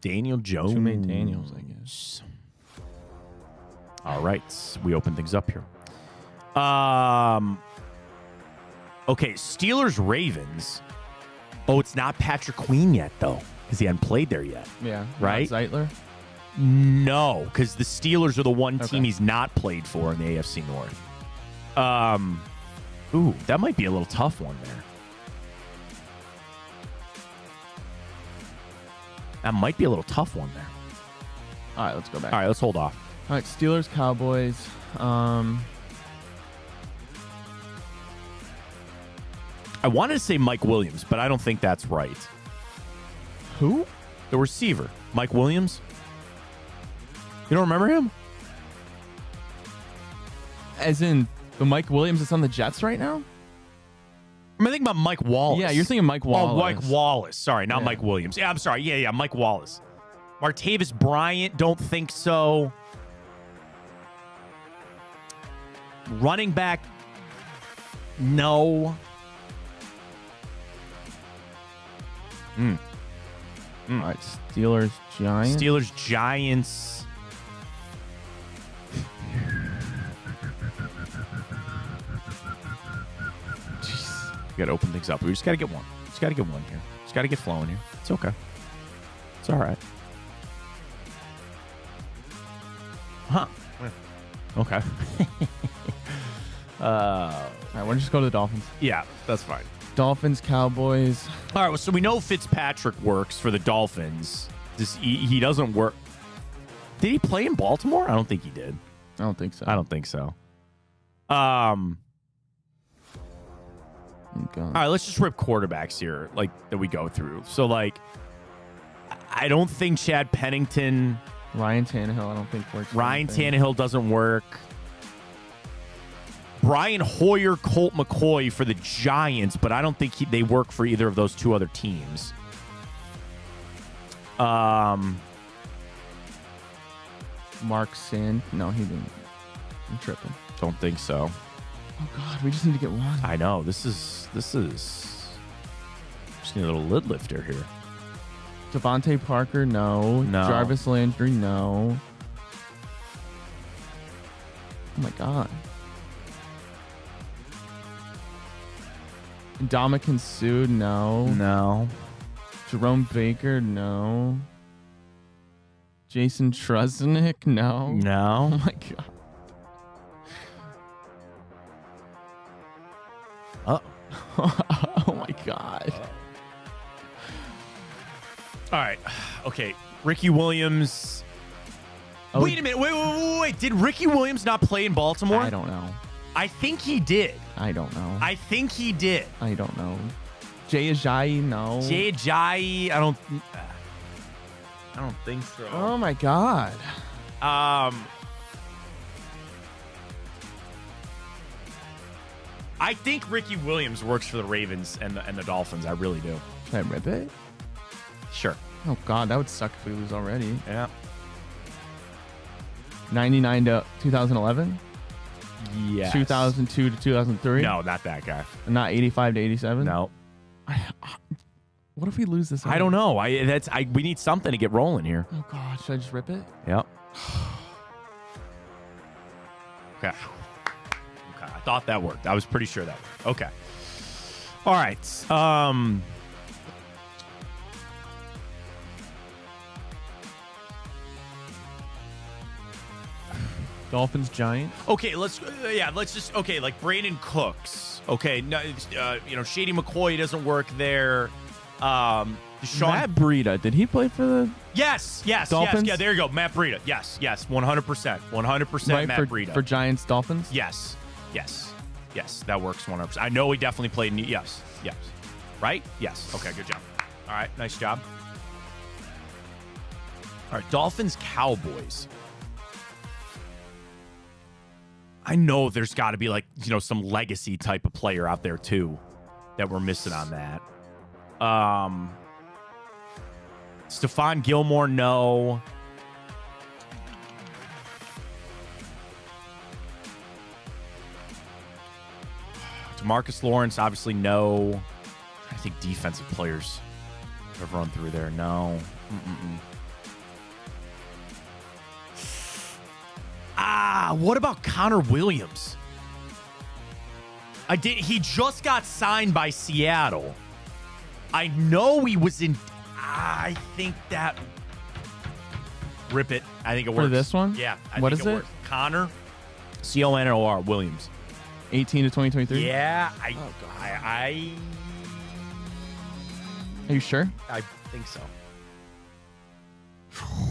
Daniel Jones. Too many Daniels, I guess. All right, we open things up here. Okay, Steelers Ravens. Oh, it's not Patrick Queen yet though, because he hadn't played there yet. Yeah, right. Zeitler. No, because the Steelers are the one team he's not played for in the AFC North. Ooh, that might be a little tough one there. That might be a little tough one there. All right, let's go back. All right, let's hold off. All right, Steelers, Cowboys. I wanted to say Mike Williams, but I don't think that's right. Who? The receiver, Mike Williams. You don't remember him? As in the Mike Williams that's on the Jets right now? I'm thinking about Mike Wallace. Yeah, you're thinking Mike Wallace. Oh, Mike Wallace. Sorry, not Mike Williams. Yeah, I'm sorry. Yeah, Mike Wallace. Martavis Bryant, don't think so. Running back, no. All right, Steelers, Giants. Steelers, Giants. Jeez. We got to open things up. We just got to get one. Just got to get one here. Just got to get flowing here. It's okay. It's all right. Huh. Okay. All right, why don't you just go to the Dolphins? Yeah, that's fine. Dolphins, Cowboys. All right, well, so we know Fitzpatrick works for the Dolphins. He doesn't work. Did he play in Baltimore? I don't think he did. I don't think so. I don't think so. All right, let's just rip quarterbacks here, like that we go through. So, like, I don't think Chad Pennington. Ryan Tannehill, I don't think works. Ryan Tannehill doesn't work. Brian Hoyer, Colt McCoy for the Giants, but I don't think they work for either of those two other teams. Mark Sand. No, he didn't. I'm tripping. Don't think so. Oh God, we just need to get one. I know. This is just need a little lid lifter here. Devontae Parker, no. Jarvis Landry, no. Oh my God. Dominican Sue, no. No. Jerome Baker, no. Jason Trusnick, no. No. Oh my god. Oh my god. All right. Okay. Ricky Williams. Oh, Wait a minute. Wait. Did Ricky Williams not play in Baltimore? I don't know. I think he did. I don't know. I think he did. I don't know. Jay Ajayi, no. Jay Ajayi, I don't think so. Oh my god. I think Ricky Williams works for the Ravens and the Dolphins. I really do. Should I rip it? Sure. Oh god, that would suck if we lose already. Yeah. 99 to 2011? Yes. 2002 to 2003? No, not that guy. Not 85 to 87? No. What if we lose this? I don't know. We need something to get rolling here. Oh god, should I just rip it? Yep. Okay. I thought that worked. I was pretty sure that worked. Okay. All right. Dolphins, Giants. Okay, let's just like Brandon Cooks. Okay, no, Shady McCoy doesn't work there. Deshaun Matt Breida, did he play for the Yes. Dolphins? Yeah, there you go. Matt Breida. Yes, 100%. 100% right Matt Breida. for Giants, Dolphins? Yes. That works 100%. I know he definitely played in yes. Right? Yes. Okay, good job. All right, nice job. All right, Dolphins, Cowboys. I know there's got to be some legacy type of player out there too that we're missing on that. Stephon Gilmore, no. DeMarcus Lawrence, obviously no. I think defensive players have run through there. No. What about Connor Williams? He just got signed by Seattle. I know he was in. I think that. Rip it. I think it works. For this one? Yeah. What is it? Works. Connor, Conor Williams. 18 to 2023? Yeah. Are you sure? I think so.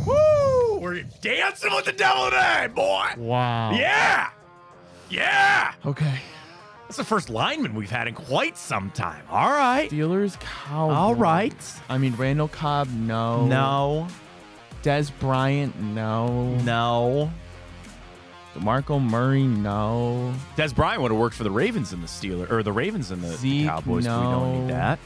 Woo! We're dancing with the devil today, boy. Wow. Yeah. Okay. That's the first lineman we've had in quite some time. All right. Steelers, Cowboys. All right. I mean, Randall Cobb, no. No. Des Bryant, no. No. DeMarco Murray, no. Des Bryant would have worked for the Ravens and the Steelers, or the Ravens and the Zeke, Cowboys. no. We don't need that.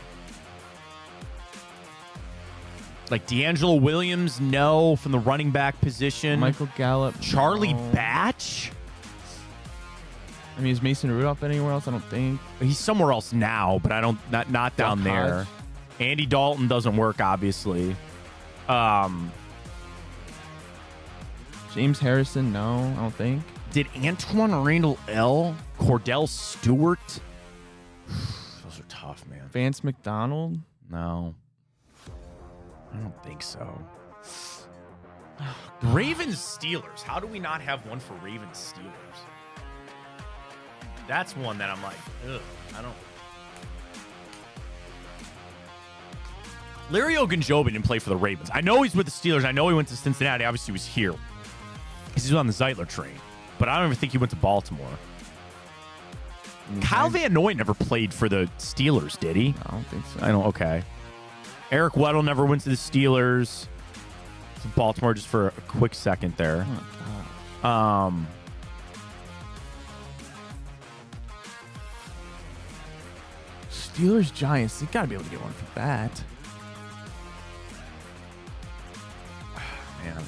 Like D'Angelo Williams, no, from the running back position. Michael Gallup, Charlie no. Batch. I mean, is Mason Rudolph anywhere else? I don't think. He's somewhere else now, but I don't not down there. Hodge. Andy Dalton doesn't work, obviously. James Harrison, no, I don't think. Did Antoine Randall L. Cordell Stewart? Those are tough, man. Vance McDonald? No. I don't think so. Ravens Steelers. How do we not have one for Ravens Steelers? That's one that I'm like, ugh, I don't. Larry Ogunjobi didn't play for the Ravens. I know he's with the Steelers. I know he went to Cincinnati. Obviously, he was here. He's on the Zeitler train. But I don't even think he went to Baltimore. Kyle Van Noy never played for the Steelers, did he? I don't think so. I don't. Okay. Eric Weddle never went to the Steelers. To Baltimore just for a quick second there. Oh, Steelers, Giants. You got to be able to get one for that. Man.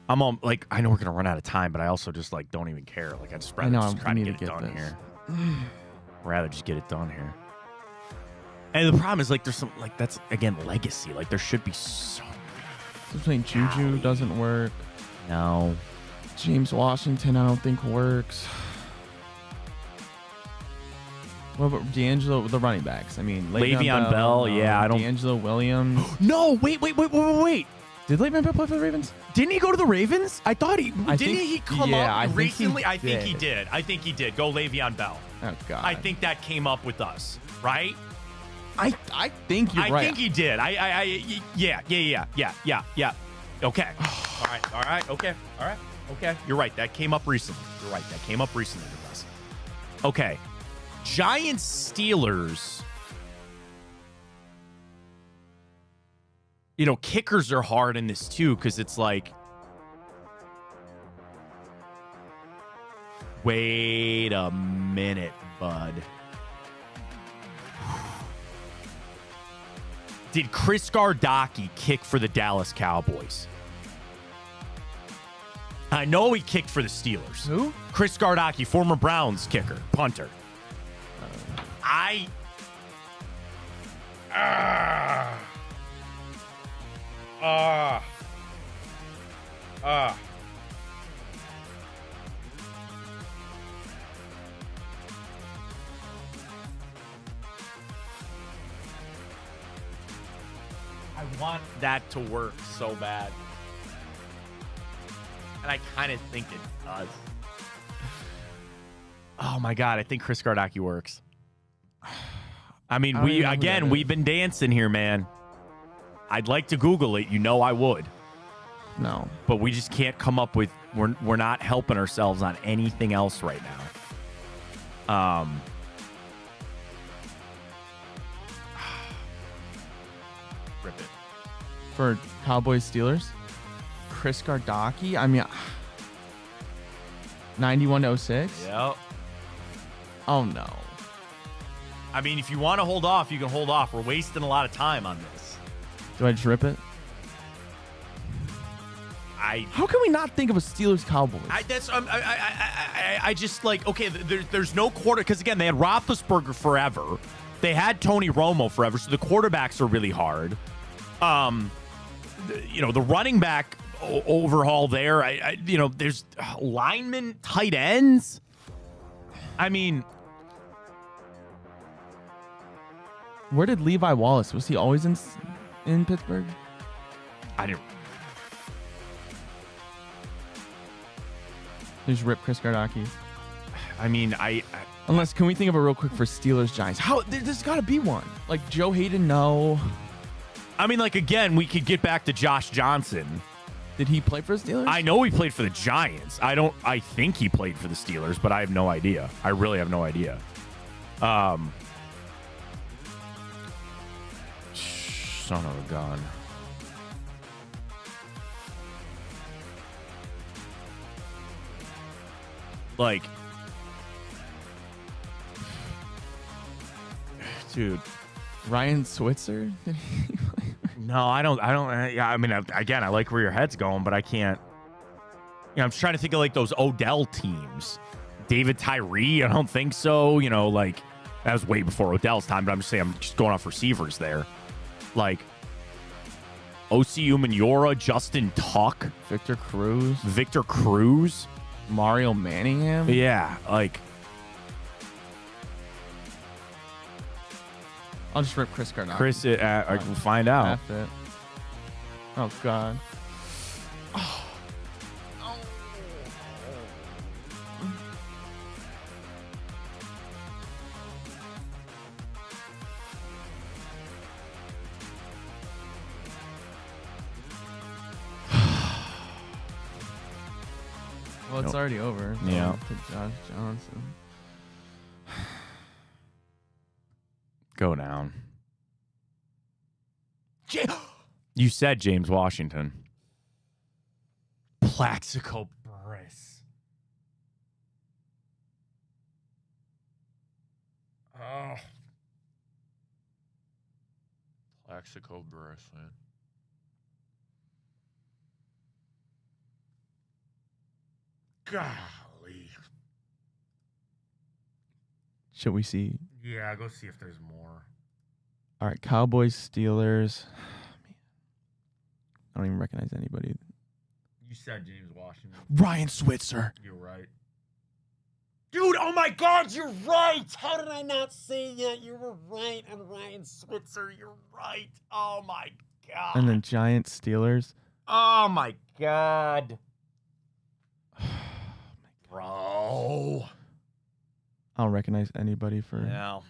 I'm on, I know we're gonna run out of time, but I also just don't even care. I just rather just try to get it done here. Rather just get it done here. And the problem is there's some that's again legacy. There should be so Something Juju doesn't work. No. James Washington, I don't think works. What about D'Angelo, the running backs? I mean, Le'Veon Bell, yeah, I don't. D'Angelo Williams. No, wait. Did Le'Veon Bell play for the Ravens? Didn't he go to the Ravens? I thought he didn't. He come up recently. I think he did. I think he did. Go Le'Veon Bell. Oh God. I think that came up with us, right? I think you're right. I think he did. Yeah. Okay. All right. Okay. You're right. That came up recently. You're right. That came up recently with us. Okay. Giants Steelers. You know, kickers are hard in this too because it's like, wait a minute, bud. Did Chris Gardocki kick for the Dallas Cowboys? I know he kicked for the Steelers. Who? Chris Gardocki, former Browns kicker, punter. I want that to work so bad. And I kind of think it does. Oh my God, I think Chris Gardocki works. I mean, we've been dancing here, man. I'd like to Google it. You know I would. No. But we just can't come up with, we're not helping ourselves on anything else right now. Rip it. For Cowboys Steelers? Chris Gardocki? I mean, 91-06? Yep. Oh, no. I mean, if you want to hold off, you can hold off. We're wasting a lot of time on this. Do I just rip it? How can we not think of a Steelers Cowboys? I just like, okay, there's no quarter, because again, they had Roethlisberger forever. They had Tony Romo forever, so the quarterbacks are really hard. The running back overhaul there, there's linemen, tight ends. I mean, where did Levi Wallace? Was he always in Pittsburgh? I didn't. Just rip Chris Gardocki. I mean, unless, can we think of a real quick for Steelers Giants? How there's got to be one. Like Joe Hayden, no. I mean, like, again, we could get back to Josh Johnson. Did he play for the Steelers? I know he played for the Giants. I think he played for the Steelers, but I have no idea. I really have no idea. Son of a gun. Like, dude, Ryan Switzer? no, I don't. I mean, again, I like where your head's going, but I can't. I'm just trying to think of like those Odell teams. David Tyree, I don't think so. Like that was way before Odell's time, but I'm just saying, I'm just going off receivers there. Like O.C. Umenyiora, Justin Tuck, Victor Cruz. Mario Manningham? Yeah, like. I'll just rip Chris Gardocki. I can find out. It. Oh, God. Well, it's already over. Yeah. Josh Johnson. Go down. You said James Washington. Plaxico Burress. Oh. Plaxico Burress, man. Golly. Should we see? Yeah, go see if there's more. All right, Cowboys, Steelers. Man. I don't even recognize anybody. You said James Washington. Ryan Switzer. You're right. Dude, oh my God, you're right. How did I not say that? You were right on Ryan Switzer. You're right. Oh my God. And then Giants Steelers. Oh my God. Bro. I don't recognize anybody for No.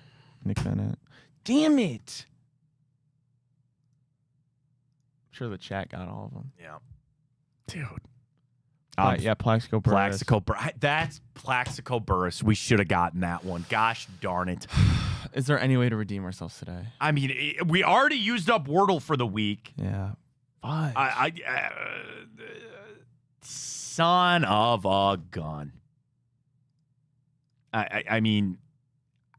Nick Bennett. Damn it. I'm sure the chat got all of them. Yeah. Dude. Yeah, Plaxico Burress. Plaxico Burress. That's Plaxico Burress. We should have gotten that one. Gosh darn it. Is there any way to redeem ourselves today? I mean, we already used up Wordle for the week. Yeah. Fudge. Son of a gun. I mean,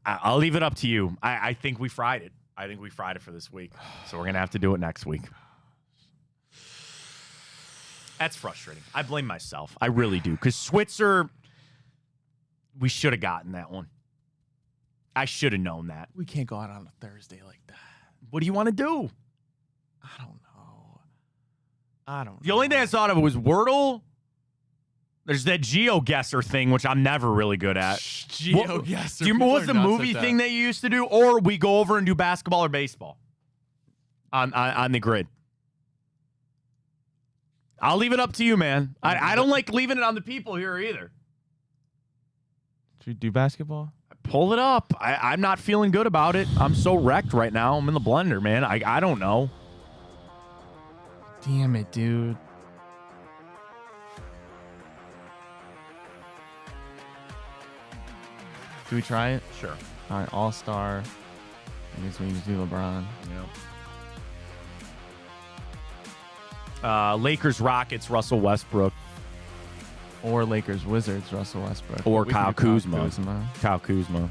I'll leave it up to you. I think we fried it. I think we fried it for this week. So we're going to have to do it next week. That's frustrating. I blame myself. I really do. Because Switzer, we should have gotten that one. I should have known that. We can't go out on a Thursday like that. What do you want to do? I don't know. The only thing I thought of was Wordle. There's that GeoGuessr thing, which I'm never really good at. GeoGuessr. Do you remember what's the movie thing that you used to do? Or we go over and do basketball or baseball on the grid. I'll leave it up to you, man. I don't like leaving it on the people here either. Should we do basketball? Pull it up. I'm not feeling good about it. I'm so wrecked right now. I'm in the blender, man. I don't know. Damn it, dude. Do we try it? Sure. All right, All-Star. I guess we can just do LeBron. Yeah. Lakers, Rockets, Russell Westbrook. Or Lakers, Wizards, Russell Westbrook. Or We can Kyle do Kuzma. Kyle Kuzma.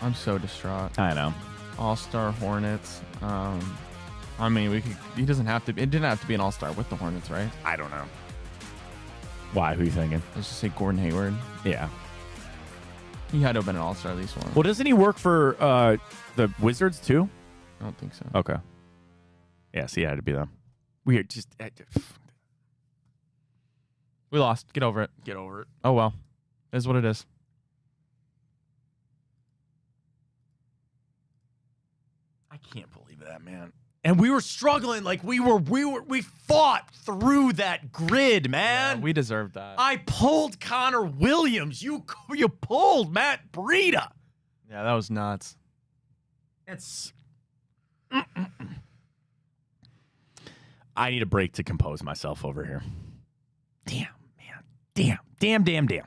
I'm so distraught. I know. All-Star Hornets. I mean, we could. He doesn't have to. It didn't have to be an All-Star with the Hornets, right? I don't know. Why? Who are you thinking? Let's just say Gordon Hayward. Yeah. He had to have been an All-Star at least once. Well, doesn't he work for the Wizards too? I don't think so. Okay. Yeah, so he had to be them. Weird. Just We lost. Get over it. get over it. Oh well. It is what it is. I can't believe that, man. And we were struggling, like we fought through that grid, man. Yeah, we deserved that. I pulled Connor Williams. You pulled Matt Breida. Yeah, that was nuts. It's. I need a break to compose myself over here. Damn, man. Damn.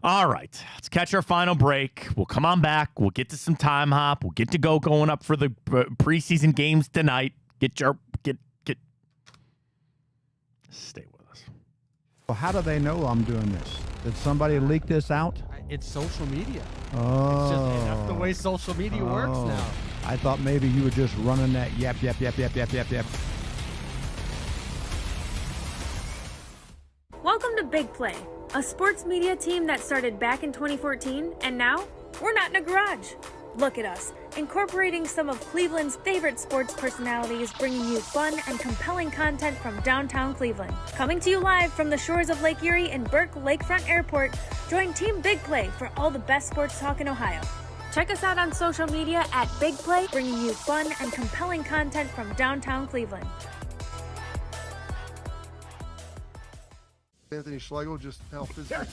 All right, let's catch our final break. We'll come on back. We'll get to some time hop. We'll get to going up for the preseason games tonight. Get. Stay with us. Well, how do they know I'm doing this? Did somebody leak this out? It's social media. Oh. It's just that's the way social media works now. I thought maybe you were just running that yap. Welcome to Big Play, a sports media team that started back in 2014, and now we're not in a garage. Look at us, incorporating some of Cleveland's favorite sports personalities, bringing you fun and compelling content from downtown Cleveland. Coming to you live from the shores of Lake Erie and Burke Lakefront Airport, join Team Big Play for all the best sports talk in Ohio. Check us out on social media at Big Play, bringing you fun and compelling content from downtown Cleveland. Anthony Schlegel, just how physical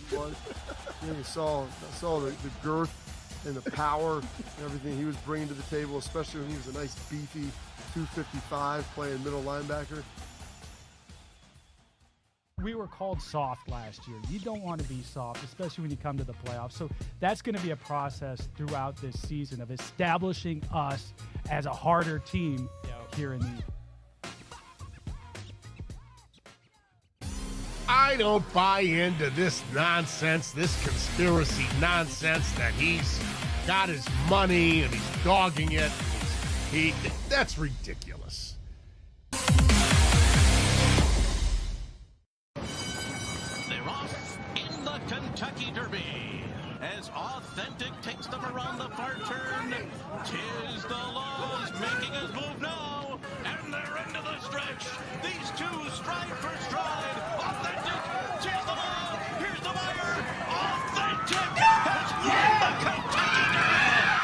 he was. You saw the girth and the power and everything he was bringing to the table, especially when he was a nice beefy 255 playing middle linebacker. We were called soft last year. You don't want to be soft, especially when you come to the playoffs. So that's going to be a process throughout this season of establishing us as a harder team here in the I don't buy into this nonsense, this conspiracy nonsense that he's got his money and he's dogging it. That's ridiculous. They're off in the Kentucky Derby. as Authentic takes them around the far turn. Tis the Laws making his move now, and they're into the stretch. These two stride for stride. Authentic, tis the Law. Here's the buyer. Authentic has won the Kentucky Derby.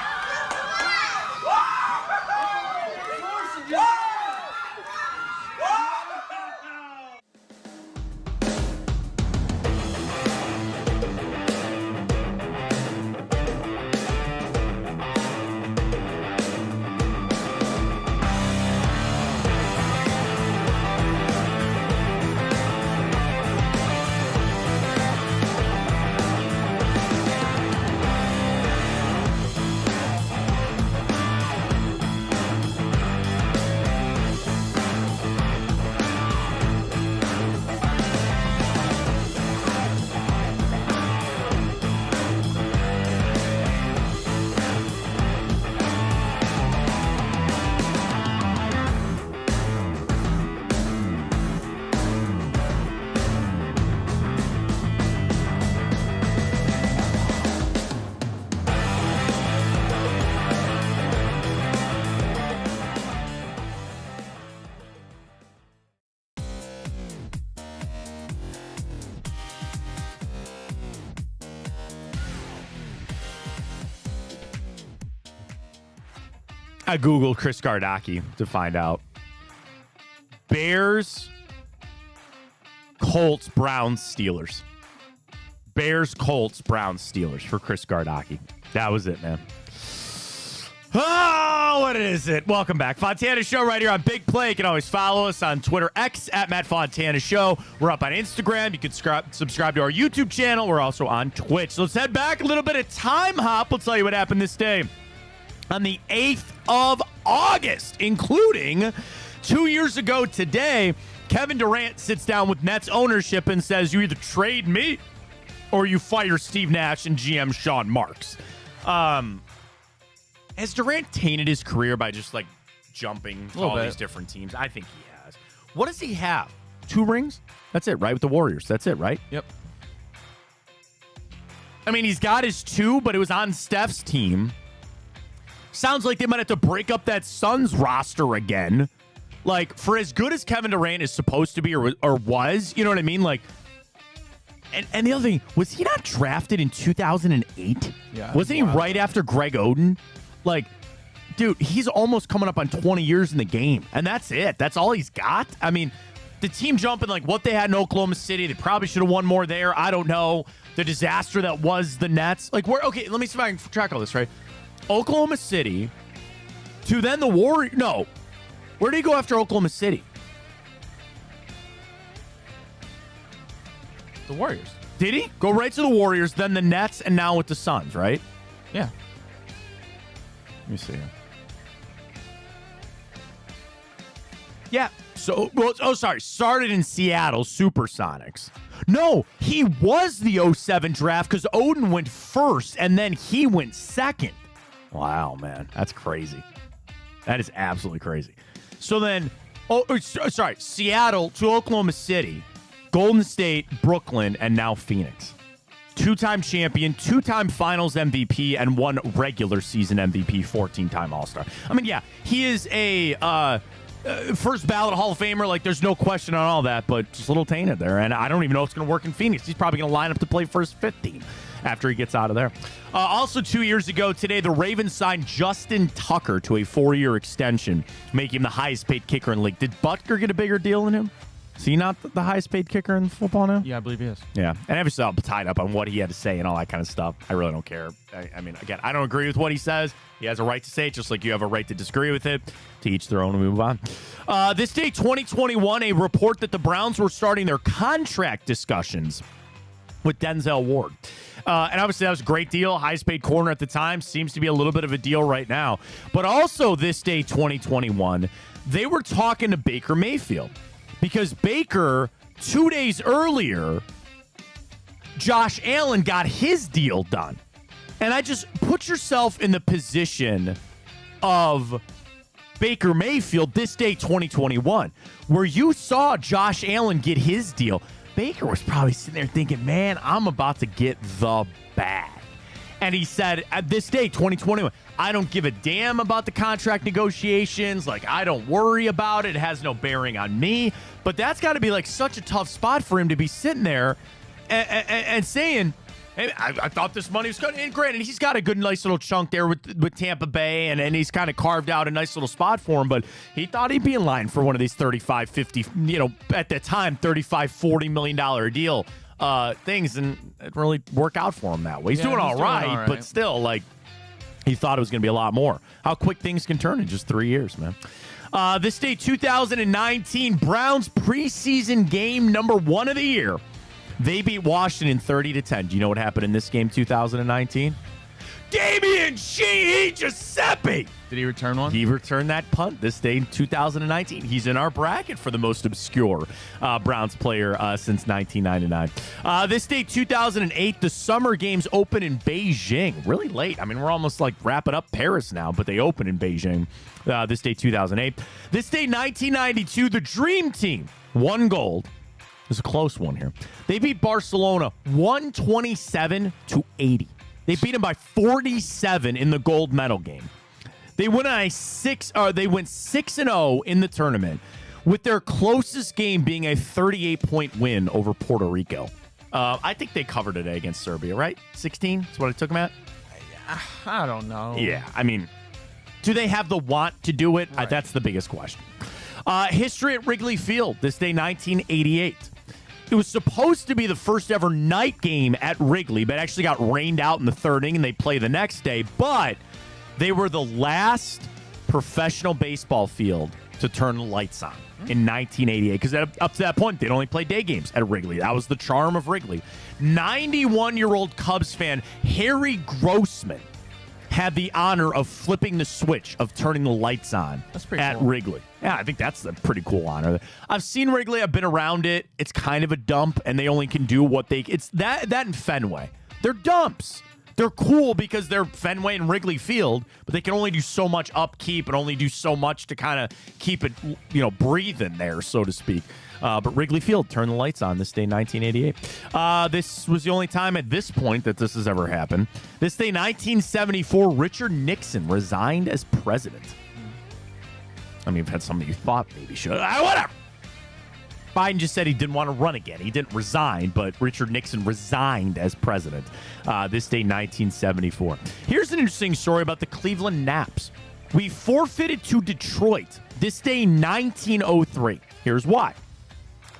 I Googled Chris Gardocki to find out. Bears, Colts, Browns, Steelers. Bears, Colts, Browns, Steelers for Chris Gardocki. That was it, man. Oh, what is it? Welcome back. Fontana Show right here on Big Play. You can always follow us on Twitter, X, at Matt Fontana Show. We're up on Instagram. You can subscribe to our YouTube channel. We're also on Twitch. So let's head back. A little bit of time hop. We'll tell you what happened this day. On the 8th of August, including 2 years ago today, Kevin Durant sits down with Nets ownership and says, you either trade me or you fire Steve Nash and GM Sean Marks. Has Durant tainted his career by just like jumping to all these different teams? I think he has. What does he have? 2 rings? That's it, right? With the Warriors. That's it, right? Yep. I mean, he's got his 2, but it was on Steph's team. Sounds like they might have to break up that Suns roster again. Like, for as good as Kevin Durant is supposed to be or was, you know what I mean? Like, and the other thing, was he not drafted in 2008? Yeah. Wasn't he right after Greg Oden? Like, dude, he's almost coming up on 20 years in the game, and that's it. That's all he's got. I mean, the team jumping like what they had in Oklahoma City, they probably should have won more there. I don't know. The disaster that was the Nets. Like, okay, let me see if I can track all this, right? Oklahoma City to then the Warriors. No. Where did he go after Oklahoma City? The Warriors. Did he? Go right to the Warriors, then the Nets, and now with the Suns, right? Yeah. Let me see here. Yeah. So, sorry. Started in Seattle Supersonics. No, he was the 07 draft because Oden went first, and then he went second. Wow, man. That's crazy. That is absolutely crazy. So then, Seattle to Oklahoma City, Golden State, Brooklyn, and now Phoenix. 2-time champion, 2-time finals MVP, and 1 regular season MVP, 14-time All-Star. I mean, yeah, he is a first ballot Hall of Famer. Like, there's no question on all that, but just a little tainted there. And I don't even know if it's going to work in Phoenix. He's probably going to line up to play for his 5th team after he gets out of there. Also, 2 years ago today, the Ravens signed Justin Tucker to a 4-year extension, making him the highest-paid kicker in the league. Did Butker get a bigger deal than him? Is he not the highest-paid kicker in football now? Yeah, I believe he is. Yeah, and obviously I'm tied up on what he had to say and all that kind of stuff. I really don't care. I mean, again, I don't agree with what he says. He has a right to say it, just like you have a right to disagree with it. To each their own and move on. This day, 2021, a report that the Browns were starting their contract discussions with Denzel Ward. And obviously that was a great deal. Highest paid corner at the time. Seems to be a little bit of a deal right now. But also this day, 2021, they were talking to Baker Mayfield. Because Baker, 2 days earlier, Josh Allen got his deal done. And I just put yourself in the position of Baker Mayfield this day, 2021, where you saw Josh Allen get his deal. Baker was probably sitting there thinking, man, I'm about to get the bag. And he said, at this day, 2021, I don't give a damn about the contract negotiations. Like, I don't worry about it. It has no bearing on me. But that's got to be like such a tough spot for him to be sitting there and saying, hey, I thought this money was good. And granted, he's got a good, nice little chunk there with Tampa Bay, and he's kind of carved out a nice little spot for him. But he thought he'd be in line for one of these 35, 50, at the time, $35, $40 million deal things, and it really work out for him that way. He's doing all right, but still, like, he thought it was going to be a lot more. How quick things can turn in just 3 years, man. This day, 2019, Browns preseason game number 1 of the year. They beat Washington 30-10. Do you know what happened in this game, 2019? Damian Giuseppe. Did he return one? He returned that punt this day in 2019. He's in our bracket for the most obscure Browns player since 1999. This day, 2008, the summer games open in Beijing. Really late. I mean, we're almost like wrapping up Paris now, but they open in Beijing. This day, 2008. This day, 1992, the Dream Team won gold. There's a close one here. They beat Barcelona 127-80. They beat them by 47 in the gold medal game. They went on they went 6-0 in the tournament, with their closest game being a 38-point win over Puerto Rico. I think they covered today against Serbia, right? 16? That's what I took them at? I don't know. Yeah, I mean, do they have the want to do it? Right. That's the biggest question. History at Wrigley Field, this day, 1988. It was supposed to be the first ever night game at Wrigley, but actually got rained out in the third inning, and they play the next day. But they were the last professional baseball field to turn the lights on in 1988, because up to that point, they'd only play day games at Wrigley. That was the charm of Wrigley. 91-year-old Cubs fan Harry Grossman had the honor of flipping the switch of turning the lights on at cool. Wrigley. Yeah, I think that's a pretty cool honor. I've seen Wrigley. I've been around it. It's kind of a dump, and they only can do what they... It's that and Fenway. They're dumps. They're cool because they're Fenway and Wrigley Field, but they can only do so much upkeep and only do so much to kind of keep it, breathing there, so to speak. But Wrigley Field turned the lights on this day, 1988. This was the only time at this point that this has ever happened. This day, 1974, Richard Nixon resigned as president. I mean, you've had somebody you thought maybe should. Whatever. Biden just said he didn't want to run again. He didn't resign, but Richard Nixon resigned as president. This day, 1974. Here's an interesting story about the Cleveland Naps. We forfeited to Detroit this day, 1903. Here's why.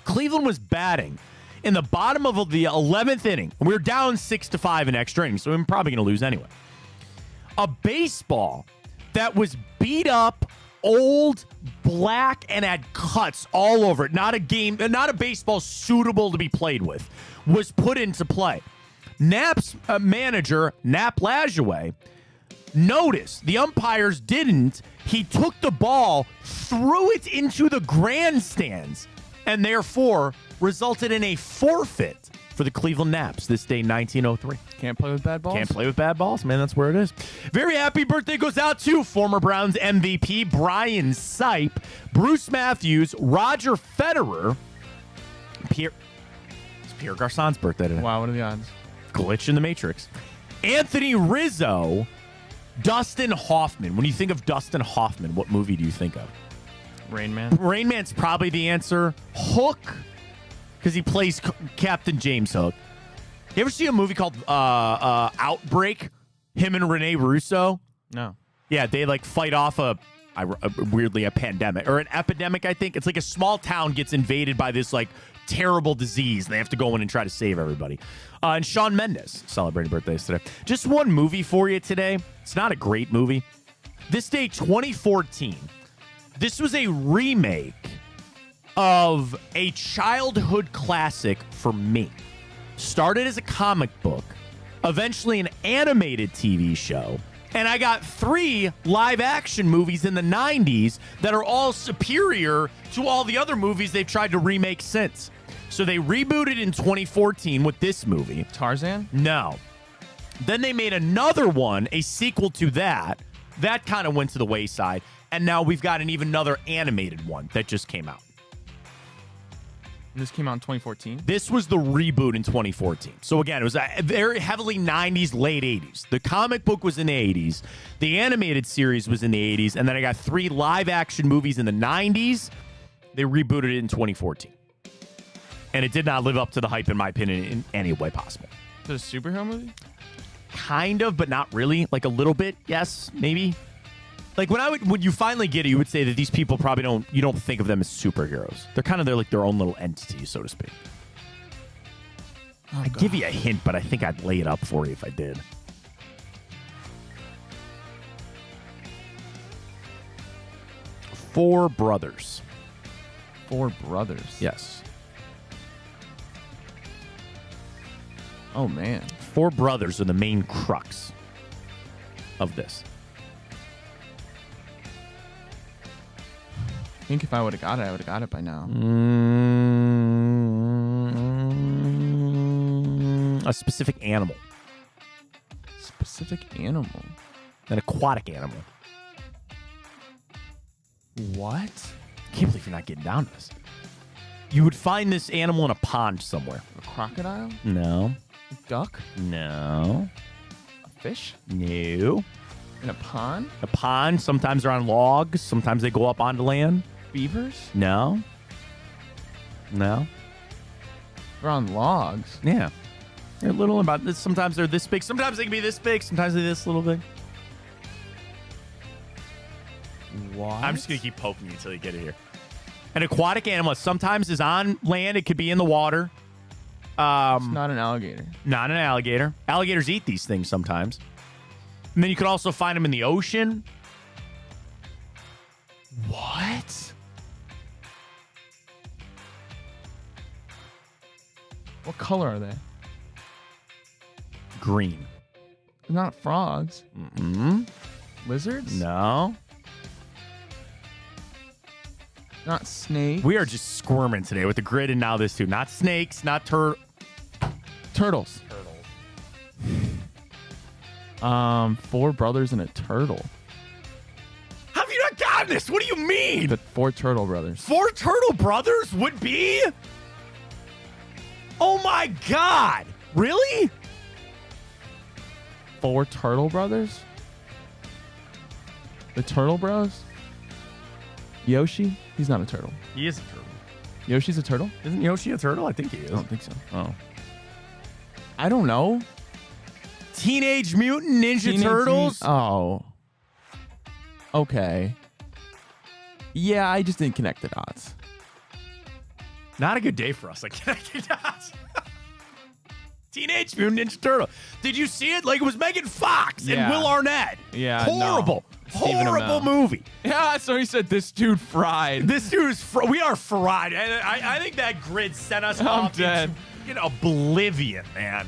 Cleveland was batting in the bottom of the 11th inning. We were down 6-5 in extra innings, so we're probably going to lose anyway. A baseball that was beat up, old, black, and had cuts all over it. Not a baseball suitable to be played with, was put into play. Nap's manager, Nap Lajoie, noticed the umpires didn't. He took the ball, threw it into the grandstands, and therefore resulted in a forfeit for the Cleveland Naps this day, 1903. Can't play with bad balls? Can't play with bad balls, man. That's where it is. Very happy birthday goes out to former Browns MVP Brian Sipe, Bruce Matthews, Roger Federer. It's Pierre Garcon's birthday today. Wow, what are the odds? Glitch in the Matrix. Anthony Rizzo, Dustin Hoffman. When you think of Dustin Hoffman, what movie do you think of? Rain Man? Rain Man's probably the answer. Hook, because he plays Captain James Hook. You ever see a movie called Outbreak? Him and Rene Russo? No. Yeah, they fight off weirdly a pandemic or an epidemic, I think. It's like a small town gets invaded by this terrible disease, and they have to go in and try to save everybody. And Shawn Mendes celebrating birthdays today. Just one movie for you today. It's not a great movie. This day, 2014. This was a remake of a childhood classic for me. Started as a comic book, eventually an animated TV show, and I got 3 live-action movies in the 90s that are all superior to all the other movies they've tried to remake since. So they rebooted in 2014 with this movie. Tarzan? No. Then they made another one, a sequel to that. That kind of went to the wayside. And now we've got another animated one that just came out. This came out in 2014. This was the reboot in 2014. So again, it was very heavily 90s, late 80s. The comic book was in the 80s. The animated series was in the 80s. And then I got 3 live-action movies in the 90s. They rebooted it in 2014. And it did not live up to the hype, in my opinion, in any way possible. Is it a superhero movie? Kind of, but not really. Like a little bit, yes, maybe. Like when you finally get it, you would say that these people probably don't think of them as superheroes. They're like their own little entity, so to speak. I'd give you a hint, but I think I'd lay it up for you if I did. Four brothers. 4 brothers. Yes. Oh, man. 4 brothers are the main crux of this. I think if I would have got it, I would have got it by now. A specific animal. Specific animal. An aquatic animal. What? I can't believe you're not getting down to this. You would find this animal in a pond somewhere. A crocodile? No. A duck? No. A fish? No. In a pond? A pond. Sometimes they're on logs. Sometimes they go up onto land. Beavers? No. No. They're on logs. Yeah. They're little about this. Sometimes they're this big. Sometimes they can be this big. Sometimes they're this little big. What? I'm just going to keep poking you until you get it here. An aquatic animal sometimes is on land. It could be in the water. It's not an alligator. Not an alligator. Alligators eat these things sometimes. And then you could also find them in the ocean. What? What color are they? Green. They're not frogs. Mm-mm. Lizards? No. Not snakes. We are just squirming today with the grid and now this too. Not snakes, not turtles. 4 brothers and a turtle. How have you not gotten this? What do you mean? The 4 turtle brothers. 4 turtle brothers would be? Oh my God. Really? 4 turtle brothers? The turtle bros? Yoshi? He's not a turtle. He is a turtle. Yoshi's a turtle? Isn't Yoshi a turtle? I think he is. I don't think so. Oh. I don't know. Teenage Mutant Ninja Turtles? Oh. Okay. Yeah, I just didn't connect the dots. Not a good day for us. Like, connecting dots. Teenage Mutant Ninja Turtle. Did you see it? Like, it was Megan Fox and Will Arnett. Yeah. Horrible. No. Horrible movie. Yeah, so he said this dude fried. This dude is we are fried. I think that grid sent us off dead. into oblivion, man.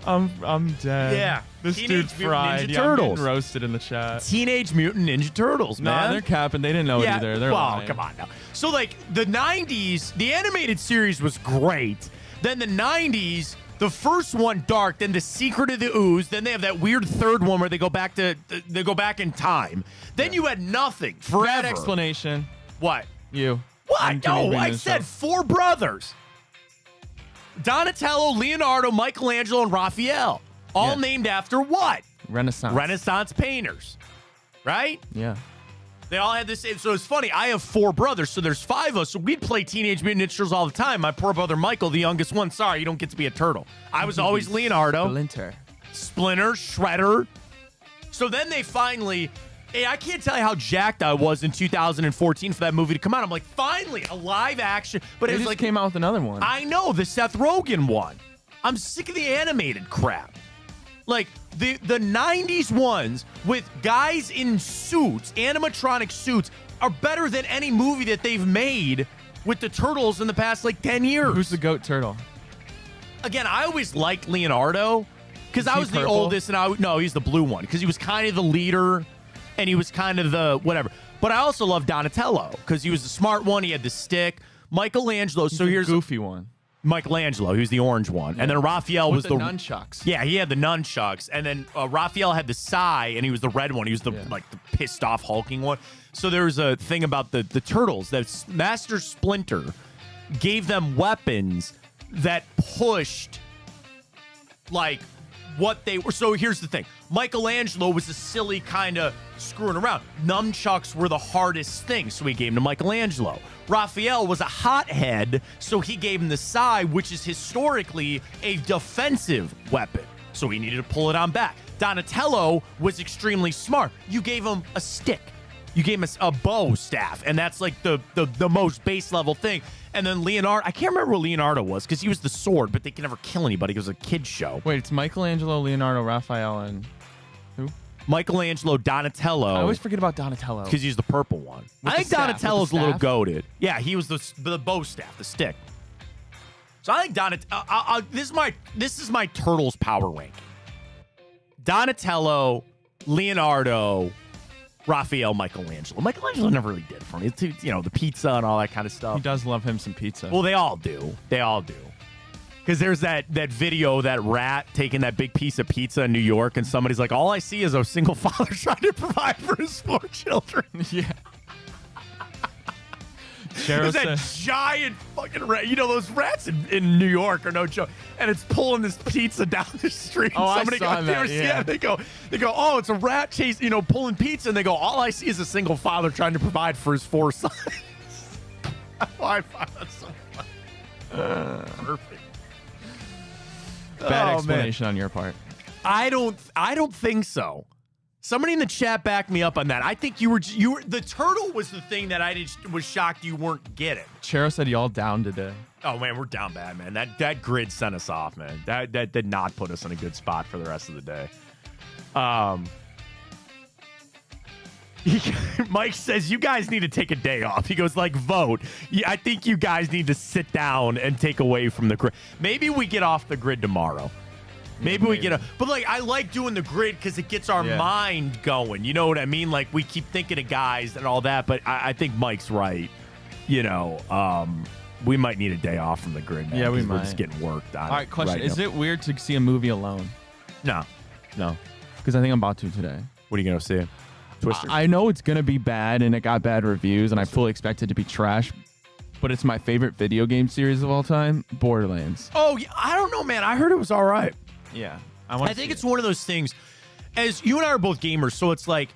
I'm dead. Yeah. This Teenage dude Mutant fried. Ninja Yeah, I'm getting Turtles. roasted in the chat. Teenage Mutant Ninja Turtles, man. Nah, they're capping. They didn't know it either. They're well, lying. come on now. So, like, the 90s, the animated series was great. Then the 90s, the first one, Dark, then The Secret of the Ooze. Then they have that weird third one where they go back in time. Then you had nothing forever. Bad explanation. What? You. What? No, I said 4 brothers. Donatello, Leonardo, Michelangelo, and Raphael. All named after what? Renaissance. Renaissance painters. Right? Yeah. They all had the same. So it's funny. I have 4 brothers, so there's 5 of us. So we'd play Teenage Mutant Ninja Turtles all the time. My poor brother Michael, the youngest one. Sorry, you don't get to be a turtle. I was always Leonardo. Splinter, Shredder. So then they finally... Hey, I can't tell you how jacked I was in 2014 for that movie to come out. I'm like, finally, a live action. But They it was just like came out with another one. I know, the Seth Rogen one. I'm sick of the animated crap. Like, the 90s ones with guys in suits, animatronic suits, are better than any movie that they've made with the turtles in the past, like, 10 years. Who's the goat turtle? Again, I always liked Leonardo because I was the oldest, and no, he's the blue one because he was kind of the leader, and he was kind of the whatever. But I also love Donatello because he was the smart one. He had the stick. Michelangelo. He's the goofy one. Michelangelo, he was the orange one. And then Raphael was the nunchucks. Yeah, he had the nunchucks. And then Raphael had the sai, and he was the red one. He was the like the pissed off hulking one. So there was a thing about the turtles that Master Splinter gave them weapons that pushed like what they were. So here's the thing. Michelangelo was a silly kind of screwing around. Nunchucks were the hardest thing, so he gave them to Michelangelo. Raphael was a hothead, so he gave him the sai, which is historically a defensive weapon. So he needed to pull it on back. Donatello was extremely smart. You gave him a stick. You gave him a bow staff, and that's like the most base level thing. And then Leonardo, I can't remember what Leonardo was because he was the sword, but they can never kill anybody. It was a kid's show. Wait, it's Michelangelo, Leonardo, Raphael, and who? Michelangelo, Donatello. I always forget about Donatello. Because he's the purple one. I think Donatello's a little goated. Yeah, he was the bow staff, the stick. So I think this is my Turtles power ranking. Donatello, Leonardo, Raphael, Michelangelo. Michelangelo never really did it for me. It's, you know, the pizza and all that kind of stuff. He does love him some pizza. Well, they all do. They all do. Because there's that video, that rat taking that big piece of pizza in New York, and somebody's like, all I see is a single father trying to provide for his 4 children. Yeah. There's that giant fucking rat. You know, those rats in New York are no joke. And it's pulling this pizza down the street. Oh, Somebody I saw that, yeah. They go, oh, it's a rat chase, pulling pizza. And they go, all I see is a single father trying to provide for his 4 sons. I find that so funny. Perfect. Bad explanation on your part. I don't think so. Somebody in the chat backed me up on that. I think you were the turtle was the thing that I was shocked you weren't getting. Chero said y'all down today. Oh man, we're down bad, man. That grid sent us off, man. That did not put us in a good spot for the rest of the day. Mike says you guys need to take a day off. He goes like, vote. Yeah, I think you guys need to sit down and take away from the grid. Maybe we get off the grid tomorrow. Maybe we get but like I like doing the grid because it gets our mind going. You know what I mean? Like we keep thinking of guys and all that, but I think Mike's right. We might need a day off from the grid. Yeah, we might. We're just getting worked on. All right, question: is it weird to see a movie alone? No. Because I think I'm about to today. What are you gonna see? Twister. I know it's gonna be bad, and it got bad reviews, and I fully expect it to be trash. But it's my favorite video game series of all time, Borderlands. Oh, yeah, I don't know, man. I heard it was all right. Yeah. I think it's one of those things, as you and I are both gamers, so it's like,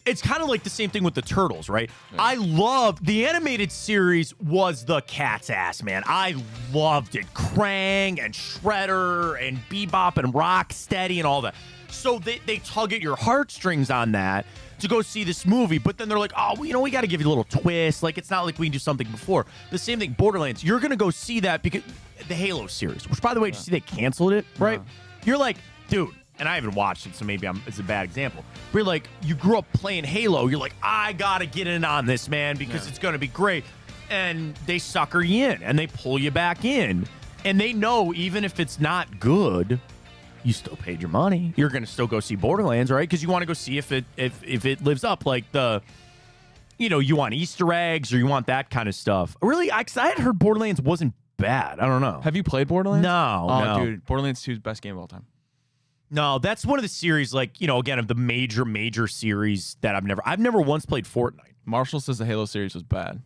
it's kind of like the same thing with the Turtles, right? Yeah. I loved, the animated series was the cat's ass, man. I loved it. Krang and Shredder and Bebop and Rocksteady and all that. So they tug at your heartstrings on that to go see this movie, but then they're like, oh, we got to give you a little twist. Like, it's not like we can do something before. The same thing, Borderlands. You're going to go see that because the Halo series, which, by the way, did you see they canceled it, right? You're like, dude, and I haven't watched it, so maybe it's a bad example. But you're like, you grew up playing Halo. You're like, I got to get in on this, man, because it's going to be great. And they sucker you in, and they pull you back in. And they know even if it's not good, you still paid your money. You're going to still go see Borderlands, right? Because you want to go see if it lives up. Like you want Easter eggs or you want that kind of stuff. Really, I had heard Borderlands wasn't bad. I don't know. Have you played Borderlands? No. Dude, Borderlands 2 is the best game of all time. No, that's one of the series, like, again, of the major series that I've never once played Fortnite. Marshall says the Halo series was bad.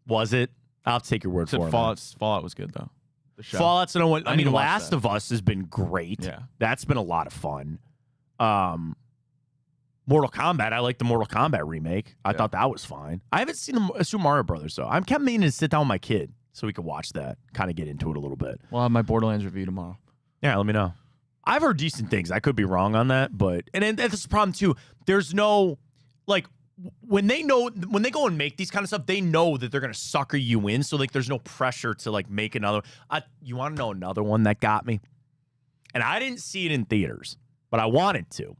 Was it? I'll take your word for it. Fallout was good, though. Fallout's no one. I mean, Last of Us has been great. Yeah. That's been a lot of fun. Mortal Kombat, I like the Mortal Kombat remake. I thought that was fine. I haven't seen the Super Mario Brothers, though. I'm kept meaning to sit down with my kid so we could watch that, kind of get into it a little bit. We'll have my Borderlands review tomorrow. Yeah, let me know. I've heard decent things. I could be wrong on that, but and that's the problem too. There's no like when they go and make these kind of stuff, they know that they're gonna sucker you in. So like, there's no pressure to like make another. You want to know another one that got me? And I didn't see it in theaters, but I wanted to.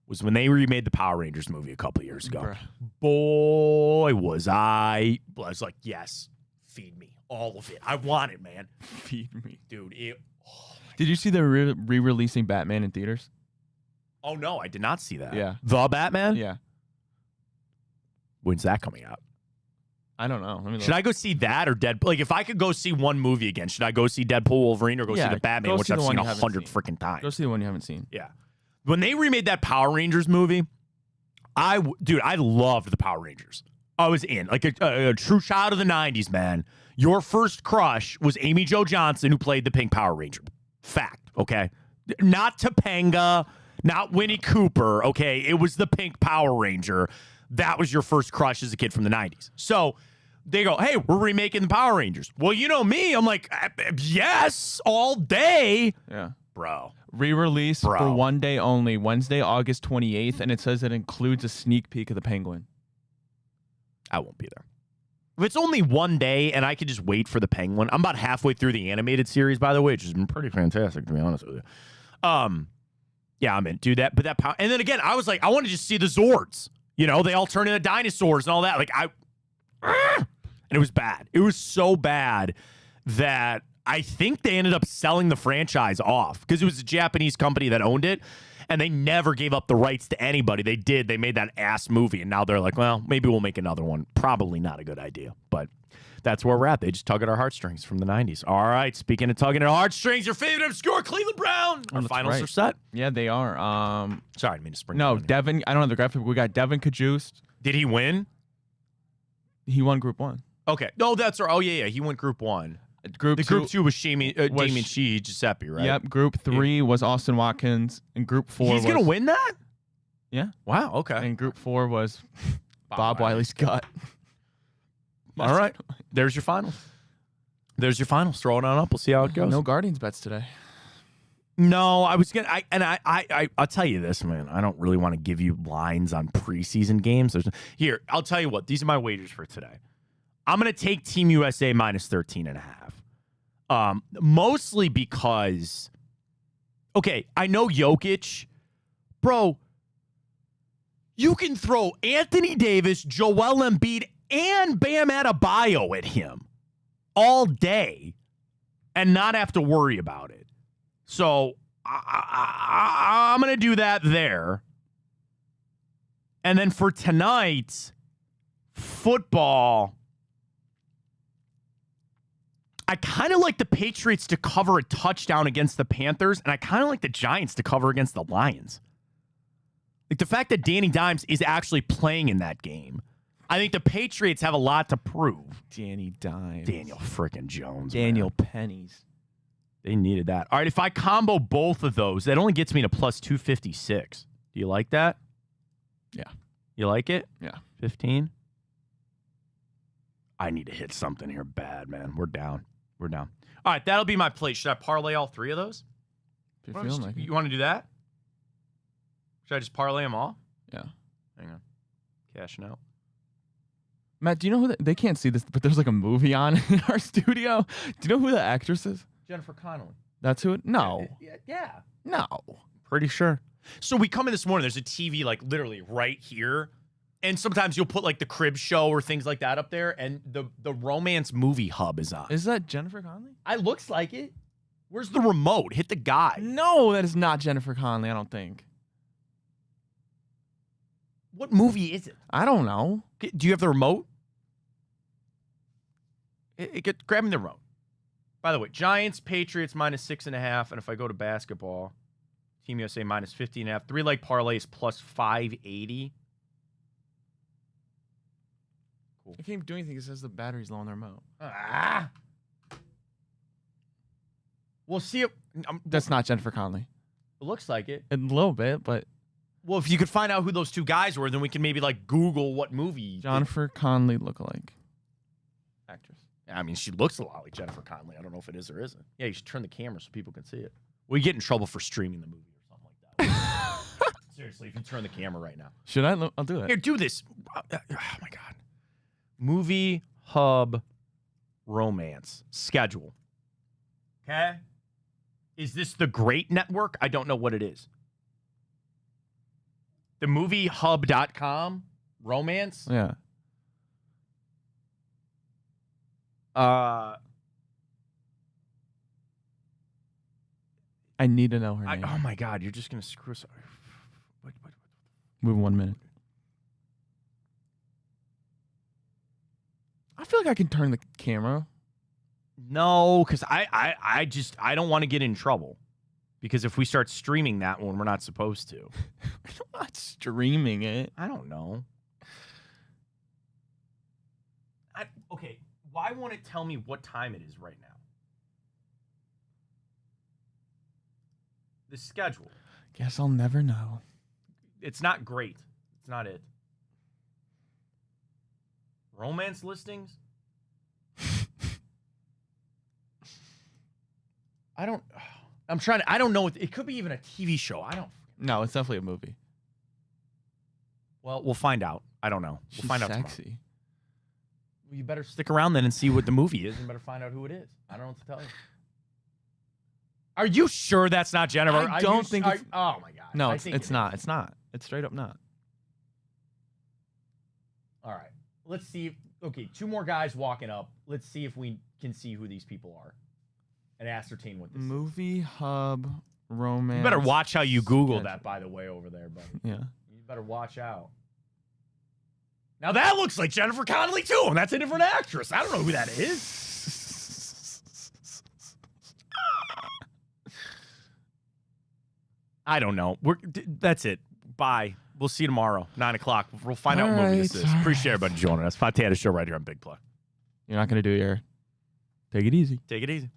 Was when they remade the Power Rangers movie a couple years ago. Bruh. Boy, I was like, yes, feed me all of it. I want it, man. Feed me, dude. Did you see the re-releasing Batman in theaters? Oh, no, I did not see that. Yeah. The Batman? Yeah. When's that coming out? I don't know. Should I go see that or Deadpool? Like, if I could go see one movie again, should I go see Deadpool, Wolverine, or go see the Batman, which I've seen 100 freaking times? Go see the one you haven't seen. Yeah. When they remade that Power Rangers movie, I loved the Power Rangers. I was in. Like a true child of the 90s, man. Your first crush was Amy Jo Johnson, who played the Pink Power Ranger. Fact, okay? Not Topanga, not Winnie Cooper, okay? It was the Pink Power Ranger. That was your first crush as a kid from the 90s. So they go, hey, we're remaking the Power Rangers. Well, you know me. I'm like, yes, all day. Yeah. Bro. Re-release for one day only, Wednesday, August 28th, and it says it includes a sneak peek of the Penguin. I won't be there. If it's only one day and I could just wait for the Penguin, I'm about halfway through the animated series, by the way, which has been pretty fantastic, to be honest with you. Yeah, I'm in. Do that. But that power. And then again, I was like, I want to just see the Zords. You know, they all turn into dinosaurs and all that. Like, and it was bad. It was so bad that I think they ended up selling the franchise off because it was a Japanese company that owned it. And they never gave up the rights to anybody. They did. They made that ass movie. And now they're like, well, maybe we'll make another one. Probably not a good idea. But that's where we're at. They just tug at our heartstrings from the 90s. All right. Speaking of tugging at our heartstrings, your favorite obscure Cleveland Brown. Our finals are set. Yeah, they are. Sorry, I didn't mean to spring. No, Devin. I don't know the graphic. We got Devin Kajust. Did he win? He won Group 1. Okay. No, that's right. Oh, yeah. He went Group 1. Group 2 was Damien Shee Giuseppe, right? Yep. Group 3 was Austin Watkins, and Group 4 He's gonna win that? Yeah. Wow. Okay. And Group 4 was Bob Wiley Scott. All right. There's your finals. Throw it on up. We'll see how it goes. No Guardians bets today. No, I was gonna. I'll tell you this, man. I don't really want to give you lines on preseason games. Here, I'll tell you what. These are my wagers for today. I'm going to take Team USA minus 13.5. Mostly because, okay, I know Jokic. Bro, you can throw Anthony Davis, Joel Embiid, and Bam Adebayo at him all day and not have to worry about it. So I'm going to do that there. And then for tonight, football, I kind of like the Patriots to cover a touchdown against the Panthers, and I kind of like the Giants to cover against the Lions. Like the fact that Danny Dimes is actually playing in that game. I think the Patriots have a lot to prove. Danny Dimes. Daniel frickin' Jones. Daniel Pennies. They needed that. All right, if I combo both of those, that only gets me to plus 256. Do you like that? Yeah. You like it? Yeah. 15? I need to hit something here bad, man. We're down. All right, that'll be my play. Should I parlay all three of those? If you're feeling like it. You want to do that? Should I just parlay them all? Yeah. Hang on. Cashing out. Matt, do you know who they can't see this, but there's like a movie on in our studio. Do you know who the actress is? Jennifer Connelly. That's who it? No. Yeah. No. Pretty sure. So we come in this morning, there's a TV like literally right here. And sometimes you'll put like the crib show or things like that up there, and the romance movie hub is on. Is that Jennifer Connelly? It looks like it. Where's the remote? Hit the guy. No, that is not Jennifer Connelly, I don't think. What movie is it? I don't know. Do you have the remote? Grab me the remote. By the way, Giants, Patriots minus 6.5. And if I go to basketball, Team USA minus 15.5. 3-leg parlay is plus 580. Cool. I can't do anything. It says the battery's low on the remote. We'll see it. That's not Jennifer Connelly. It looks like it. A little bit, but. Well, if you could find out who those two guys were, then we can maybe like Google what movie. Jennifer Connelly lookalike. Actress. I mean, she looks a lot like Jennifer Connelly. I don't know if it is or isn't. Yeah, you should turn the camera so people can see it. We get in trouble for streaming the movie or something like that. Seriously, if you turn the camera right now. Should I? I'll do it. Here, do this. Oh, my God. Movie Hub Romance Schedule. Okay? Is this the Great Network? I don't know what it is. The moviehub.com romance? Yeah. I need to know her name. Oh my God, you're just gonna screw us. What? Move 1 minute. I feel like I can turn the camera. No, because I don't want to get in trouble. Because if we start streaming that one, we're not supposed to. I'm not streaming it. I don't know. Okay, why won't it tell me what time it is right now? The schedule. Guess I'll never know. It's not great. It's not it. Romance listings? I don't know. It could be even a TV show. No, it's definitely a movie. Well, we'll find out. I don't know. We'll find out tomorrow. Sexy. Well, you better stick around then and see what the movie is and better find out who it is. I don't know what to tell you. Are you sure that's not Jennifer? I don't think it's... Oh, my God. No, it's not. It's not. It's straight up not. All right. Let's see. Okay, 2 more guys walking up. Let's see if we can see who these people are and ascertain what this is. Movie Hub Romance. You better watch how you Google that, by the way, over there, buddy. Yeah. You better watch out. Now that looks like Jennifer Connelly too, and that's a different actress. I don't know who that is. I don't know. That's it. Bye. We'll see you tomorrow, 9 o'clock. We'll find out what movie this is. Appreciate everybody joining us. Fontana Show right here on Big Play. You're not going to do your... Take it easy. Take it easy.